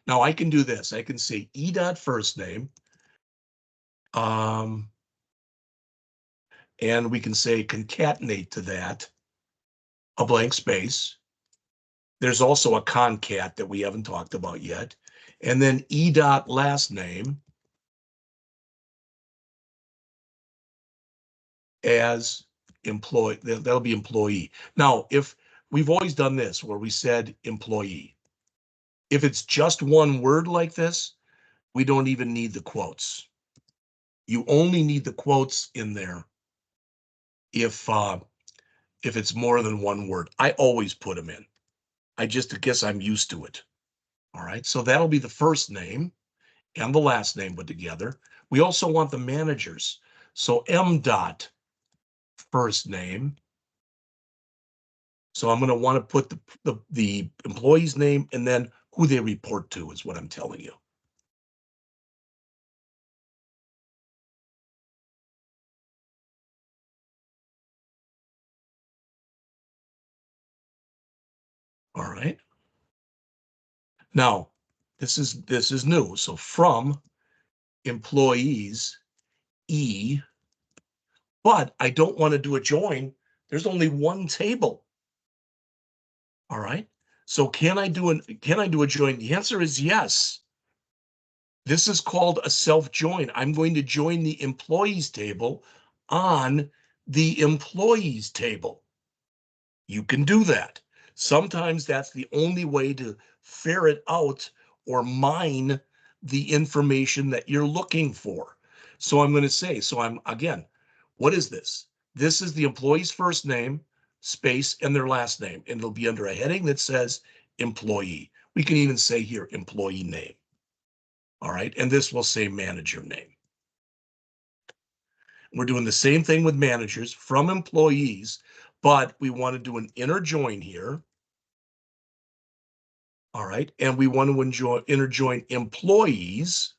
Now I can do this. I can say E dot first name, and we can say concatenate to that a blank space. There's also a concat that we haven't talked about yet. And then E dot last name as employee, that'll be employee. Now, if we've always done this where we said employee, if it's just one word like this, we don't even need the quotes. You only need the quotes in there if it's more than one word. I always put them in. I just guess I'm used to it. All right, so that'll be the first name and the last name put together. We also want the managers. So M dot first name. So I'm going to want to put the employee's name and then who they report to is what I'm telling you. All right. Now, this is new. So from employees E, but I don't want to do a join. There's only one table. All right. So can I do a join? The answer is yes. This is called a self join. I'm going to join the employees table on the employees table. You can do that. Sometimes that's the only way to ferret out or mine the information that you're looking for. So I'm going to say, again, what is this? This is the employee's first name, space, and their last name. And it'll be under a heading that says employee. We can even say here, employee name. All right. And this will say manager name. We're doing the same thing with managers from employees, but we want to do an inner join here. All right. And we want to inner join employees.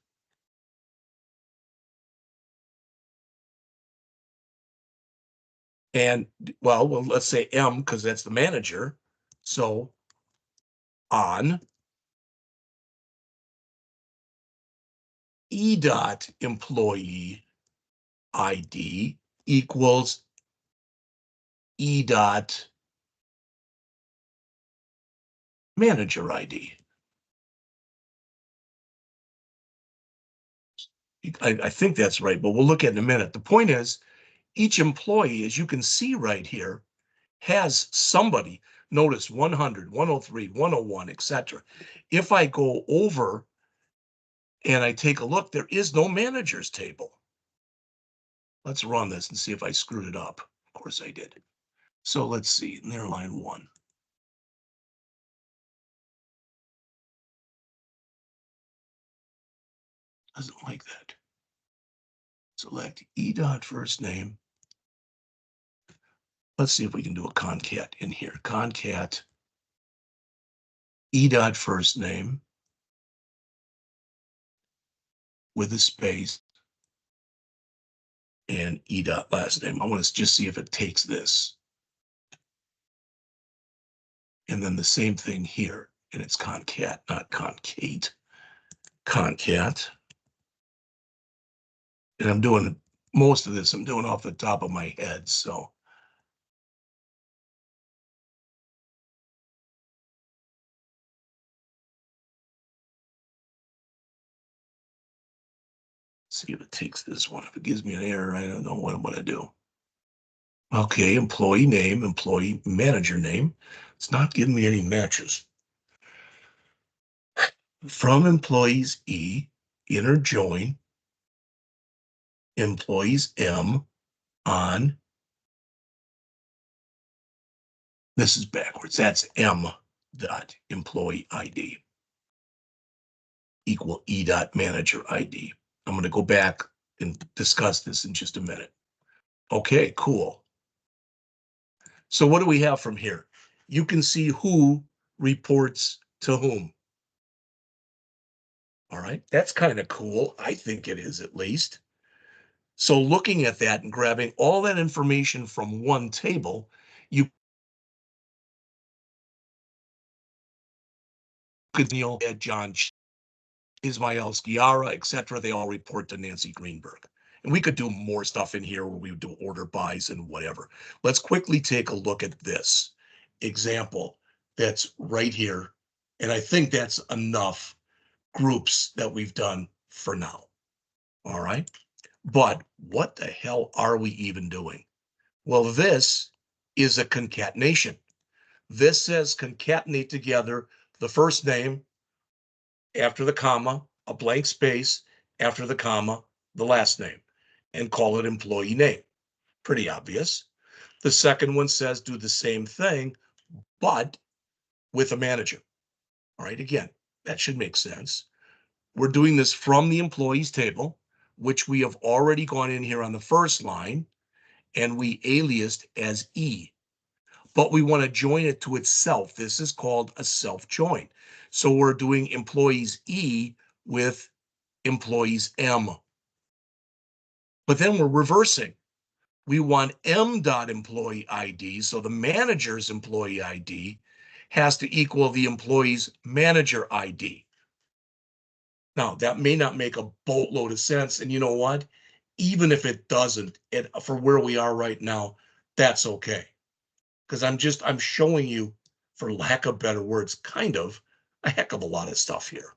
And well, let's say M because that's the manager. So on E dot employee ID equals E dot manager ID. I think that's right, but we'll look at it in a minute. The point is, each employee, as you can see right here, has somebody. Notice 100, 103, 101, etc. If I go over and I take a look, there is no managers table. Let's run this and see if I screwed it up. Of course I did. So let's see, near line 1. Doesn't like that. Select E dot first name. Let's see if we can do a concat in here. Concat E dot first name with a space and E dot last name. I want to just see if it takes this. And then the same thing here. And it's concat, not concate. Concat. And I'm doing most of this, I'm doing off the top of my head. So see if it takes this one. If it gives me an error, I don't know what I'm going to do. Okay, employee name, employee manager name. It's not giving me any matches. From employees E, inner join, employees M on. This is backwards. That's M dot employee ID equal E dot manager ID. I'm going to go back and discuss this in just a minute. Okay, cool. So what do we have from here? You can see who reports to whom. All right, that's kind of cool. I think it is, at least. So looking at that and grabbing all that information from one table, you could add John Ismail Sciarra, etc. They all report to Nancy Greenberg. And we could do more stuff in here where we would do order buys and whatever. Let's quickly take a look at this example that's right here. And I think that's enough groups that we've done for now. All right. But what the hell are we even doing? Well, this is a concatenation. This says concatenate together the first name after the comma, a blank space after the comma, the last name, and call it employee name. Pretty obvious. The second one says do the same thing, but with a manager. All right, again, that should make sense. We're doing this from the employees table, which we have already gone in here on the first line, and we aliased as E. But we want to join it to itself. This is called a self join. So we're doing employees E with employees M. But then we're reversing. We want M dot employee ID. So the manager's employee ID has to equal the employee's manager ID. Now, that may not make a boatload of sense. And you know what? Even if it doesn't, for where we are right now, that's okay. Because I'm showing you, for lack of better words, kind of a heck of a lot of stuff here.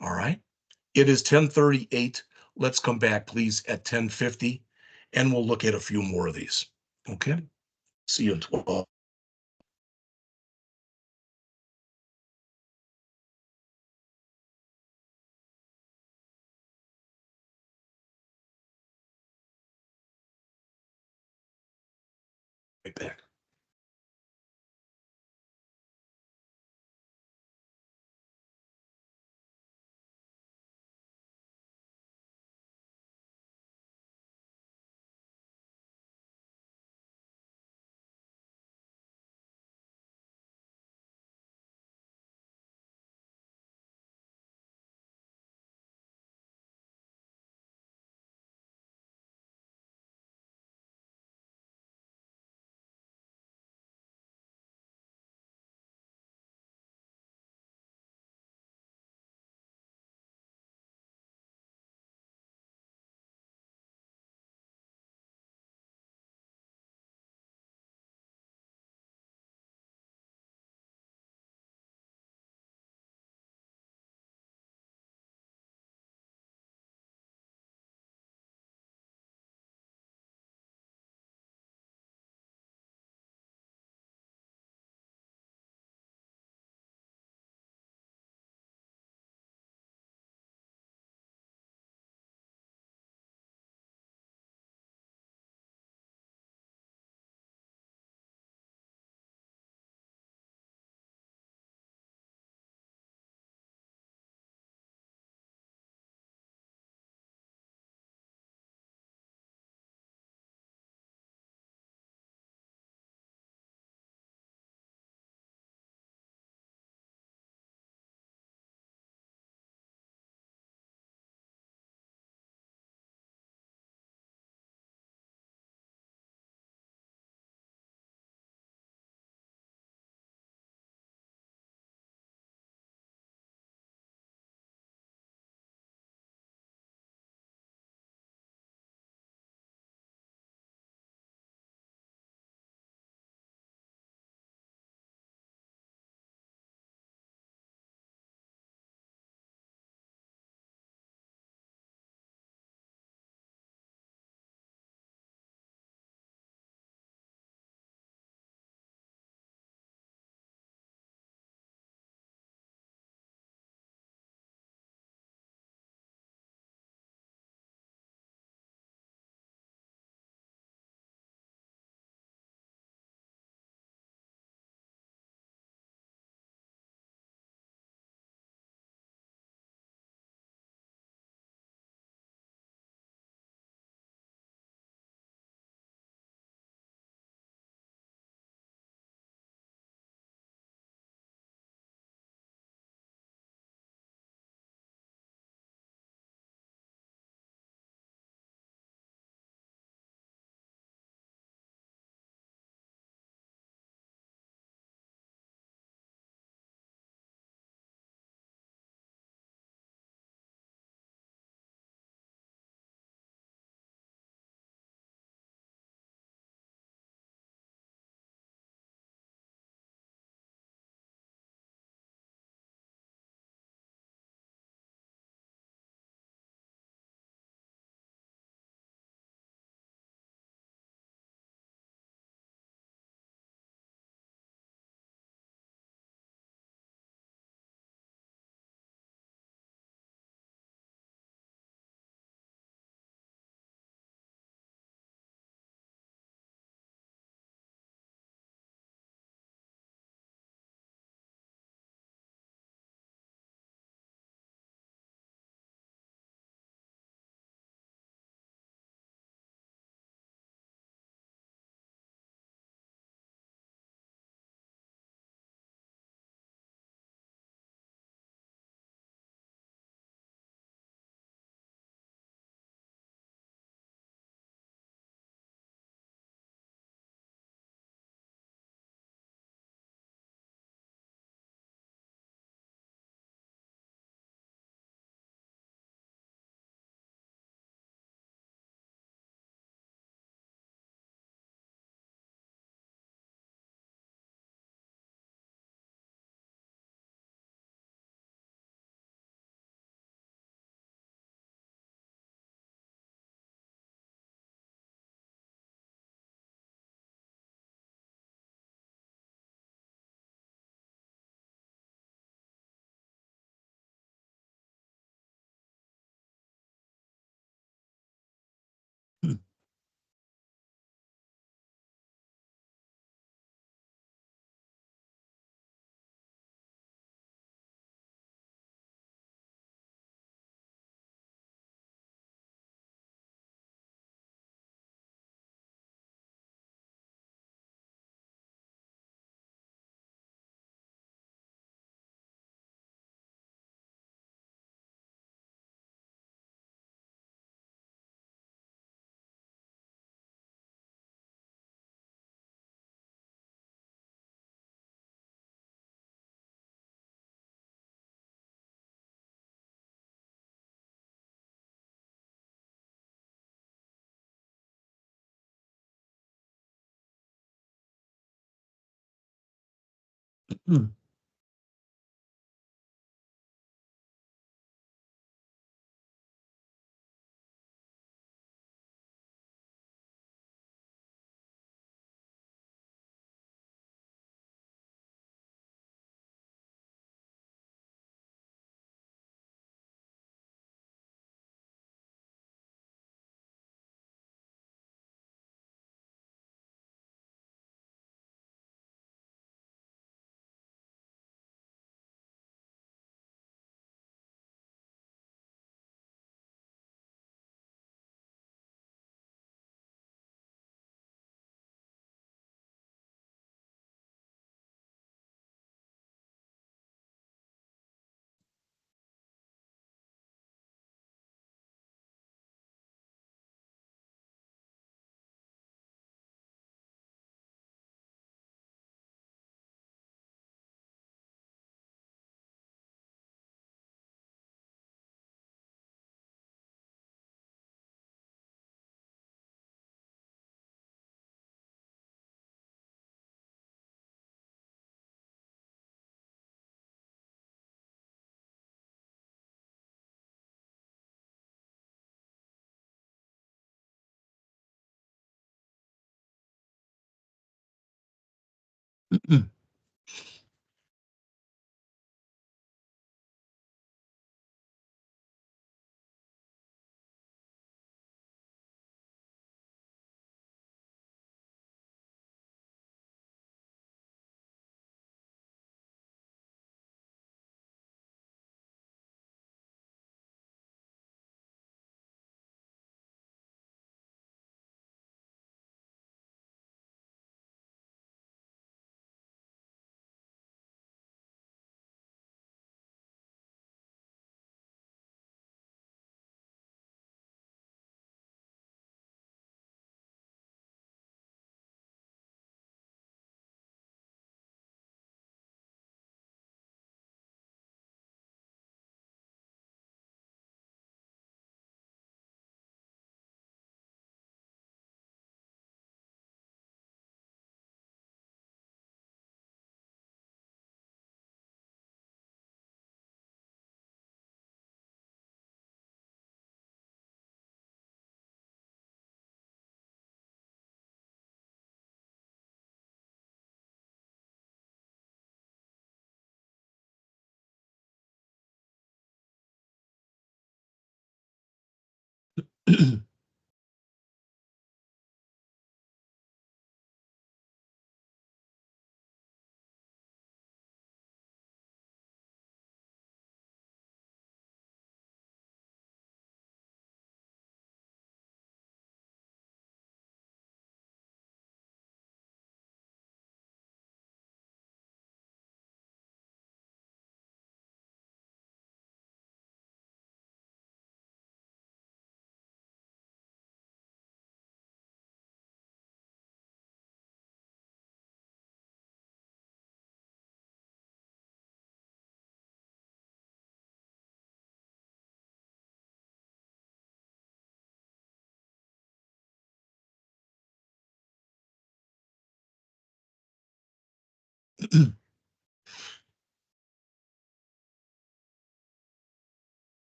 All right. It is 10:38. Let's come back, please, at 10:50, and we'll look at a few more of these. Okay. See you in 12. Right back.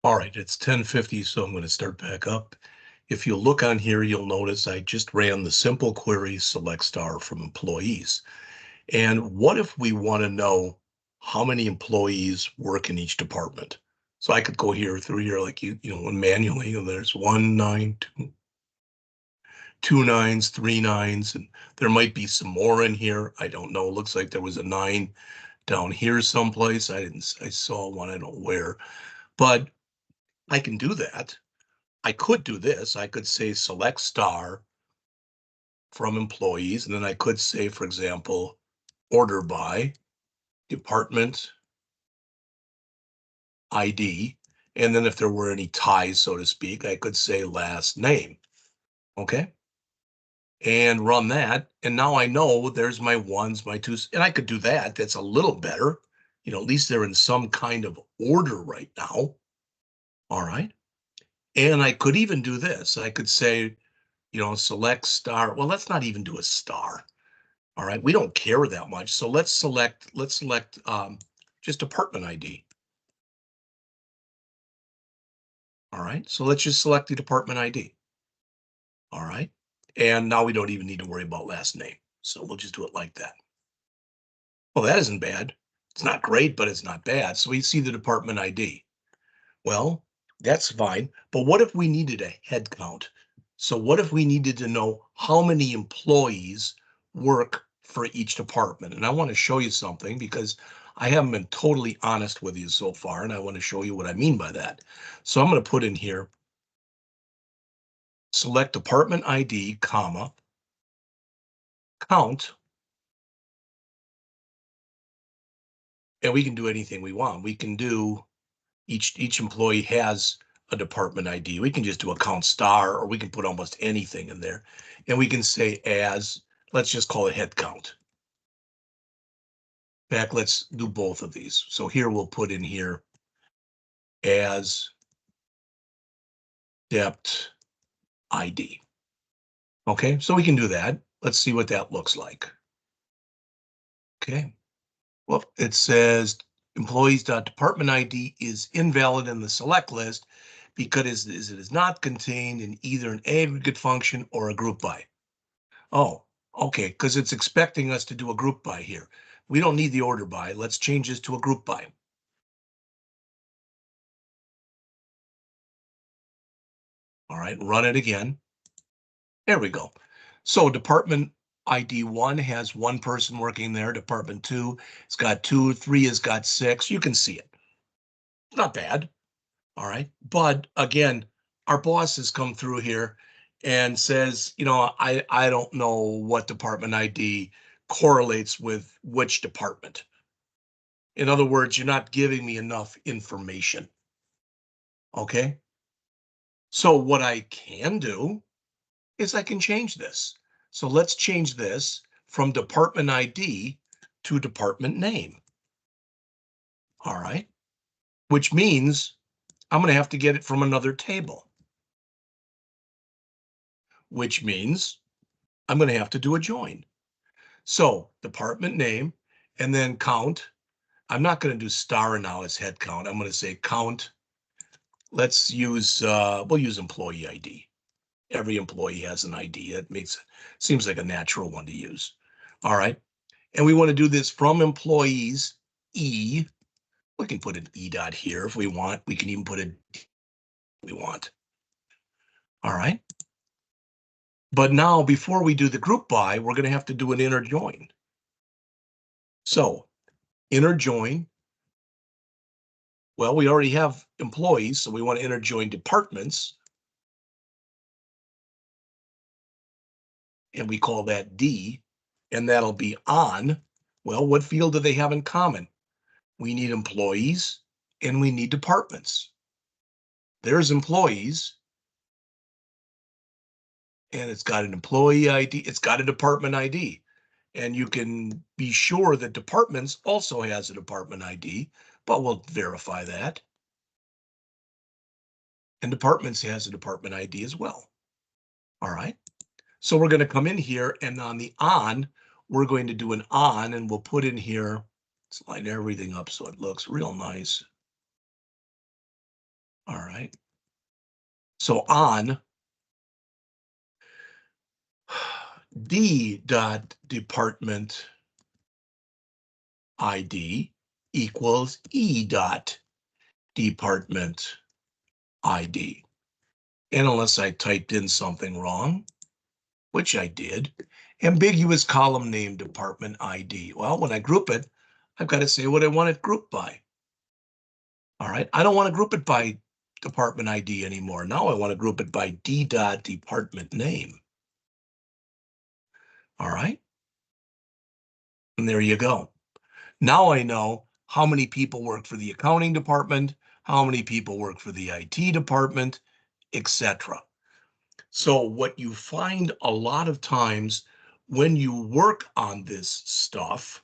All right, it's 10:50, so I'm going to start back up. If you look on here, you'll notice I just ran the simple query select star from employees. And what if we want to know how many employees work in each department? So I could go here through here like and manually, and there's 192, 2 9s, 3 9s, and there might be some more in here. I don't know. Looks like there was a 9 down here someplace. I saw one, I don't know where, but I can do that. I could do this. I could say select star from employees, and then I could say, for example, order by department ID. And then if there were any ties, so to speak, I could say last name. Okay. And run that. And now I know there's my ones, my twos, and I could do that. That's a little better. At least they're in some kind of order right now. All right. And I could even do this. I could say, select star. Well, let's not even do a star. All right. We don't care that much. So let's select just department ID. All right. So let's just select the department ID. All right. And now we don't even need to worry about last name. So we'll just do it like that. Well, that isn't bad. It's not great, but it's not bad. So we see the department ID. Well, that's fine. But what if we needed a head count? So what if we needed to know how many employees work for each department? And I want to show you something because I haven't been totally honest with you so far, and I want to show you what I mean by that. So I'm going to put in here, select department ID, comma, count, and we can do anything we want. We can do each employee has a department ID. We can just do a count star, or we can put almost anything in there. And we can say as, let's just call it head count. In fact, let's do both of these. So here we'll put in here as dept ID. Okay, so we can do that. Let's see what that looks like. Okay, well, it says employees.department ID is invalid in the select list because it is not contained in either an aggregate function or a group by. Oh, okay, because it's expecting us to do a group by here. We don't need the order by. Let's change this to a group by. All right, run it again. There we go. So department ID 1 has one person working there. Department 2 has got 2, 3 has got 6. You can see it. Not bad. All right. But again, our boss has come through here and says, I don't know what department ID correlates with which department. In other words, you're not giving me enough information. Okay. So what I can do is I can change this. So let's change this from department ID to department name. All right. Which means I'm going to have to get it from another table. Which means I'm going to have to do a join. So department name and then count. I'm not going to do star now as head count. I'm going to say count. Let's use, we'll use employee ID. Every employee has an ID. It seems like a natural one to use. All right. And we want to do this from employees E. We can put an E dot here if we want. We can even put a D if we want. All right. But now before we do the group by, we're going to have to do an inner join. So inner join. Well, we already have employees, so we want to inner join departments. And we call that D, and that'll be on. Well, what field do they have in common? We need employees and we need departments. There's employees, and it's got an employee ID, it's got a department ID. And you can be sure that departments also has a department ID, but we'll verify that. And departments has a department ID as well. All right. So we're going to come in here, and on the on, we're going to do an on, and we'll put in here, let's line everything up so it looks real nice. All right. So on D.department ID equals E.department ID. And unless I typed in something wrong, which I did, ambiguous column name department ID. Well, when I group it, I've got to say what I want it grouped by. All right, I don't want to group it by department ID anymore. Now I want to group it by D.department name. All right, and there you go. Now I know how many people work for the accounting department, how many people work for the IT department, etc. So what you find a lot of times when you work on this stuff,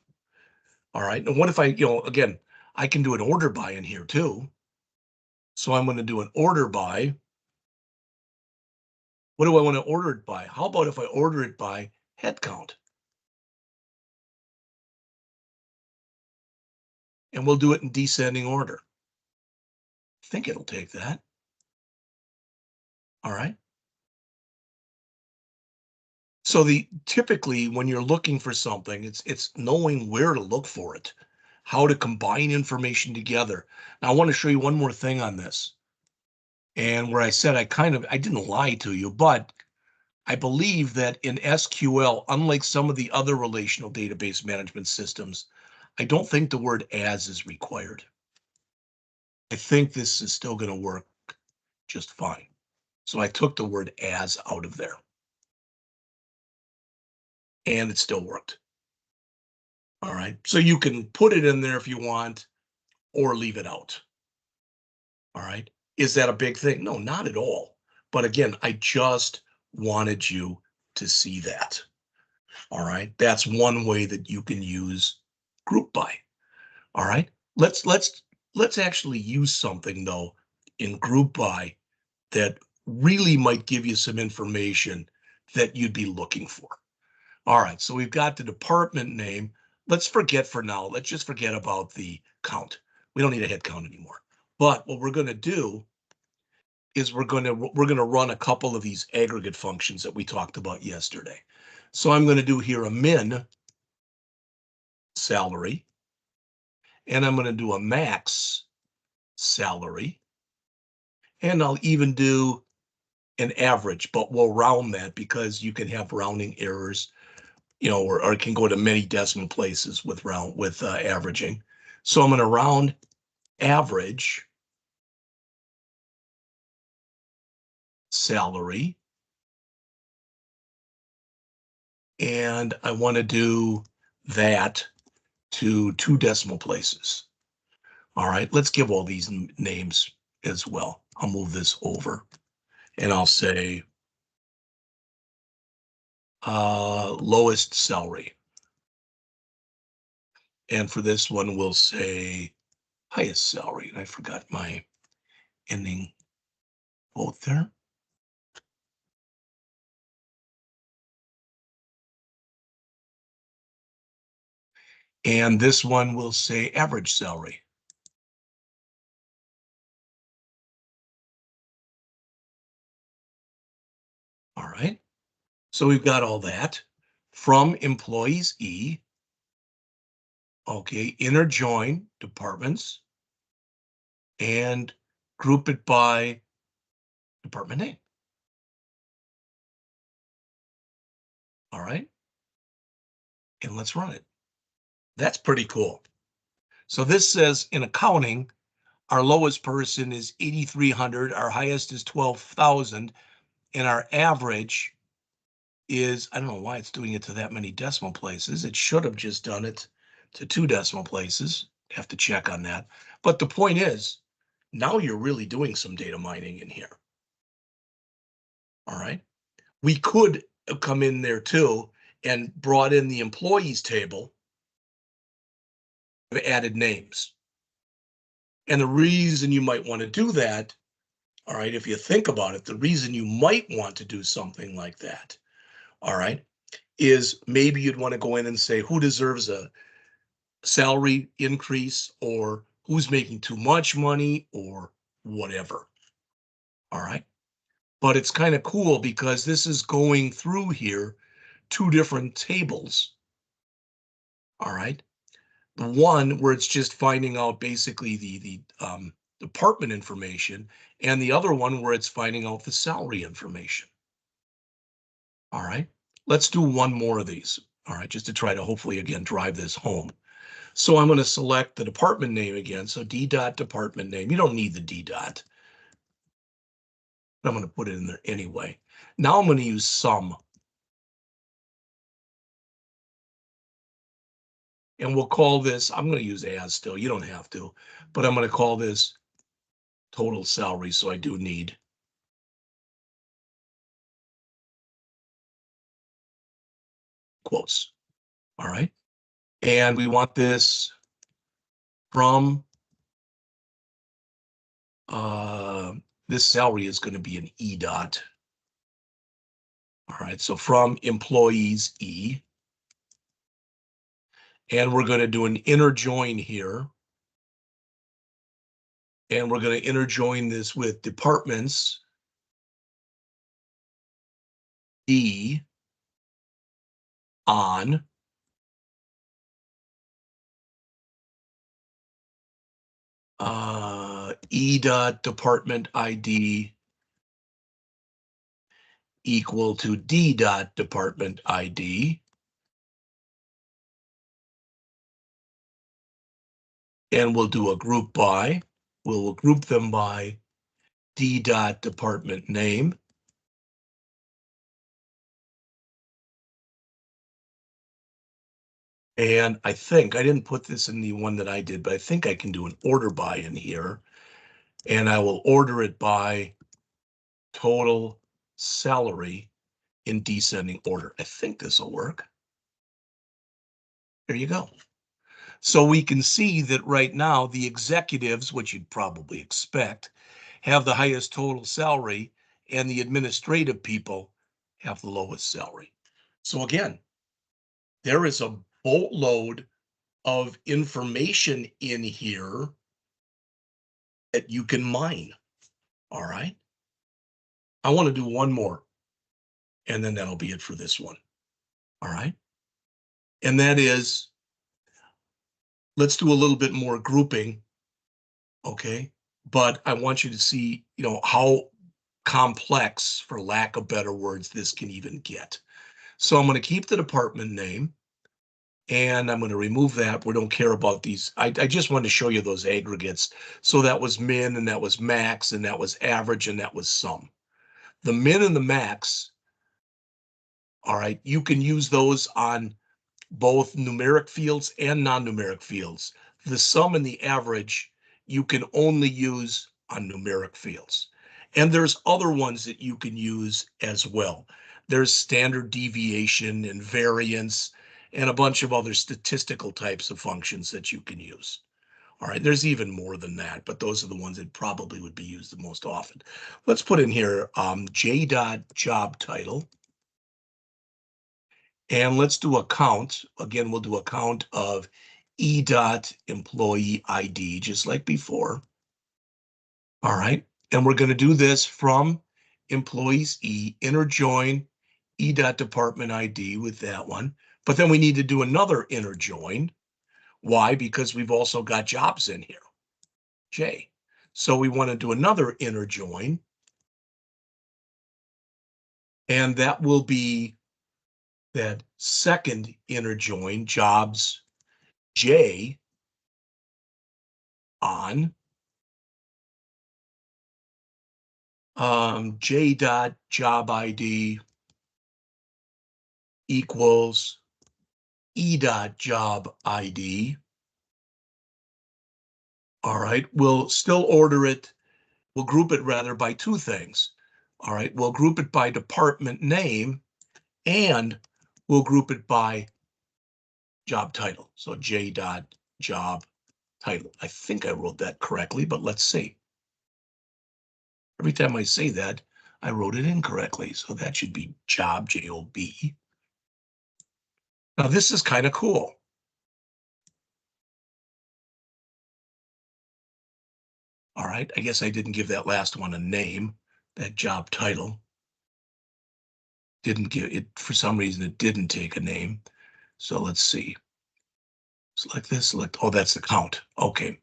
all right, and what if I, again, I can do an order by in here too. So I'm going to do an order by. What do I want to order it by? How about if I order it by head count? And we'll do it in descending order. I think it'll take that. All right. So typically when you're looking for something, it's knowing where to look for it, how to combine information together. Now I want to show you one more thing on this. And where I said I didn't lie to you, but I believe that in SQL, unlike some of the other relational database management systems, I don't think the word as is required. I think this is still going to work just fine. So I took the word as out of there. And it still worked. All right. So you can put it in there if you want or leave it out. All right. Is that a big thing? No, not at all. But again, I just wanted you to see that. All right. That's one way that you can use group by. All right. Let's actually use something though in group by that really might give you some information that you'd be looking for. All right, so we've got the department name. Let's forget for now. Let's just forget about the count. We don't need a head count anymore. But what we're going to do is we're going to run a couple of these aggregate functions that we talked about yesterday. So I'm going to do here a min salary, and I'm going to do a max salary, and I'll even do an average, but we'll round that because you can have rounding errors, or it can go to many decimal places with averaging. So I'm going to round average salary, and I want to do that to 2 decimal places. All right, let's give all these names as well. I'll move this over and I'll say lowest salary. And for this one, we'll say highest salary. I forgot my ending quote there. And this one will say average salary. All right. So we've got all that from employees E. Okay, inner join departments and group it by department name. All right. And let's run it. That's pretty cool. So this says in accounting, our lowest person is 8,300, our highest is 12,000, and our average is, I don't know why it's doing it to that many decimal places. It should have just done it to 2 decimal places. Have to check on that. But the point is, now you're really doing some data mining in here. All right. We could come in there too and brought in the employees table, added names. And the reason you might want to do that, all right, if you think about it, the reason you might want to do something like that, all right, is maybe you'd want to go in and say who deserves a salary increase or who's making too much money or whatever. All right. But it's kind of cool because this is going through here two different tables. All right. The one where it's just finding out basically the department information, and the other one where it's finding out the salary information. All right. Let's do one more of these. All right. Just to try to hopefully, again, drive this home. So I'm going to select the department name again. So D dot department name. You don't need the D dot. But I'm going to put it in there anyway. Now I'm going to use sum. And we'll call this, I'm going to use as still. You don't have to. But I'm going to call this total salary. So I do need quotes. All right. And we want this from, this salary is going to be an E dot. All right. So from employees E. And we're going to do an inner join here. And we're going to interjoin this with departments D on E dot department ID equal to D dot department ID. And we'll do a group by. We'll group them by D dot department name. And I think I didn't put this in the one that I did, but I think I can do an order by in here. And I will order it by total salary in descending order. I think this will work. There you go. So we can see that right now the executives, which you'd probably expect, have the highest total salary, and the administrative people have the lowest salary. So again, there is a boatload of information in here that you can mine. All right. I want to do one more, and then that'll be it for this one. All right. And that is, let's do a little bit more grouping. Okay. But I want you to see, how complex, for lack of better words, this can even get. So I'm going to keep the department name, and I'm going to remove that. We don't care about these. I just wanted to show you those aggregates. So that was min, and that was max, and that was average, and that was sum. The min and the max, all right, you can use those on both numeric fields and non-numeric fields. The sum and the average, you can only use on numeric fields. And there's other ones that you can use as well. There's standard deviation and variance and a bunch of other statistical types of functions that you can use. All right, there's even more than that, but those are the ones that probably would be used the most often. Let's put in here J dot job title. And let's do a count. Again, we'll do a count of E dot employee ID, just like before. All right. And we're going to do this from employees E, inner join E dot department ID with that one. But then we need to do another inner join. Why? Because we've also got jobs in here, J. So we want to do another inner join. And that will be that second inner join, jobs J on J dot job ID equals E dot job ID. All right, we'll still order it. We'll group it rather by two things. All right, we'll group it by department name, and we'll group it by job title. So J dot job title. I think I wrote that correctly, but let's see. Every time I say that, I wrote it incorrectly. So that should be job, J-O-B. Now this is kind of cool. All right, I guess I didn't give that last one a name. that job title. Didn't give it, for some reason, it didn't take a name. So let's see. Select this, select, oh, that's the count. Okay.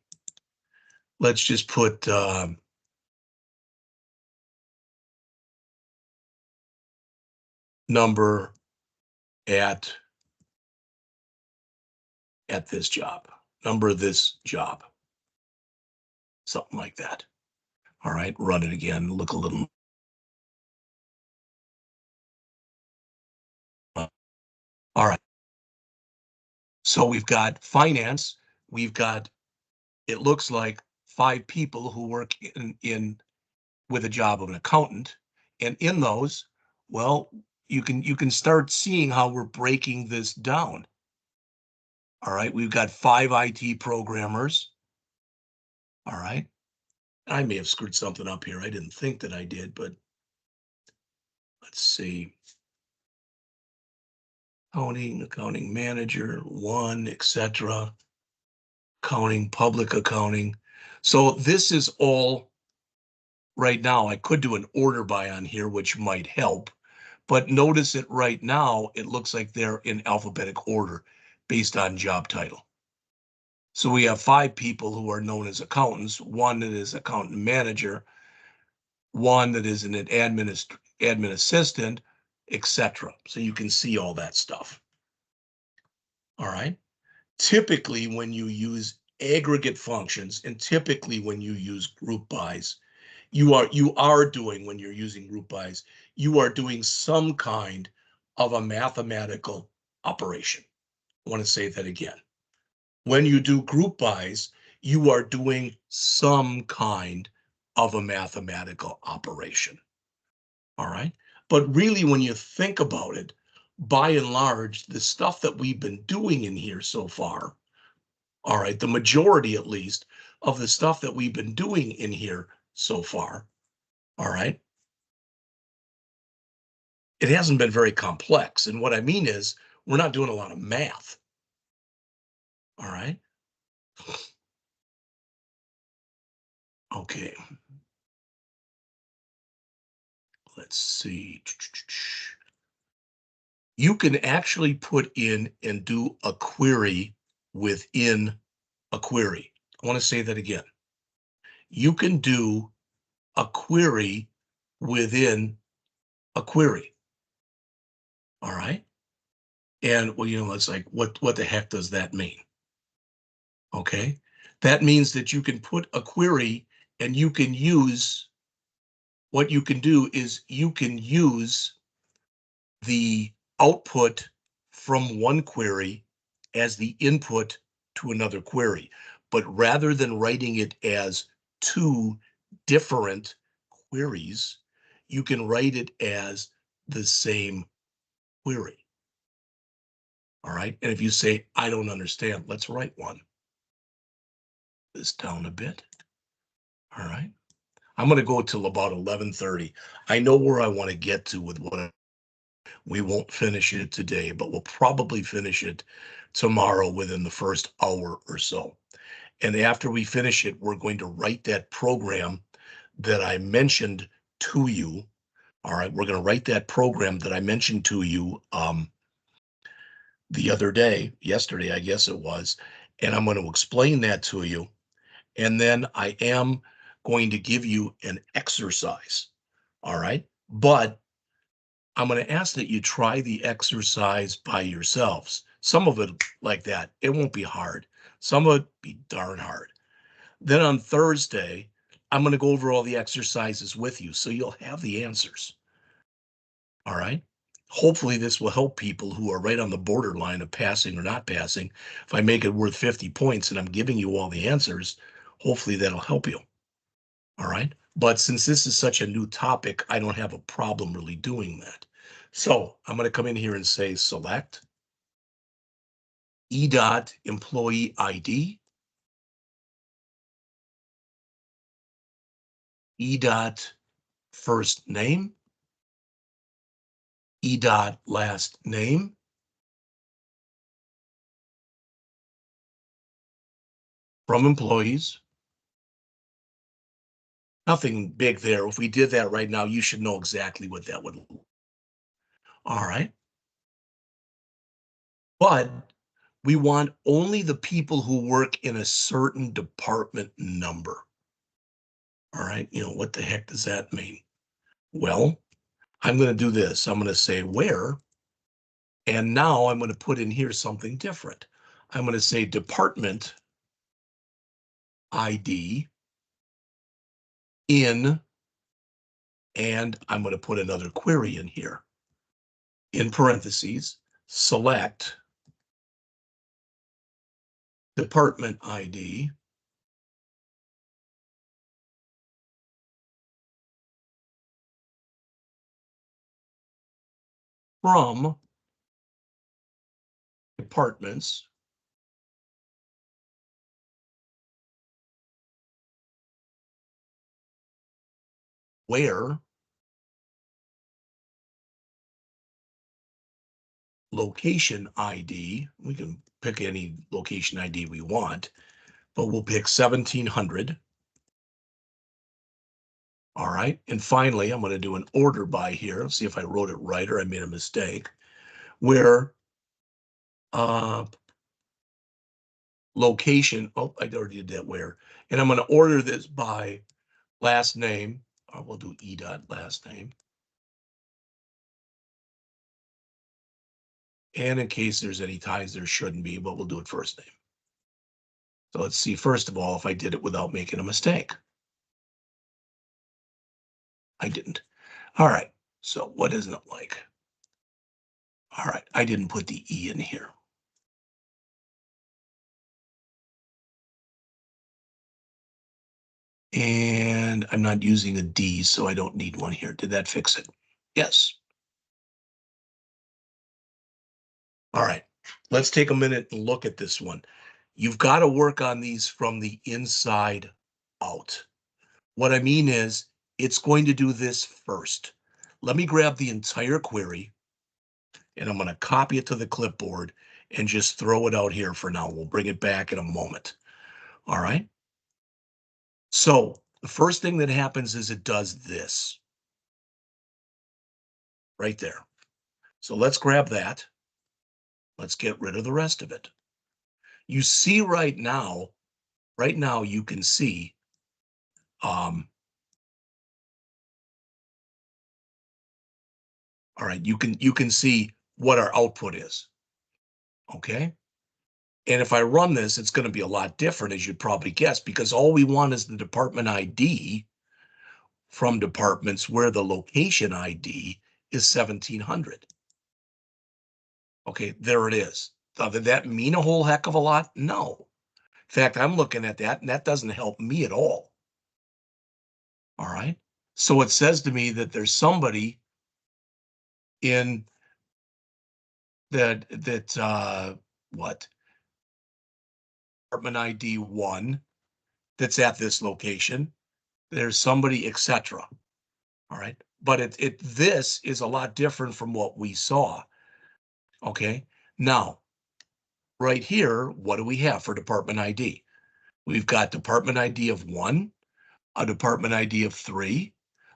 Let's just put number at this job, number of this job, something like that. All right, run it again, look a little. All right. So we've got finance, we've got, it looks like 5 people who work in with a job of an accountant. And in those, well, you can start seeing how we're breaking this down. All right, we've got 5 IT programmers. All right. I may have screwed something up here. I didn't think that I did, but let's see. Accounting manager, 1, etc. Accounting, public accounting. So this is all right now. I could do an order by on here, which might help, but notice it right now, it looks like they're in alphabetic order based on job title. So we have 5 people who are known as accountants, 1 that is accountant manager, 1 that is an admin assistant, etc. So you can see all that stuff. All right. Typically, when you use aggregate functions, and typically when you use group bys, you are doing, when you're using group bys, you are doing some kind of a mathematical operation. I want to say that again. When you do group bys, you are doing some kind of a mathematical operation. All right. But really, when you think about it, by and large, the stuff that we've been doing in here so far, all right, the majority at least of the stuff that we've been doing in here so far, all right, it hasn't been very complex. And what I mean is, we're not doing a lot of math. All right. Okay. Let's see. You can actually put in and do a query within a query. I want to say that again. You can do a query within a query. All right. And well, it's like, what the heck does that mean? Okay. That means that you can put a query and you can use, what you can do is you can use the output from one query as the input to another query. But rather than writing it as 2 different queries, you can write it as the same query. All right. And if you say, I don't understand, let's write one. This down a bit. All right. I'm going to go till about 11:30. I know where I want to get to with what we won't finish it today, but we'll probably finish it tomorrow within the first hour or so. And after we finish it, we're going to write that program that I mentioned to you. All right. We're going to write that program that I mentioned to you the other day, yesterday, I guess it was, and I'm going to explain that to you. And then I am going to give you an exercise. All right. But I'm going to ask that you try the exercise by yourselves. Some of it like that, it won't be hard. Some of it be darn hard. Then on Thursday, I'm going to go over all the exercises with you so you'll have the answers. All right. Hopefully this will help people who are right on the borderline of passing or not passing. If I make it worth 50 points and I'm giving you all the answers, hopefully that'll help you. All right. But since this is such a new topic, I don't have a problem really doing that. So I'm going to come in here and say select employee ID, first name, last name, from employees, Nothing big there. If we did that right now, you should know exactly what that would look like. All right. But we want only the people who work in a certain department number. All right. What the heck does that mean? Well, I'm going to do this. I'm going to say where, and now I'm going to put in here something different. I'm going to say department ID in, and I'm going to put another query in here. In parentheses, select department ID from departments where location ID, we can pick any location ID we want, but we'll pick 1700. All right. And finally, I'm going to do an order by here. See if I wrote it right or I made a mistake. Where location, oh, I already did that where. And I'm going to order this by last name. We'll do E dot last name. And in case there's any ties, there shouldn't be, but we'll do it first name. So let's see, first of all, if I did it without making a mistake. I didn't. All right. So what isn't it like? All right. I didn't put the E in here. And I'm not using a D, so I don't need one here. Did that fix it? Yes. All right. Let's take a minute and look at this one. You've got to work on these from the inside out. What I mean is, it's going to do this first. Let me grab the entire query, and I'm going to copy it to the clipboard and just throw it out here for now. We'll bring it back in a moment. All right. So the first thing that happens is it does this right there. So let's grab that. Let's get rid of the rest of it. You see right now you can see all right, you can see what our output is. Okay. And if I run this, it's going to be a lot different, as you'd probably guess, because all we want is the department ID from departments where the location ID is 1700. Okay, there it is. Now, did that mean a whole heck of a lot? No. In fact, I'm looking at that, and that doesn't help me at all. All right. So it says to me that there's somebody in what? Department ID 1 that's at this location. There's somebody, etc. All right. But this is a lot different from what we saw. Okay. Now, right here, what do we have for department ID? We've got department ID of 1, a department ID of 3,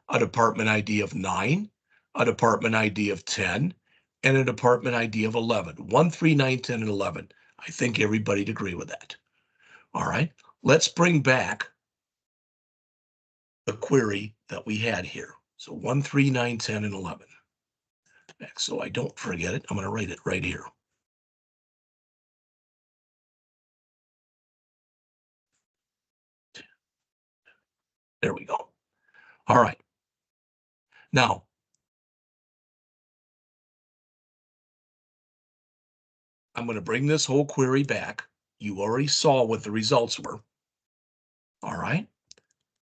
a department ID of 9, a department ID of 10, and a department ID of 11. 1, 3, 9, 10, and 11. I think everybody'd agree with that. All right. Let's bring back the query that we had here. So 1, 3, 9, 10, and 11. So I don't forget it. I'm going to write it right here. There we go. All right. Now, I'm going to bring this whole query back. You already saw what the results were. All right.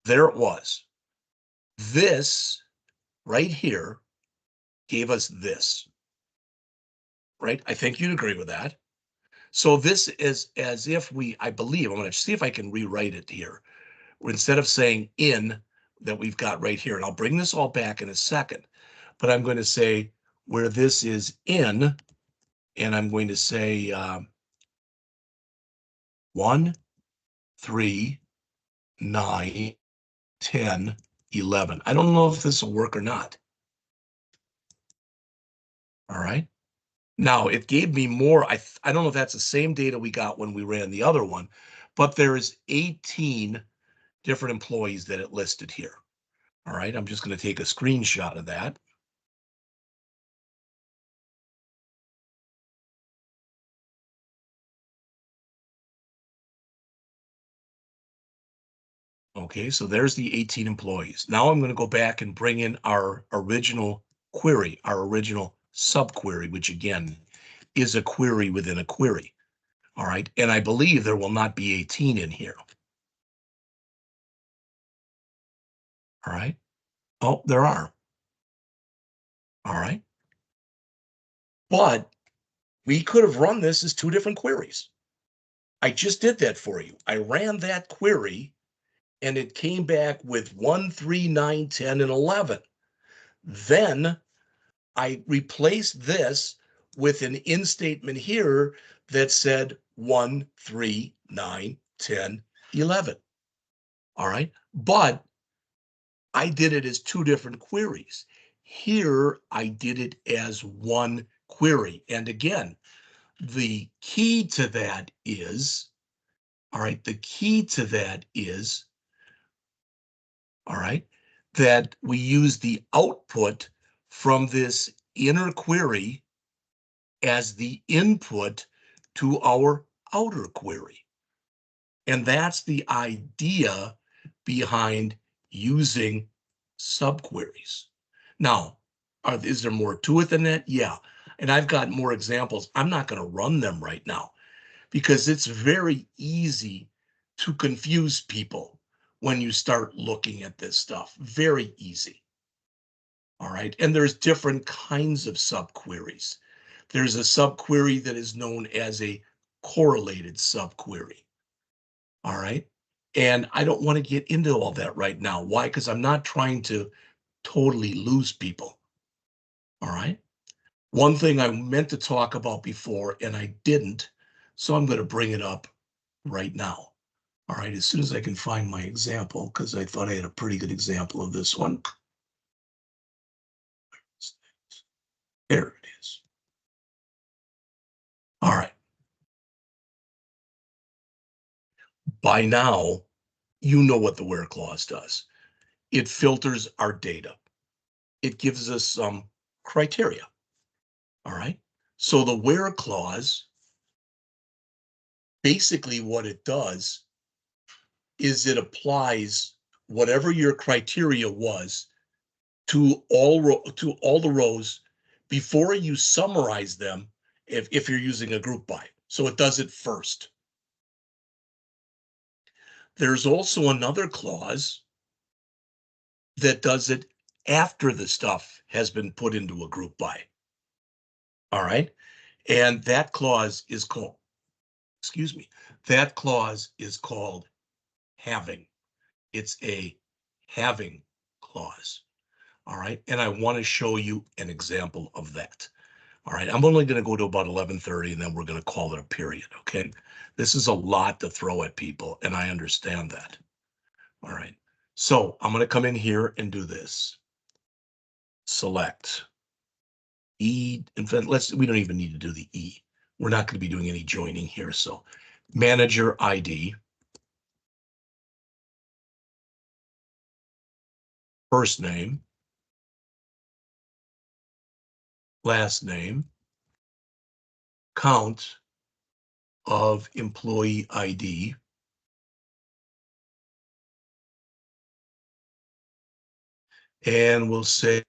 There it was. This right here gave us this. Right? I think you'd agree with that. So this is as if I believe, I'm going to see if I can rewrite it here. Instead of saying in that we've got right here, and I'll bring this all back in a second, but I'm going to say where this is in, and I'm going to say 1, 3, 9, 10, 11. I don't know if this will work or not. All right. Now it gave me more. I don't know if that's the same data we got when we ran the other one, but there is 18 different employees that it listed here. All right. I'm just going to take a screenshot of that. Okay, so there's the 18 employees. Now I'm going to go back and bring in our original query, our original subquery, which again is a query within a query. All right, and I believe there will not be 18 in here. All right. Oh, there are. All right. But we could have run this as two different queries. I just did that for you. I ran that query and it came back with 1, 3, 9, 10, and 11. Then I replaced this with an in statement here that said 1, 3, 9, 10, 11. All right. But I did it as two different queries. Here, I did it as one query. And again, the key to that is, all right, the key to that is, all right, that we use the output from this inner query as the input to our outer query. And that's the idea behind using subqueries. Now, is there more to it than that? Yeah. And I've got more examples. I'm not going to run them right now because it's very easy to confuse people when you start looking at this stuff. Very easy. All right. And there's different kinds of subqueries. There's a subquery that is known as a correlated subquery. All right. And I don't want to get into all that right now. Why? Because I'm not trying to totally lose people. All right. One thing I meant to talk about before and I didn't, so I'm going to bring it up right now. All right. As soon as I can find my example, because I thought I had a pretty good example of this one. There it is. All right. By now, you know what the where clause does. It filters our data. It gives us some criteria. All right. So the where clause, basically what it does is it applies whatever your criteria was to all the rows before you summarize them if you're using a group by. So it does it first. There's also another clause that does it after the stuff has been put into a group by. All right. And that clause is called, excuse me, that clause is called having. It's a having clause. All right. And I want to show you an example of that. All right. I'm only going to go to about 11:30 and then we're going to call it a period. Okay. This is a lot to throw at people and I understand that. All right. So I'm going to come in here and do this. Select E. In fact, we don't even need to do the E. We're not going to be doing any joining here. So manager ID, first name, last name, count of employee ID, and we'll say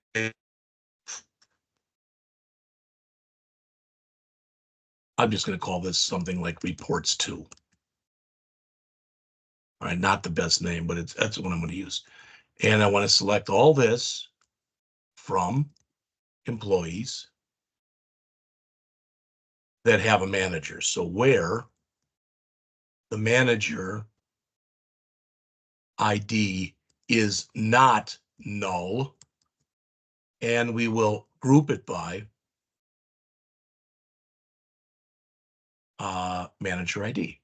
I'm just going to call this something like reports to. All right, not the best name, but that's what I'm going to use. And I want to select all this from employees that have a manager. So where the manager ID is not null, and we will group it by manager ID.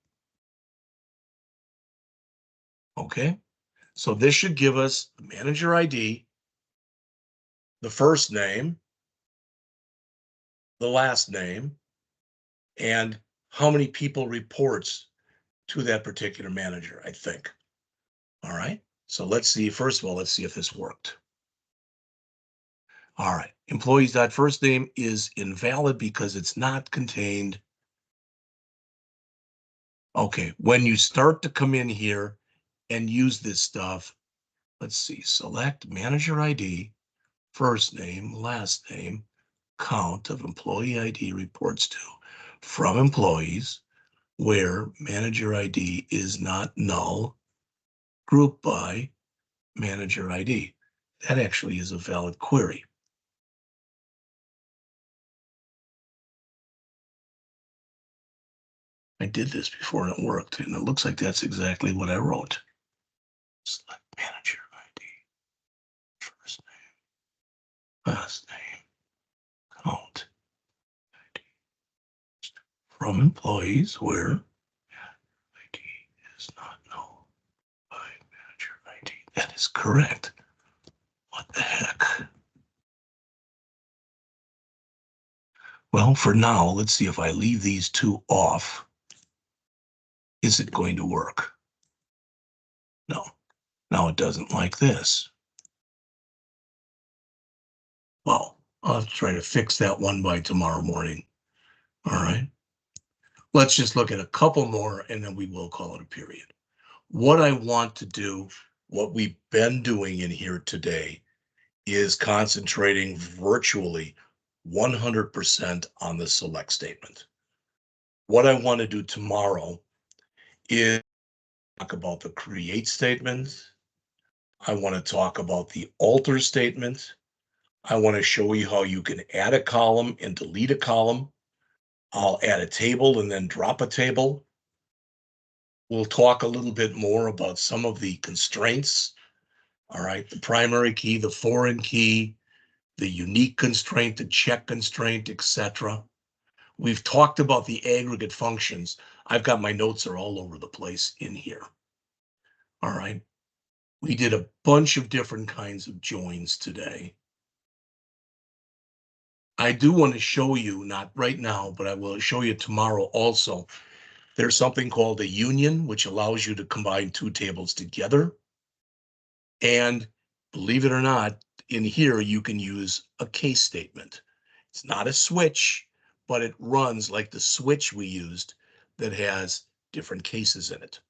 Okay, So this should give us the manager ID, the first name, the last name, and how many people reports to that particular manager, I think. All right. So let's see. First of all, let's see if this worked. All right. Employees.first name is invalid because it's not contained. Okay. When you start to come in here and use this stuff, let's see. Select manager ID, first name, last name, count of employee ID reports to from employees where manager ID is not null, group by manager ID. That actually is a valid query. I did this before and it worked, and it looks like that's exactly what I wrote. Select manager ID, first name, last name, count ID from employees where ID is not null by manager ID. That is correct. What the heck? Well, for now, let's see if I leave these two off. Is it going to work? No. Now it doesn't like this. Well, I'll try to fix that one by tomorrow morning. All right. Let's just look at a couple more and then we will call it a period. What I want to do, what we've been doing in here today, is concentrating virtually 100% on the select statement. What I want to do tomorrow is talk about the create statement. I want to talk about the alter statement. I want to show you how you can add a column and delete a column. I'll add a table and then drop a table. We'll talk a little bit more about some of the constraints. All right, the primary key, the foreign key, the unique constraint, the check constraint, etc. We've talked about the aggregate functions. I've got my notes are all over the place in here. All right, we did a bunch of different kinds of joins today. I do want to show you, not right now, but I will show you tomorrow also. There's something called a union, which allows you to combine two tables together. And believe it or not, in here, you can use a case statement. It's not a switch, but it runs like the switch we used that has different cases in it.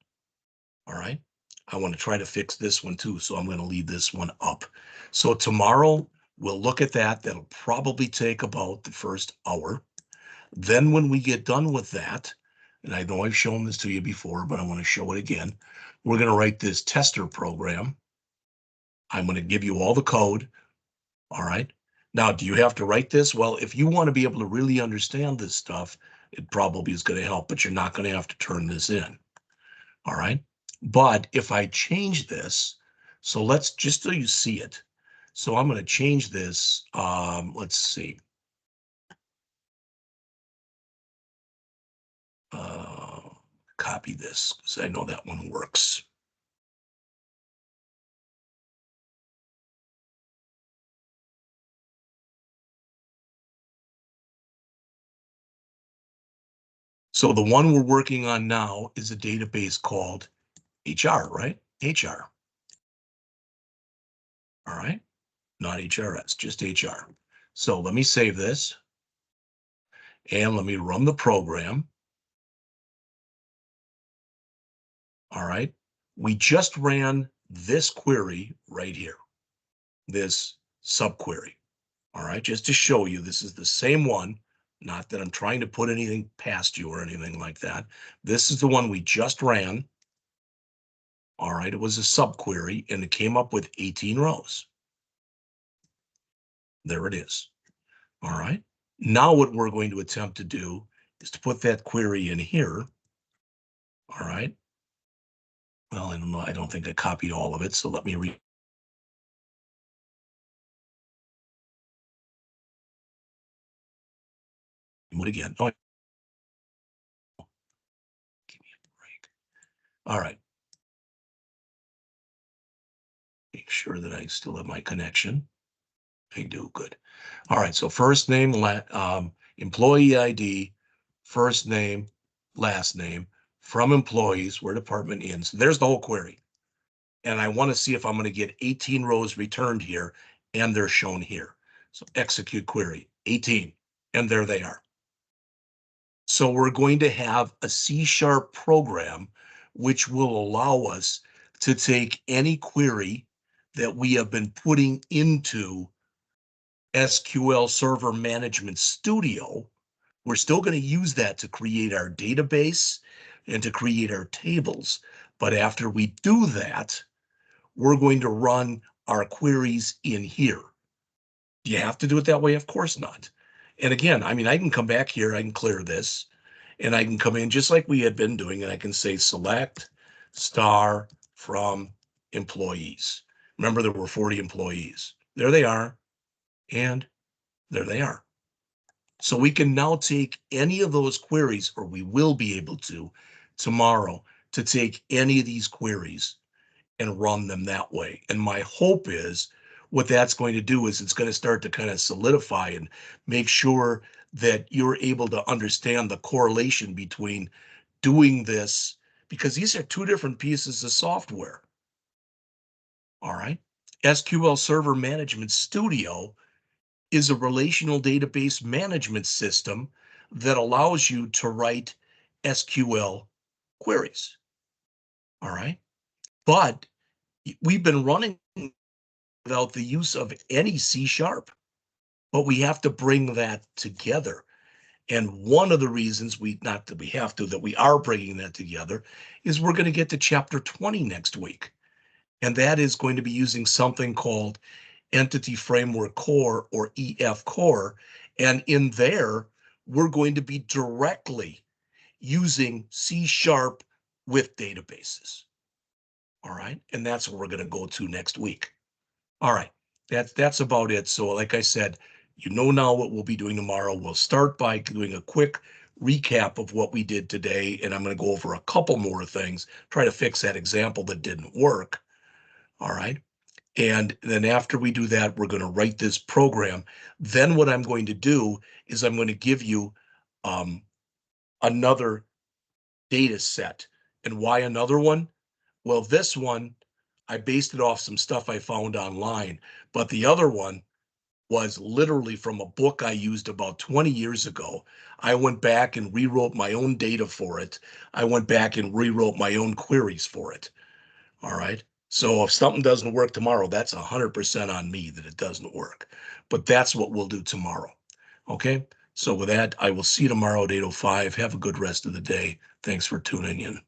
All right. I want to try to fix this one too, so I'm going to leave this one up. So tomorrow we'll look at that. That'll probably take about the first hour. Then when we get done with that, and I know I've shown this to you before, but I want to show it again. We're going to write this tester program. I'm going to give you all the code. All right. Now, do you have to write this? Well, if you want to be able to really understand this stuff, it probably is going to help, but you're not going to have to turn this in. All right. But if I change this, so let's just so you see it. So I'm going to change this. Let's see. Copy this because I know that one works. So the one we're working on now is a database called HR, right? HR. All right. Not HRS, just HR. So let me save this and let me run the program. All right. We just ran this query right here, this subquery. All right. Just to show you, this is the same one. Not that I'm trying to put anything past you or anything like that. This is the one we just ran. All right. It was a subquery and it came up with 18 rows. There it is. All right. Now what we're going to attempt to do is to put that query in here. All right. Well, I don't know. I don't think I copied all of it. So let me read it again. Oh, give me a break. All right. sure that I still have my connection. I do, good. All right, so first name, employee ID, first name, last name, from employees, where department ends. There's the whole query. And I want to see if I'm going to get 18 rows returned here, and they're shown here. So execute query, 18, and there they are. So we're going to have a C# program which will allow us to take any query that we have been putting into SQL Server Management Studio. We're still going to use that to create our database and to create our tables. But after we do that, we're going to run our queries in here. Do you have to do it that way? Of course not. And again, I mean, I can come back here, I can clear this, and I can come in just like we had been doing, and I can say select star from employees. Remember, there were 40 employees. There they are, and there they are. So we can now take any of those queries, or we will be able to tomorrow, to take any of these queries and run them that way. And my hope is what that's going to do is it's going to start to kind of solidify and make sure that you're able to understand the correlation between doing this, because these are two different pieces of software. All right. SQL Server Management Studio is a relational database management system that allows you to write SQL queries. All right. But we've been running without the use of any C#, but we have to bring that together. And one of the reasons not that we have to, that we are bringing that together is we're going to get to chapter 20 next week. And that is going to be using something called Entity Framework Core, or EF Core. And in there, we're going to be directly using C# with databases. All right. And that's what we're going to go to next week. All right, that's about it. So like I said, you know now what we'll be doing tomorrow. We'll start by doing a quick recap of what we did today, and I'm going to go over a couple more things, try to fix that example that didn't work. All right. And then after we do that, we're going to write this program. Then what I'm going to do is I'm going to give you another data set. And why another one? Well, this one, I based it off some stuff I found online, but the other one was literally from a book I used about 20 years ago. I went back and rewrote my own data for it. I went back and rewrote my own queries for it. All right. So if something doesn't work tomorrow, that's 100% on me that it doesn't work. But that's what we'll do tomorrow. Okay. So with that, I will see you tomorrow at 8:05. Have a good rest of the day. Thanks for tuning in.